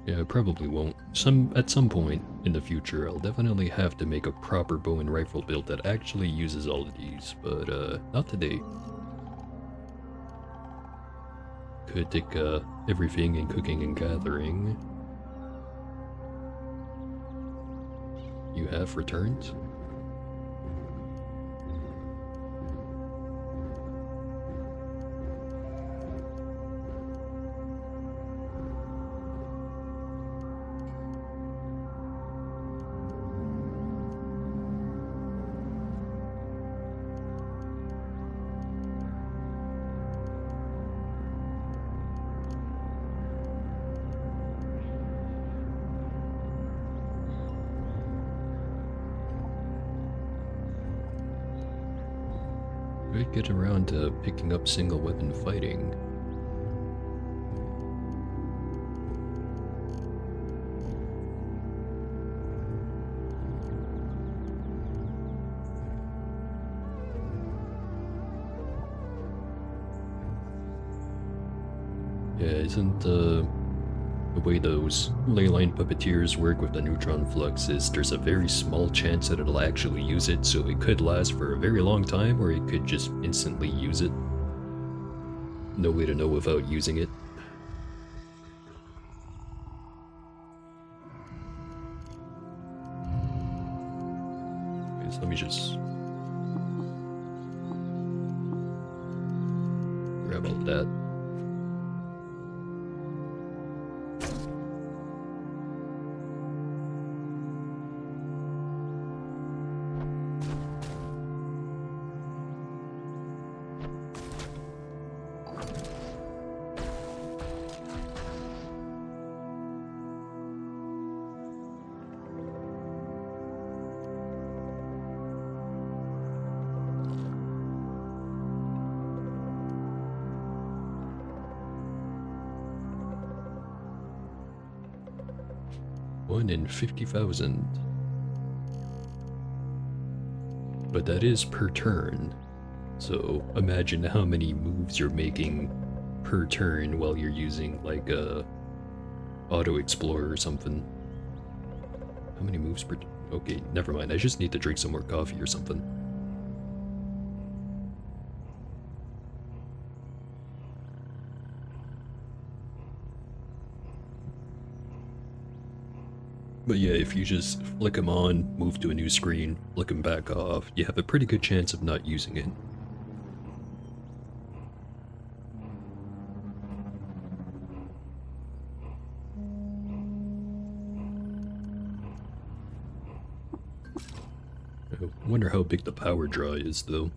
Yeah, I probably won't. At some point in the future, I'll definitely have to make a proper bow and rifle build that actually uses all of these, but not today. could take everything in cooking and gathering. You have returned? Could get around to picking up single weapon fighting. Yeah, isn't the way those leyline puppeteers work with the neutron flux is there's a very small chance that it'll actually use it, so it could last for a very long time, or it could just instantly use it. No way to know without using it. Okay, so let me just grab all that. One in 50,000. But that is per turn. So imagine how many moves you're making per turn while you're using like a auto explorer or something. How many moves per okay, never mind. I just need to drink some more coffee or something. But yeah, if you just flick them on, move to a new screen, flick them back off, you have a pretty good chance of not using it. I wonder how big the power draw is, though.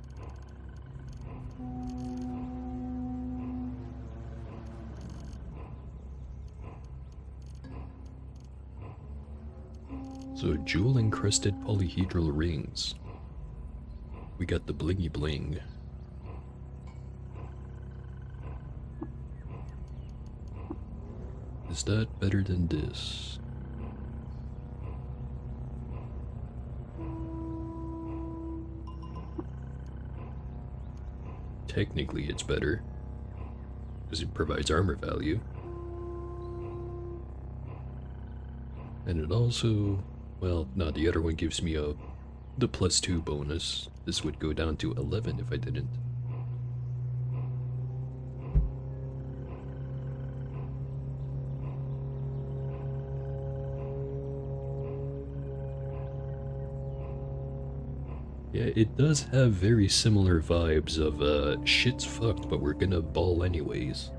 So, jewel-encrusted polyhedral rings. We got the blingy bling. Is that better than this? Technically it's better, because it provides armor value. And it also, well, no, the other one gives me the +2 bonus. This would go down to 11 if I didn't. Yeah, it does have very similar vibes of, shit's fucked, but we're gonna ball anyways.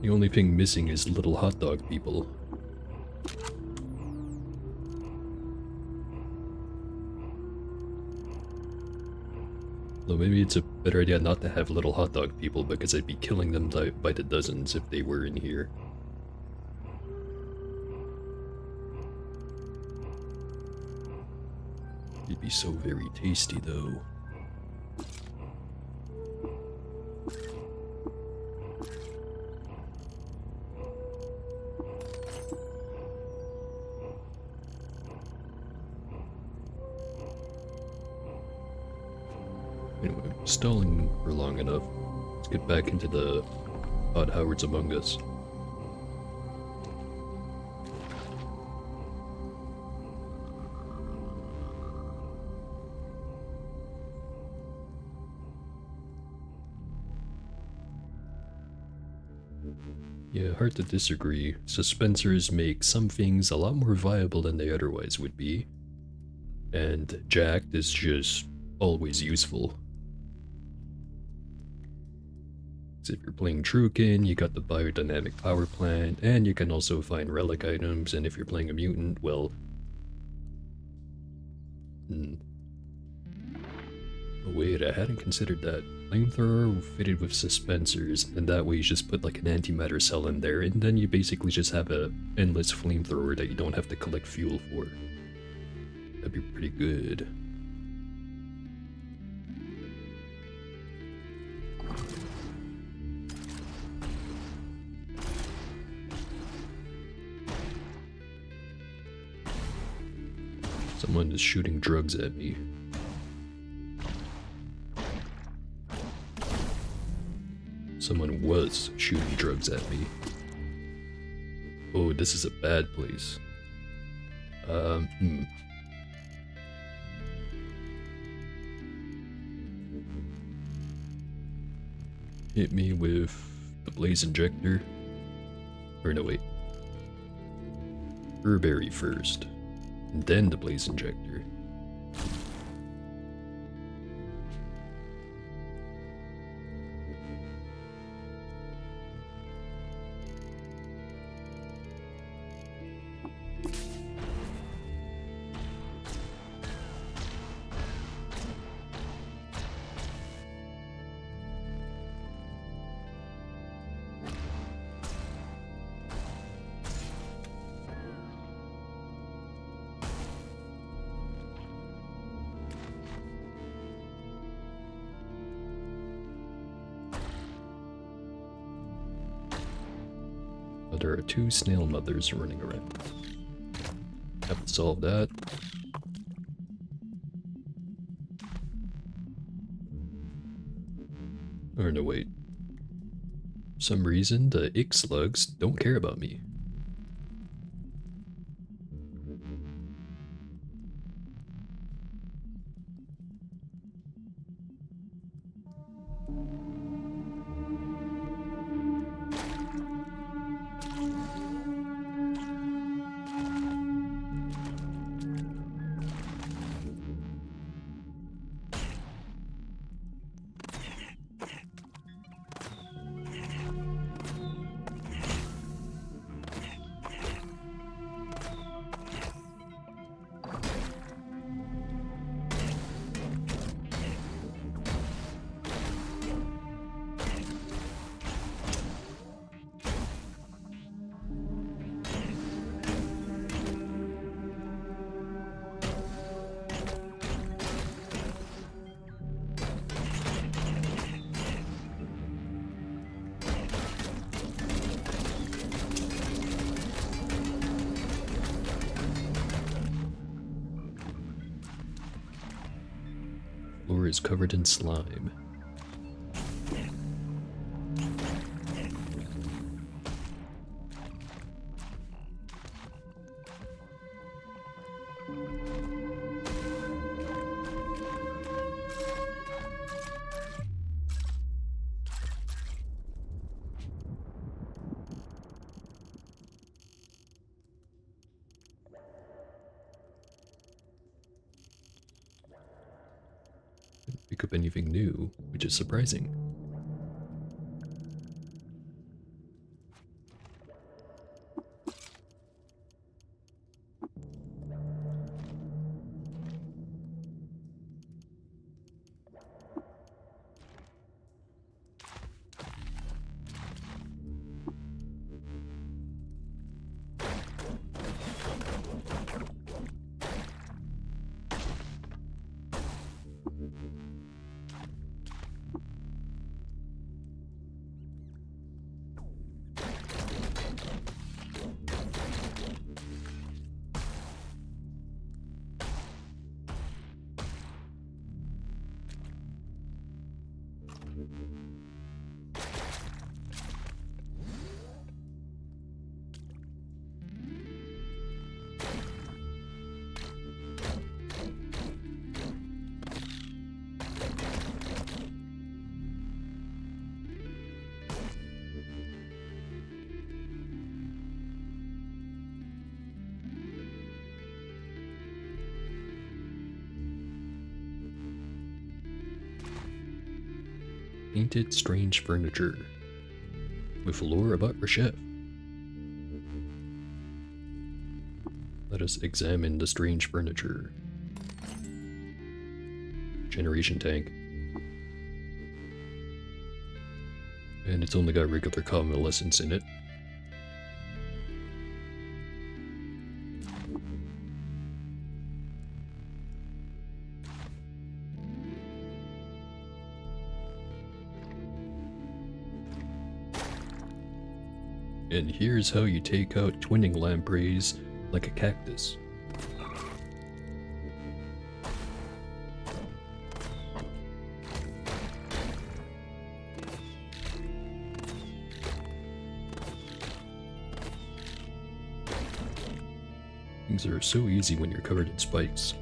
The only thing missing is little hot dog people. Though maybe it's a better idea not to have little hot dog people, because I'd be killing them by the dozens if they were in here. It'd be so very tasty, though. Anyway, stalling for long enough. Let's get back into the Todd Howard's Among Us. Yeah, hard to disagree. Suspensors make some things a lot more viable than they otherwise would be. And jacked is just always useful. So if you're playing Trukin, you got the biodynamic power plant, and you can also find relic items, and if you're playing a mutant, well... Oh wait, I hadn't considered that. Flamethrower fitted with suspensors, and that way you just put like an antimatter cell in there, and then you basically just have a endless flamethrower that you don't have to collect fuel for. That'd be pretty good. Someone is shooting drugs at me. Someone was shooting drugs at me. Oh, this is a bad place. Hit me with the blaze injector. Or no, wait. Burberry first, and then the blaze injector. There are 2 snail mothers running around. Have to solve that. Or no, wait. For some reason, the ick slugs don't care about me. Floor is covered in slime. Didn't pick up anything new, which is surprising. painted strange furniture with lore about our chef. Let us examine the strange furniture. Generation tank. And it's only got regular convalescence in it. And here's how you take out twinning lampreys like a cactus. Things are so easy when you're covered in spikes.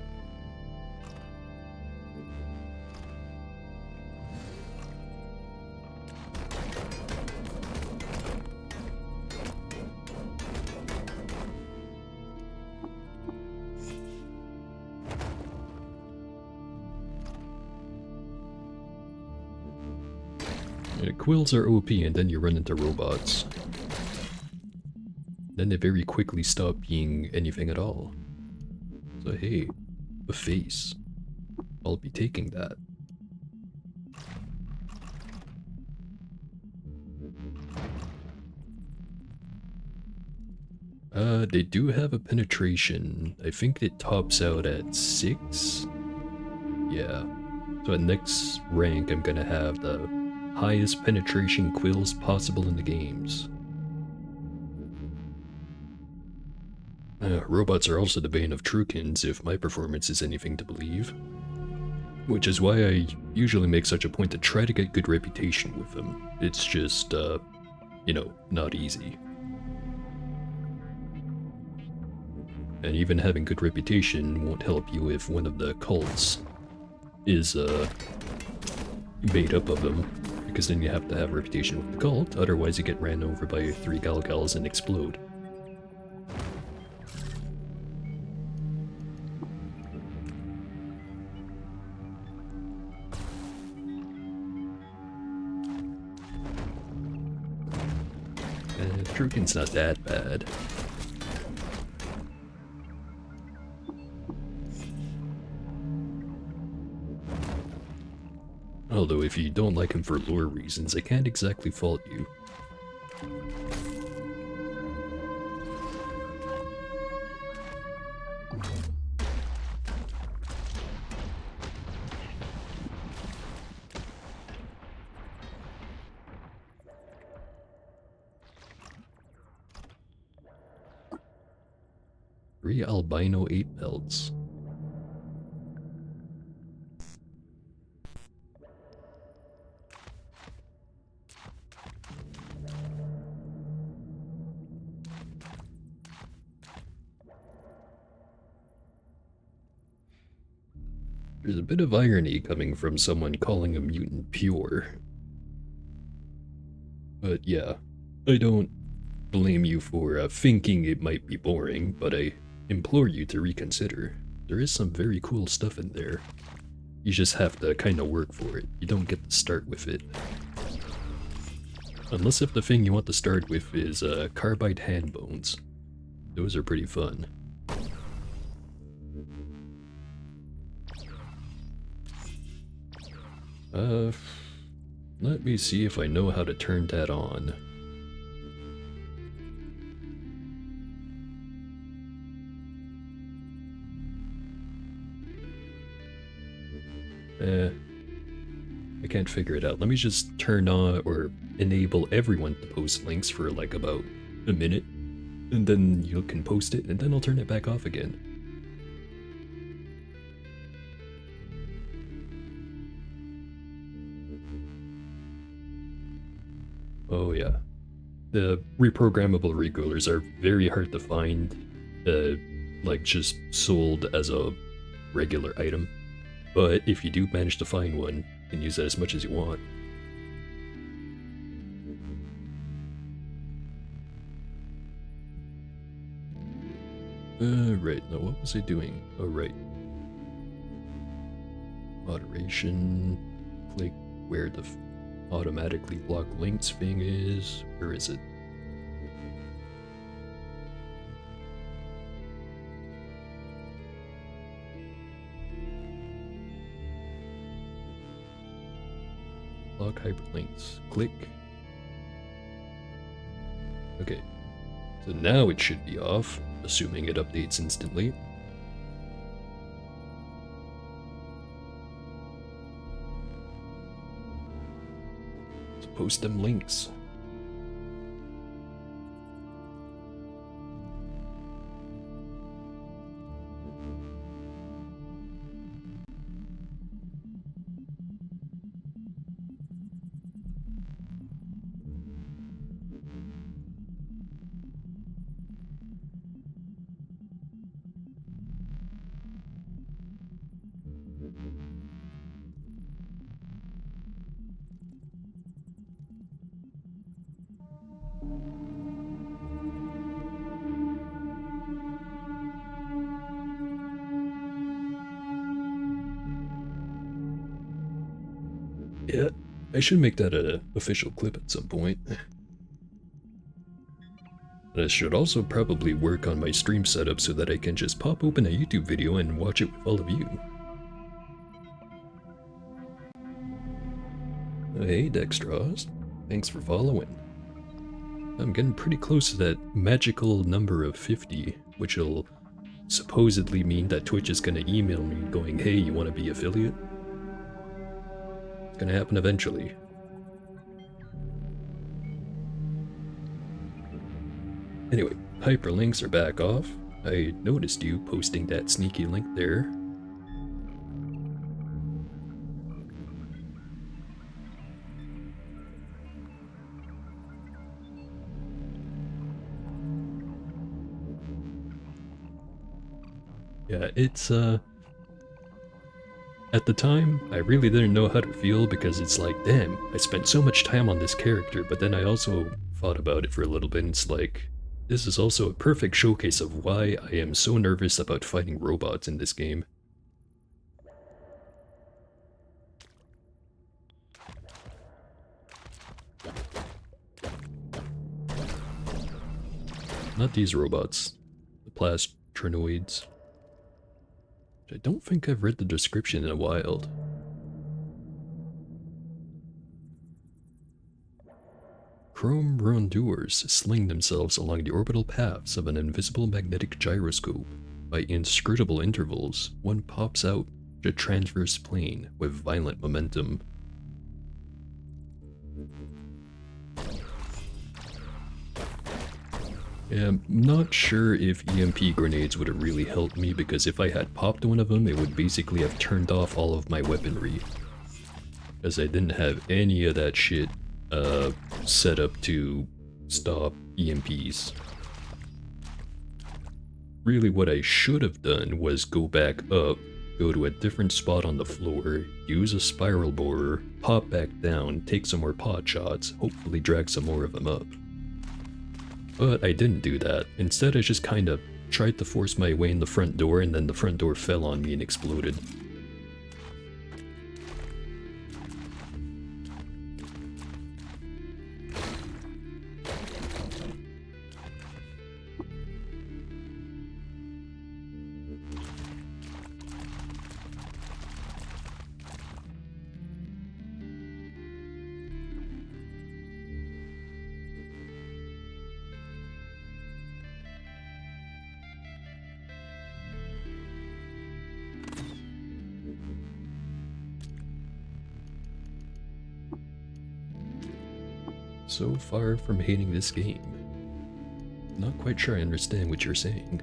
Quills are OP and then you run into robots. Then they very quickly stop being anything at all. So hey, a face. I'll be taking that. They do have a penetration. I think it tops out at 6? Yeah. So at next rank I'm gonna have the highest penetration quills possible in the games. Robots are also the bane of Trukins if my performance is anything to believe. Which is why I usually make such a point to try to get good reputation with them. It's just, you know, not easy. And even having good reputation won't help you if one of the cults is, made up of them. Because then you have to have a reputation with the cult, otherwise you get ran over by 3 Galgals and explode. Trukin's not that bad. Although if you don't like him for lore reasons, I can't exactly fault you. Three albino 8 pelts. There's a bit of irony coming from someone calling a mutant pure. But yeah, I don't blame you for thinking it might be boring, but I implore you to reconsider. There is some very cool stuff in there. You just have to kind of work for it. You don't get to start with it. Unless if the thing you want to start with is carbide hand bones. Those are pretty fun. Let me see if I know how to turn that on. I can't figure it out. Let me just turn on or enable everyone to post links for like about a minute, and then you can post it, and then I'll turn it back off again. Oh yeah. The reprogrammable regulars are very hard to find, like just sold as a regular item. But if you do manage to find one, you can use that as much as you want. Right, now what was I doing? Oh, right. Moderation, click where the automatically block links thing is. Where is it? Block hyperlinks. Click. Okay. So now it should be off, assuming it updates instantly. So post them links. Yeah, I should make that an official clip at some point. And I should also probably work on my stream setup so that I can just pop open a YouTube video and watch it with all of you. Hey Dextros, thanks for following. I'm getting pretty close to that magical number of 50, which will supposedly mean that Twitch is gonna email me going, hey, you wanna be affiliate? It's gonna happen eventually. Anyway, hyperlinks are back off. I noticed you posting that sneaky link there. Yeah, it's, at the time, I really didn't know how to feel because it's like, damn, I spent so much time on this character, but then I also thought about it for a little bit and it's like, this is also a perfect showcase of why I am so nervous about fighting robots in this game. Not these robots. The plastrinoids. I don't think I've read the description in a while. Chrome rondeurs sling themselves along the orbital paths of an invisible magnetic gyroscope. By inscrutable intervals, one pops out the transverse plane with violent momentum. Yeah, I'm not sure if EMP grenades would have really helped me because if I had popped one of them, it would basically have turned off all of my weaponry. Because I didn't have any of that shit set up to stop EMPs. Really what I should have done was go back up, go to a different spot on the floor, use a spiral borer, pop back down, take some more pot shots, hopefully drag some more of them up. But I didn't do that. Instead I just kind of tried to force my way in the front door and then the front door fell on me and exploded. So far from hating this game. Not quite sure I understand what you're saying.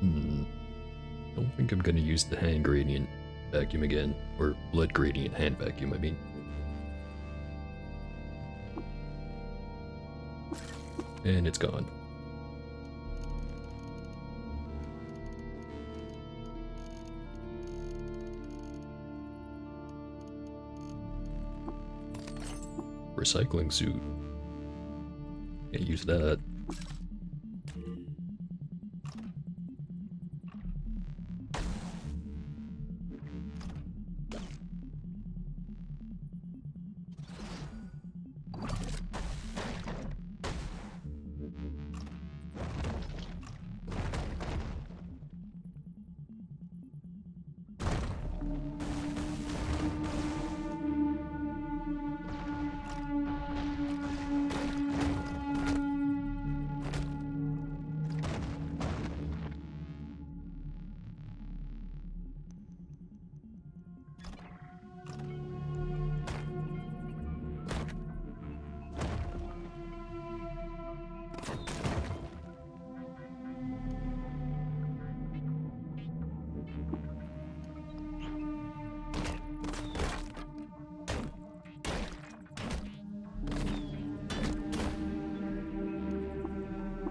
Don't think I'm gonna use the hand gradient vacuum again. Or blood gradient hand vacuum, I mean. And it's gone. Recycling suit. Can't use that.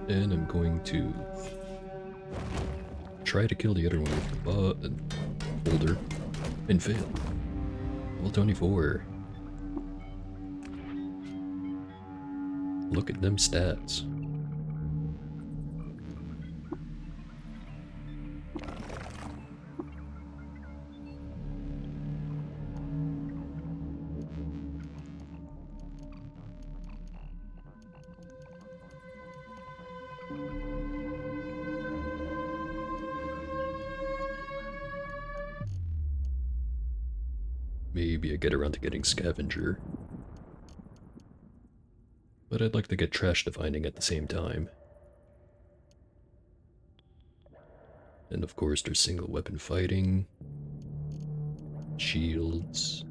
And I'm going to try to kill the other one with the boulder and fail. Level 24. Look at them stats. Maybe I get around to getting Scavenger. But I'd like to get Trash Defining at the same time. And of course there's single weapon fighting, shields,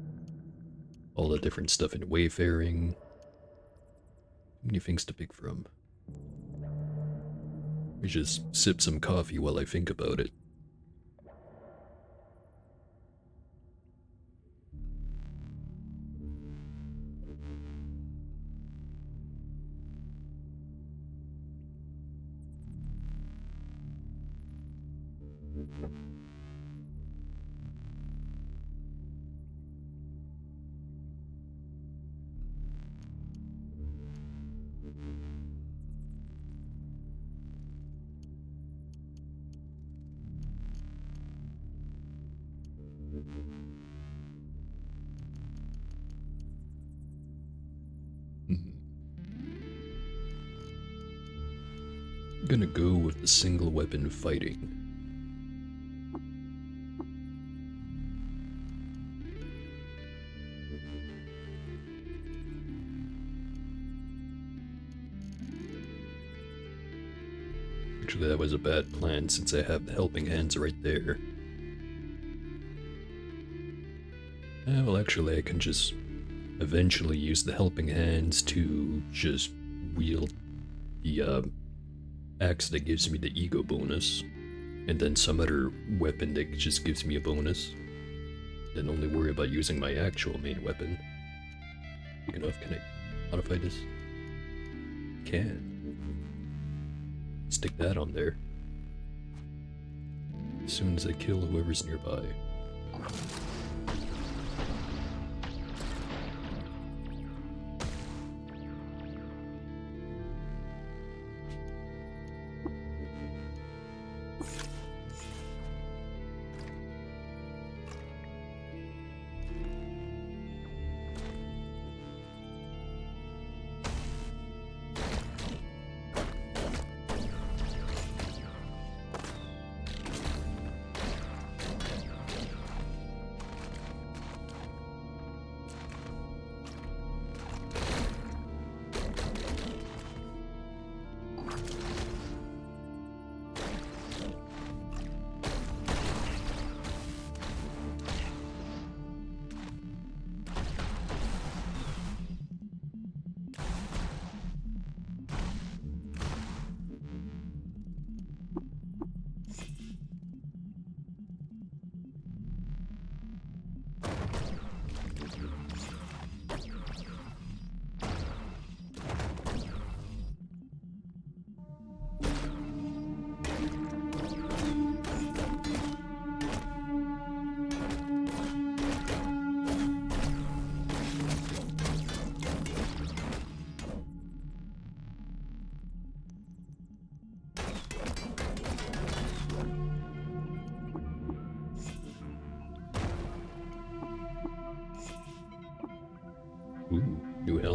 all the different stuff in wayfaring. Too many things to pick from. We just sip some coffee while I think about it. I'm gonna go with the single weapon fighting. Actually, that was a bad plan since I have the helping hands right there. Well, actually, I can just eventually use the helping hands to just wield the axe that gives me the ego bonus, and then some other weapon that just gives me a bonus. Then only worry about using my actual main weapon. Big enough, can I modify this? Can. Stick that on there. As soon as I kill whoever's nearby.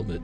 helmet.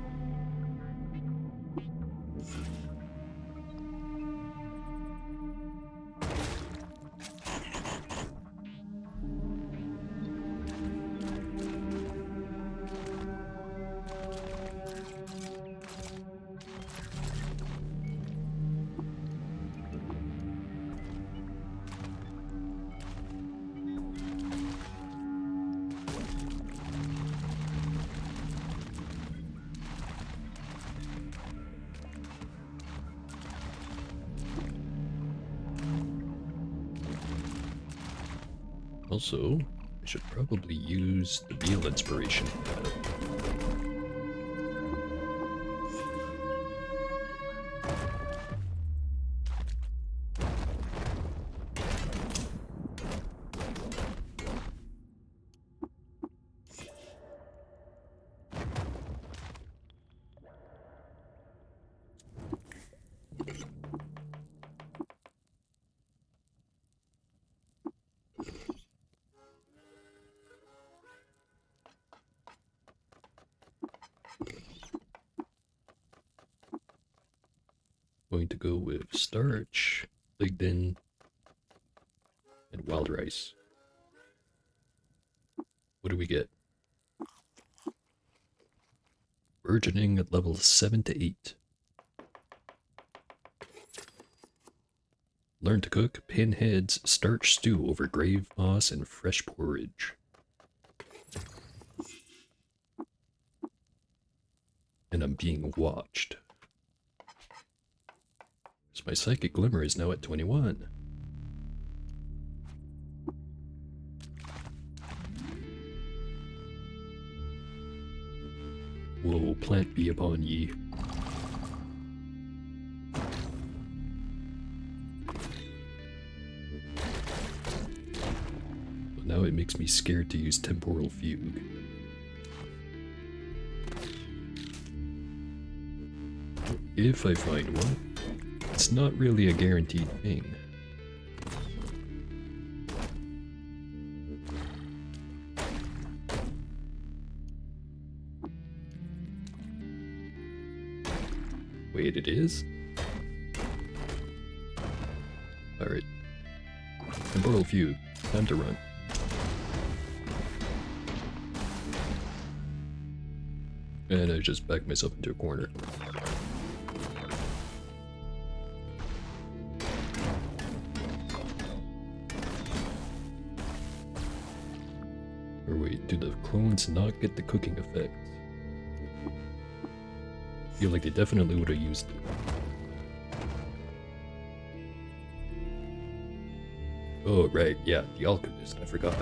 Also, I should probably use the meal inspiration. Going to go with starch, lignin, and wild rice. What do we get? Burgeoning at levels 7 to 8. Learn to cook pinheads starch stew over grave moss and fresh porridge. And I'm being watched. So my psychic glimmer is now at 21. Woe, plant be upon ye. But now it makes me scared to use temporal fugue. If I find one, it's not really a guaranteed thing. Wait, it is? Alright. Temporal fugue. Time to run. And I just backed myself into a corner. Or wait, do the clones not get the cooking effect? I feel like they definitely would have used it. Oh, right, yeah, the alchemist, I forgot.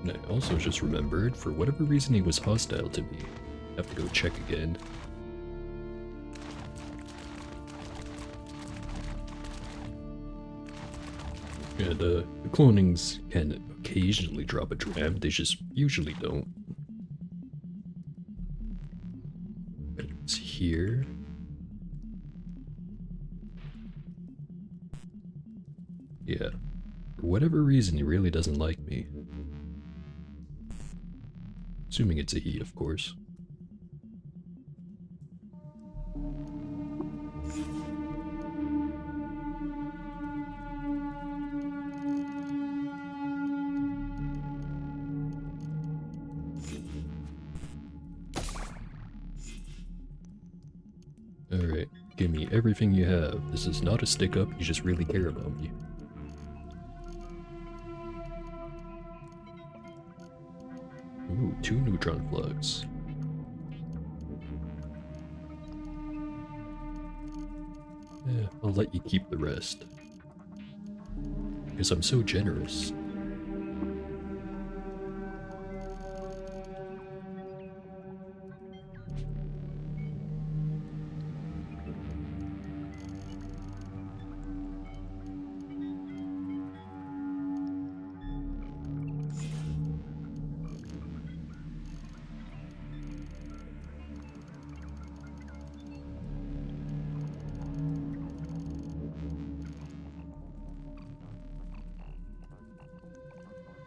And I also just remembered, for whatever reason he was hostile to me. I have to go check again. Yeah, the clonings can occasionally drop a dram, they just usually don't. But it's here. Yeah. For whatever reason, he really doesn't like me. Assuming it's a he, of course. Alright, give me everything you have. This is not a stick up, you just really care about me. Ooh, 2 neutron plugs. Yeah, I'll let you keep the rest. Because I'm so generous.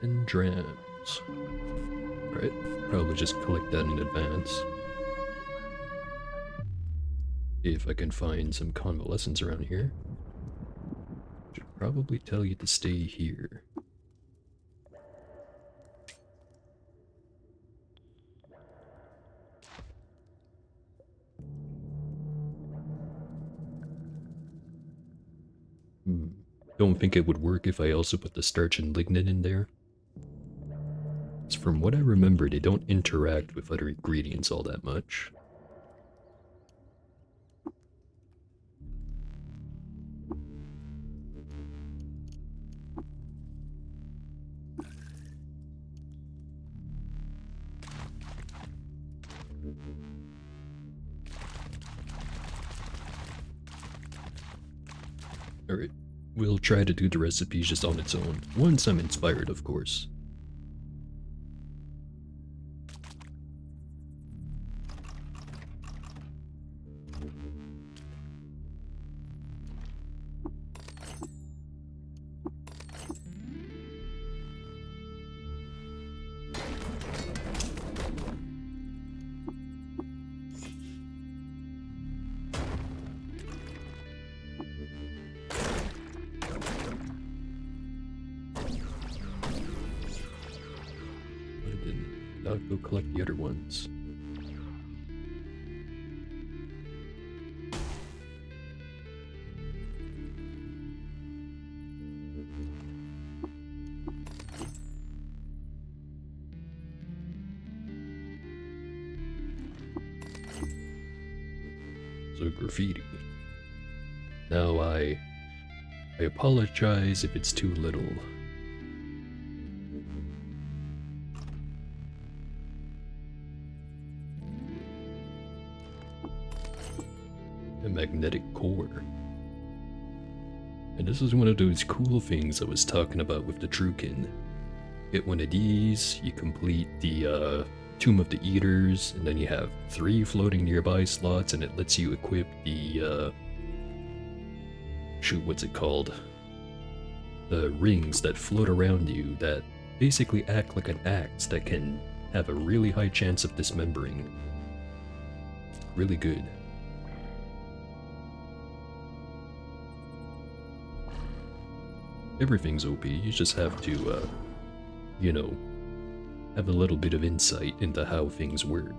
And drams. Alright, probably just collect that in advance. See if I can find some convalescents around here. Should probably tell you to stay here. Don't think it would work if I also put the starch and lignin in there. From what I remember, they don't interact with other ingredients all that much. Alright, we'll try to do the recipe just on its own, once I'm inspired, of course. I'll go collect the other ones. So graffiti. Now I apologize if it's too little. A magnetic core. And this is one of those cool things I was talking about with the Trukin. Get one of these, you complete the Tomb of the Eaters, and then you have 3 floating nearby slots, and it lets you equip the shoot, what's it called? The rings that float around you that basically act like an axe that can have a really high chance of dismembering. Really good. Everything's OP, you just have to, you know, have a little bit of insight into how things work.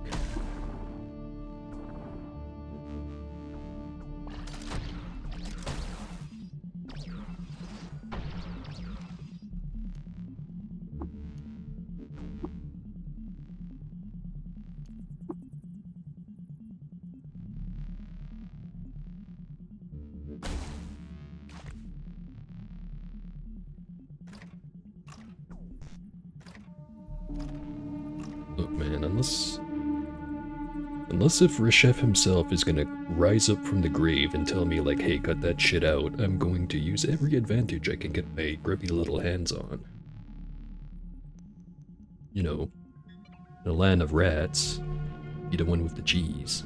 Look, man, unless if Reshef himself is gonna rise up from the grave and tell me, like, hey, cut that shit out, I'm going to use every advantage I can get my grubby little hands on. You know, in a land of rats, be the one with the cheese.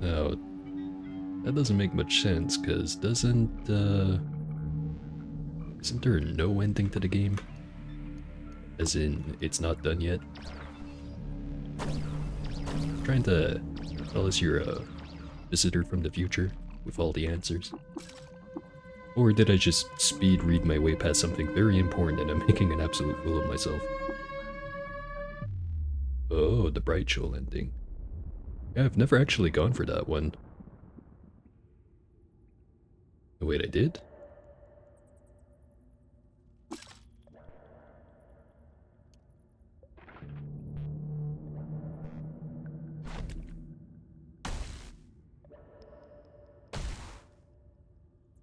Now, that doesn't make much sense, because isn't there no ending to the game? As in, it's not done yet? Trying to tell us you're a visitor from the future with all the answers? Or did I just speed read my way past something very important and I'm making an absolute fool of myself? Oh, the Bright Shoal ending. Yeah, I've never actually gone for that one. Oh, wait, I did?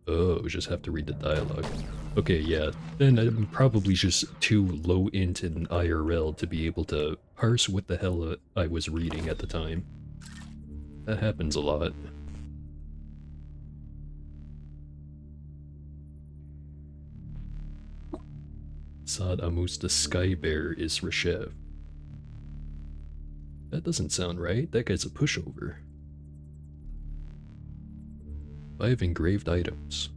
Oh, was just have to read the dialogue. Okay, yeah, then I'm probably just too low int in IRL to be able to parse what the hell I was reading at the time. That happens a lot. Sad Amus the Sky Bear is Reshev. That doesn't sound right. That guy's a pushover. 5 engraved items.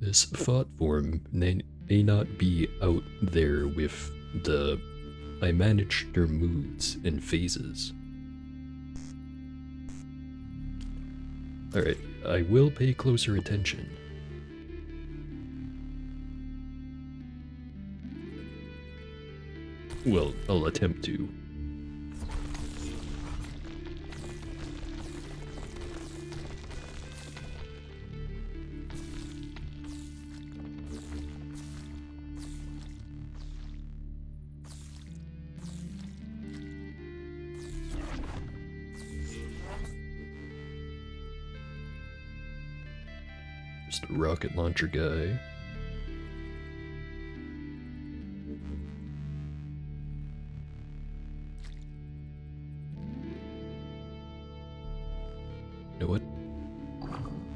This thought form may not be out there with the I manage their moods and phases. Alright, I will pay closer attention. Well, I'll attempt to. Just a rocket launcher guy. You know what?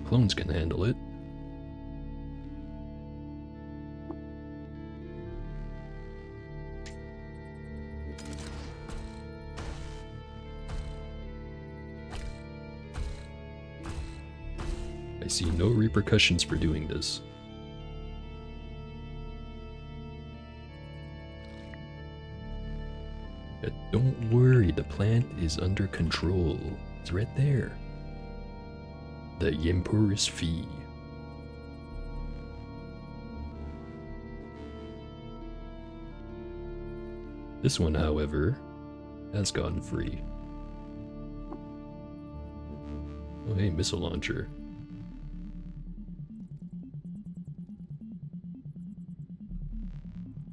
Clones can handle it. I see no repercussions for doing this. But don't worry, the plant is under control. It's right there. The Yempurus Fee. This one, however, has gone free. Oh hey, missile launcher.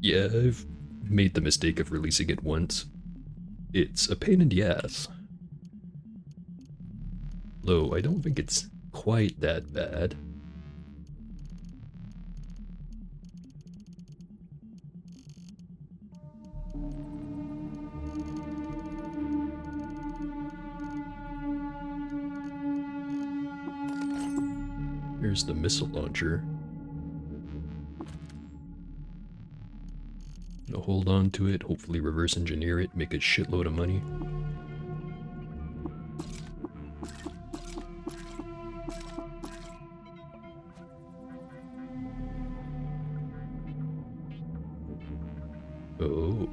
Yeah, I've made the mistake of releasing it once. It's a pain in the ass. Though I don't think it's quite that bad. Here's the missile launcher. Gonna hold on to it, hopefully reverse engineer it, make a shitload of money. Oh.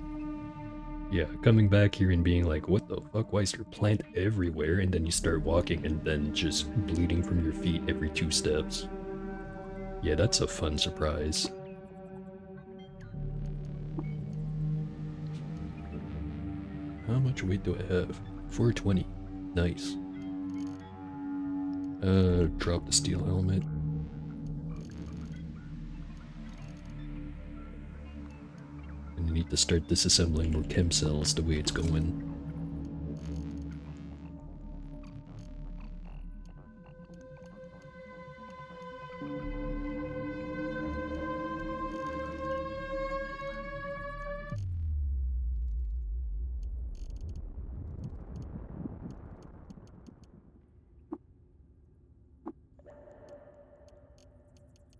Yeah, coming back here and being like, what the fuck, why is there plant everywhere? And then you start walking and then just bleeding from your feet every 2 steps. Yeah, that's a fun surprise. How much weight do I have? 420. Nice. Drop the steel helmet. And you need to start disassembling more chem cells the way it's going.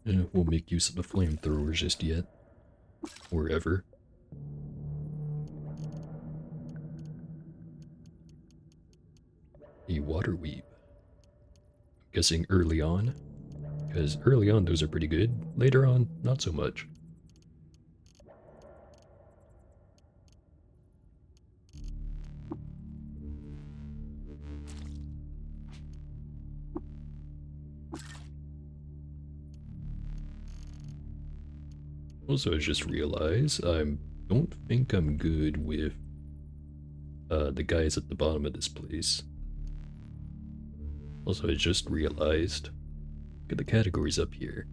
And we'll make use of the flamethrowers just yet. Or ever. A water weave. I'm guessing early on. Because early on those are pretty good. Later on, not so much. Also, I just realized I don't think I'm good with the guys at the bottom of this place. Also, I just realized, look at the categories up here.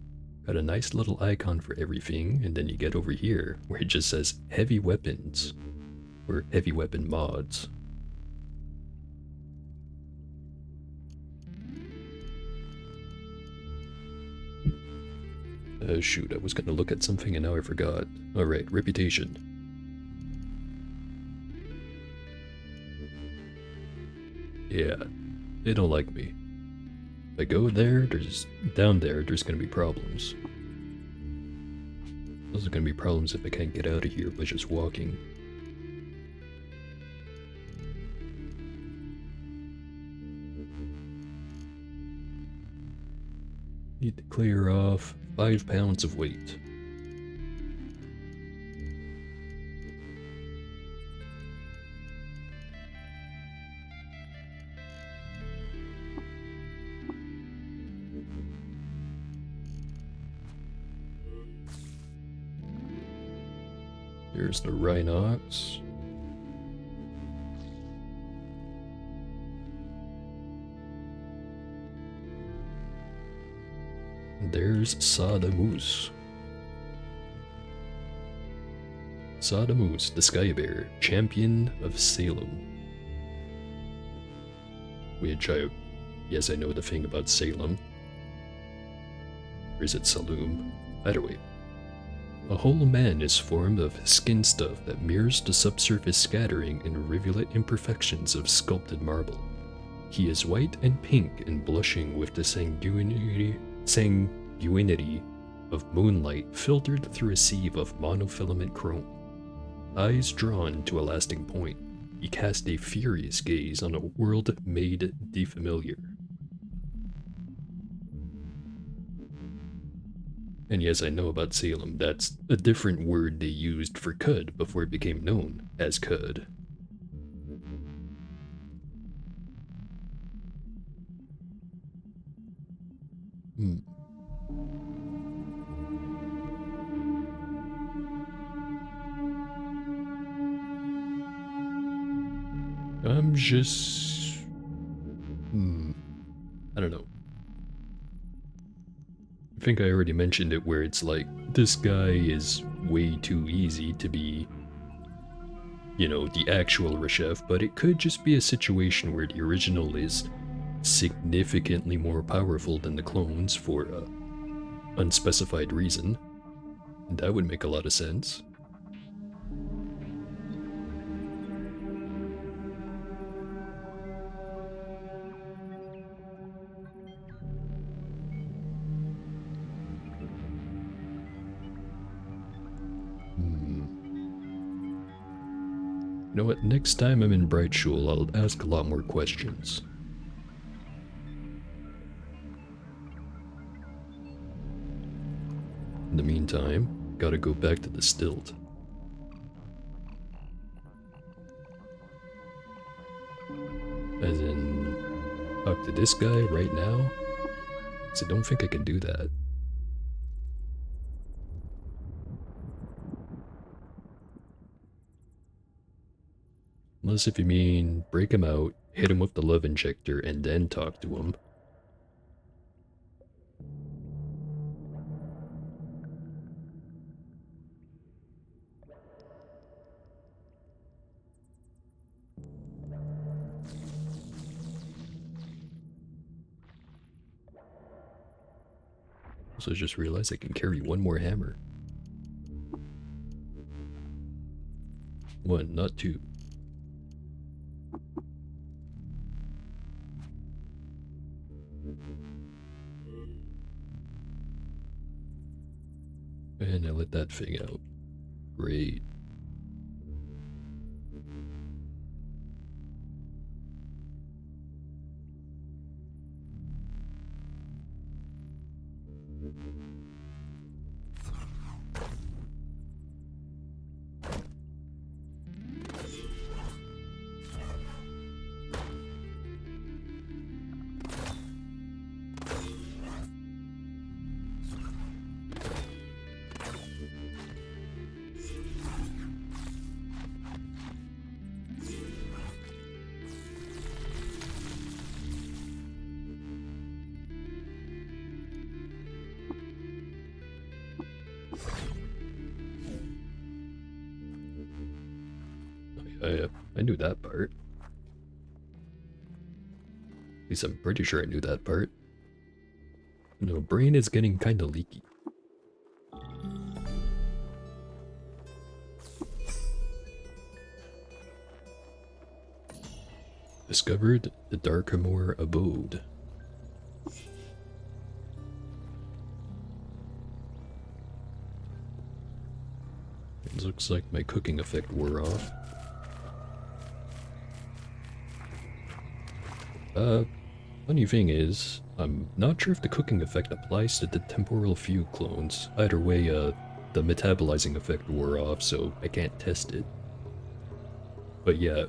Got a nice little icon for everything, and then you get over here where it just says heavy weapons or heavy weapon mods. Shoot, I was gonna look at something and now I forgot. Alright, reputation. Yeah, they don't like me. If I go there, down there, there's gonna be problems. There's gonna be problems if I can't get out of here by just walking. Need to clear off 5 pounds of weight. There's the Rhinox. There's Sadamoose. Sadamoose, the Sky Bear, champion of Salem. Which yes, I know the thing about Salem. Or is it Saloom? Either way. A whole man is formed of skin stuff that mirrors the subsurface scattering and rivulet imperfections of sculpted marble. He is white and pink and blushing with the sanguinity of moonlight filtered through a sieve of monofilament chrome. Eyes drawn to a lasting point, he cast a furious gaze on a world made defamiliar. And yes, I know about Salem. That's a different word they used for Cud before it became known as Cud. I'm just... I don't know. I think I already mentioned it where it's like, this guy is way too easy to be, you know, the actual Reshef, but it could just be a situation where the original is significantly more powerful than the clones for an unspecified reason. And that would make a lot of sense. You know what, next time I'm in Bright Shul, I'll ask a lot more questions. In the meantime, gotta go back to the stilt. As in, talk to this guy right now? So I don't think I can do that. Unless if you mean break him out, hit him with the love injector, and then talk to him. Also just realized I can carry one more hammer. One, not two. And I let that thing out. Great. I knew that part. At least I'm pretty sure I knew that part. No, brain is getting kinda leaky. Discovered the Darkamore abode. It looks like my cooking effect wore off. Funny thing is, I'm not sure if the cooking effect applies to the temporal view clones. Either way, the metabolizing effect wore off, so I can't test it. But yeah,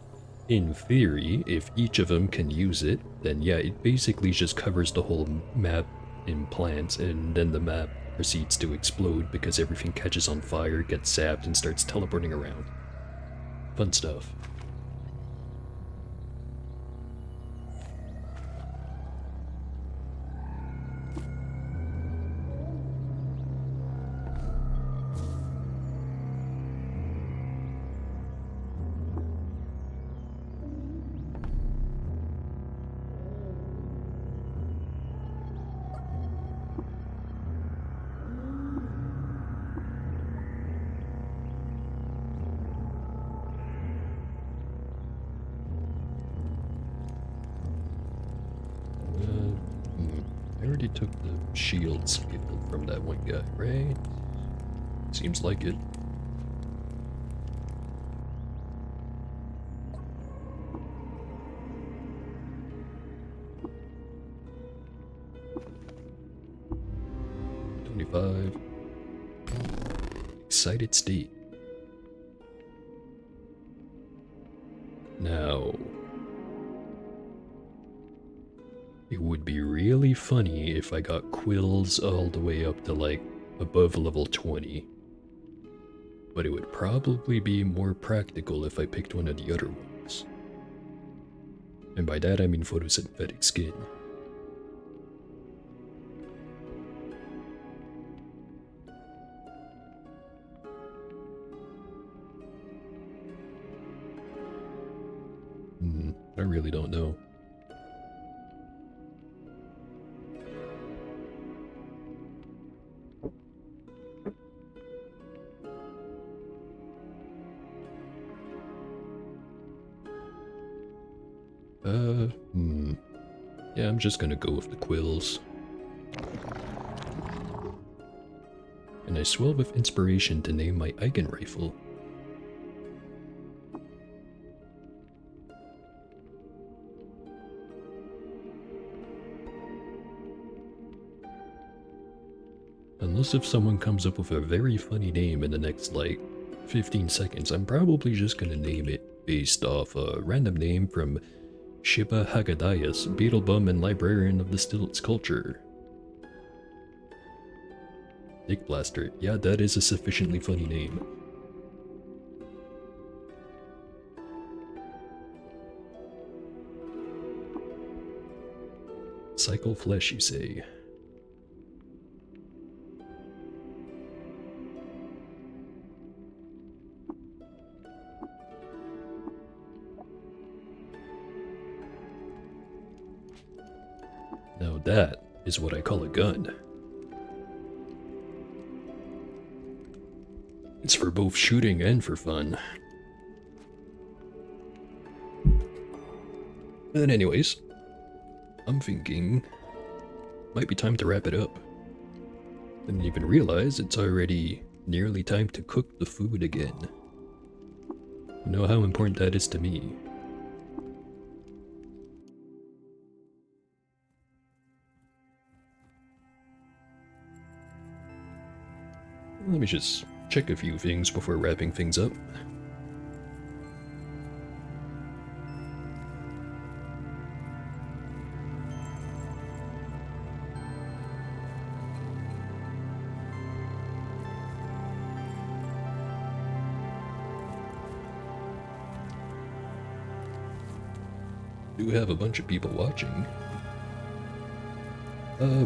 in theory, if each of them can use it, then yeah, it basically just covers the whole map in plants, and then the map proceeds to explode because everything catches on fire, gets zapped, and starts teleporting around. Fun stuff. I already took the shield skill from that one guy, right? Seems like it. Excited state. Now, it would be really funny if I got quills all the way up to like above level 20. But it would probably be more practical if I picked one of the other ones. And by that I mean photosynthetic skin. I really don't know. Yeah, I'm just gonna go with the quills. And I swell with inspiration to name my Eigen rifle. Unless if someone comes up with a very funny name in the next, like, 15 seconds, I'm probably just gonna name it based off a random name from Shiba Haggadayas, Beetlebum and Librarian of the Stilts culture. Dick Blaster, yeah, that is a sufficiently funny name. Cycle flesh, you say? Now that is what I call a gun. It's for both shooting and for fun. But anyways, I'm thinking might be time to wrap it up. Didn't even realize it's already nearly time to cook the food again. You know how important that is to me. Let me just check a few things before wrapping things up. Do have a bunch of people watching.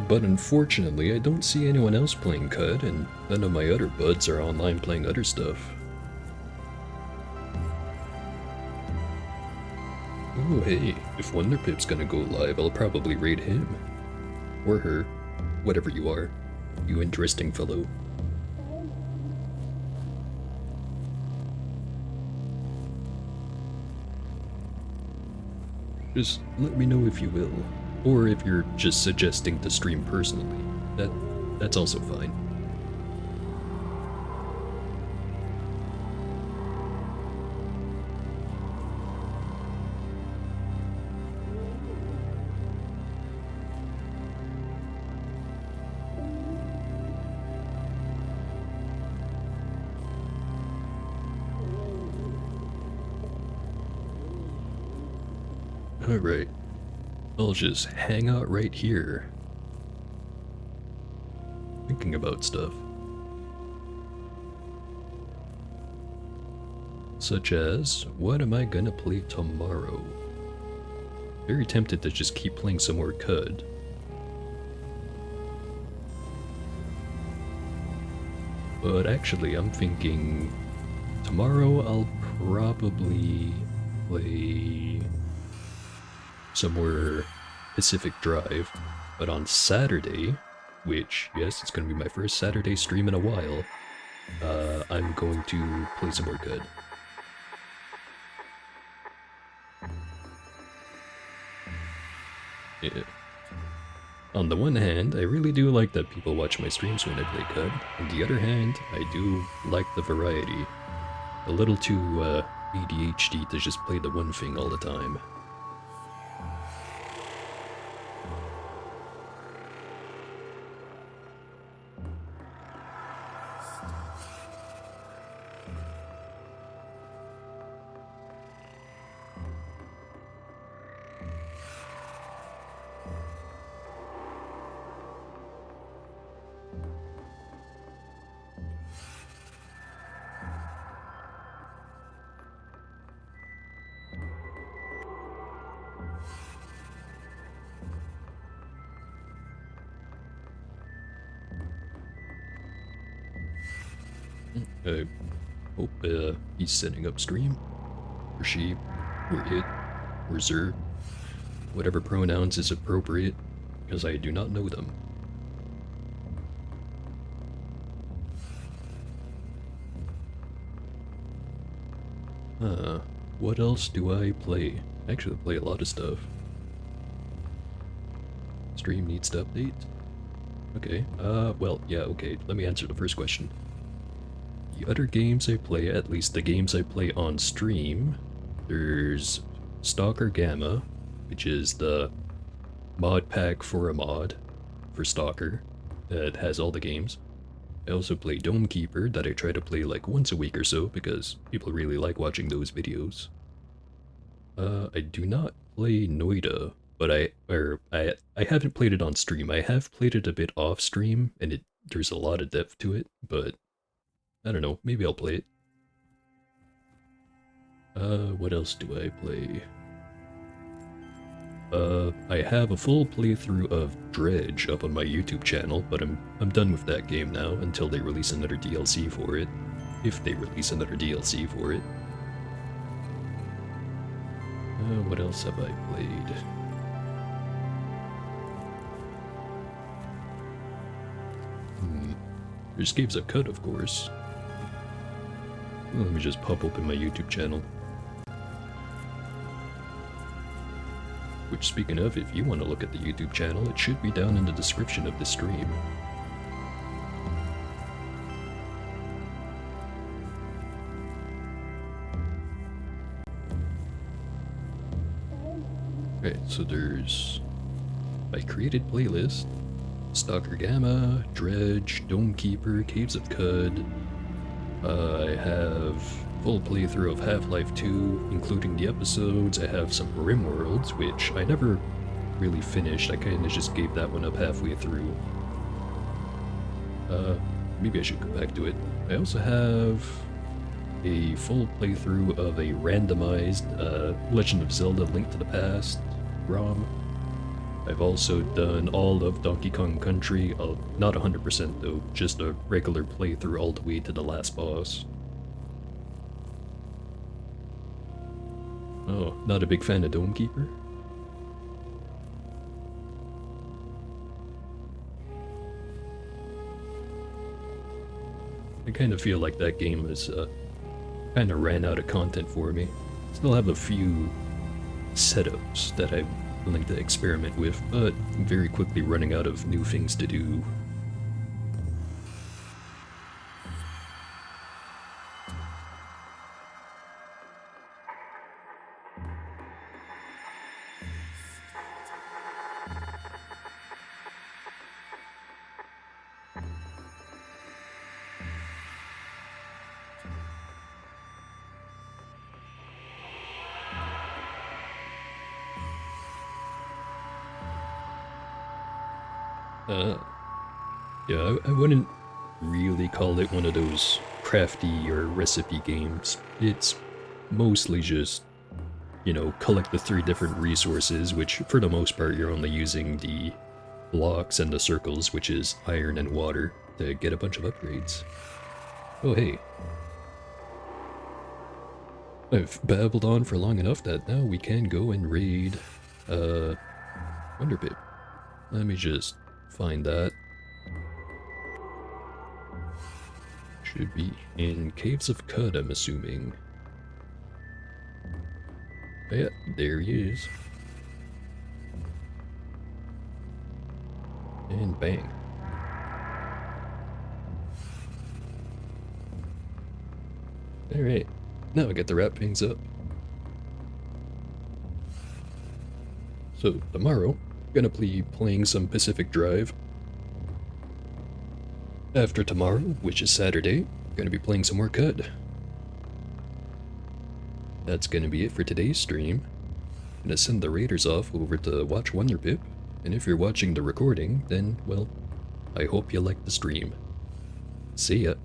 But unfortunately, I don't see anyone else playing CUD, and none of my other buds are online playing other stuff. Oh hey, if Wonderpip's gonna go live, I'll probably raid him. Or her. Whatever you are. You interesting fellow. Just let me know if you will. Or if you're just suggesting to stream personally. That's also fine. Alright. I'll just hang out right here. Thinking about stuff. Such as, what am I gonna play tomorrow? Very tempted to just keep playing some more CUD. But actually, I'm thinking tomorrow I'll probably play somewhere Pacific Drive. But on Saturday, which, yes, it's gonna be my first Saturday stream in a while, I'm going to play some more CUD. Yeah. On the one hand, I really do like that people watch my streams when I play CUD. On the other hand, I do like the variety. A little too ADHD to just play the one thing all the time. I hope he's setting up stream. Or she, or it, or zer. Whatever pronouns is appropriate, because I do not know them. What else do I play? I actually play a lot of stuff. Stream needs to update? Okay, well, yeah, okay, let me answer the first question. The other games I play, at least the games I play on stream, there's Stalker Gamma, which is the mod pack for a mod for Stalker that has all the games. I also play Dome Keeper that I try to play like once a week or so because people really like watching those videos. I do not play Noida, but I haven't played it on stream. I have played it a bit off stream, and there's a lot of depth to it, but I don't know, maybe I'll play it. What else do I play? I have a full playthrough of Dredge up on my YouTube channel, but I'm done with that game now until they release another DLC for it. If they release another DLC for it. What else have I played? There's games I've cut, of course. Let me just pop open my YouTube channel. Which, speaking of, if you want to look at the YouTube channel, it should be down in the description of the stream. Okay, so there's my created playlist, Stalker Gamma, Dredge, Dome Keeper, Caves of Cud. I have full playthrough of Half-Life 2, including the episodes. I have some RimWorlds, which I never really finished. I kinda just gave that one up halfway through. Maybe I should go back to it. I also have a full playthrough of a randomized Legend of Zelda Link to the Past ROM. I've also done all of Donkey Kong Country, not 100% though, just a regular playthrough all the way to the last boss. Oh, not a big fan of Dome Keeper? I kind of feel like that game is kind of ran out of content for me. Still have a few setups that I'm willing to experiment with, but I'm very quickly running out of new things to do. Uh, yeah, I wouldn't really call it one of those crafty or recipe games. It's mostly just, collect the three different resources, which for the most part you're only using the blocks and the circles, which is iron and water, to get a bunch of upgrades. Oh hey, I've babbled on for long enough that now we can go and raid, Wonder Pip. Let me just find that. Should be in Caves of Cud, I'm assuming. Yeah, there he is. And bang. Alright, now I get to wrap things up. So, tomorrow, gonna be playing some Pacific Drive. After tomorrow, which is Saturday, gonna be playing some more Cud. That's gonna be it for today's stream. Gonna send the raiders off over to watch Wonder Pip, and if you're watching the recording, then, well, I hope you like the stream. See ya.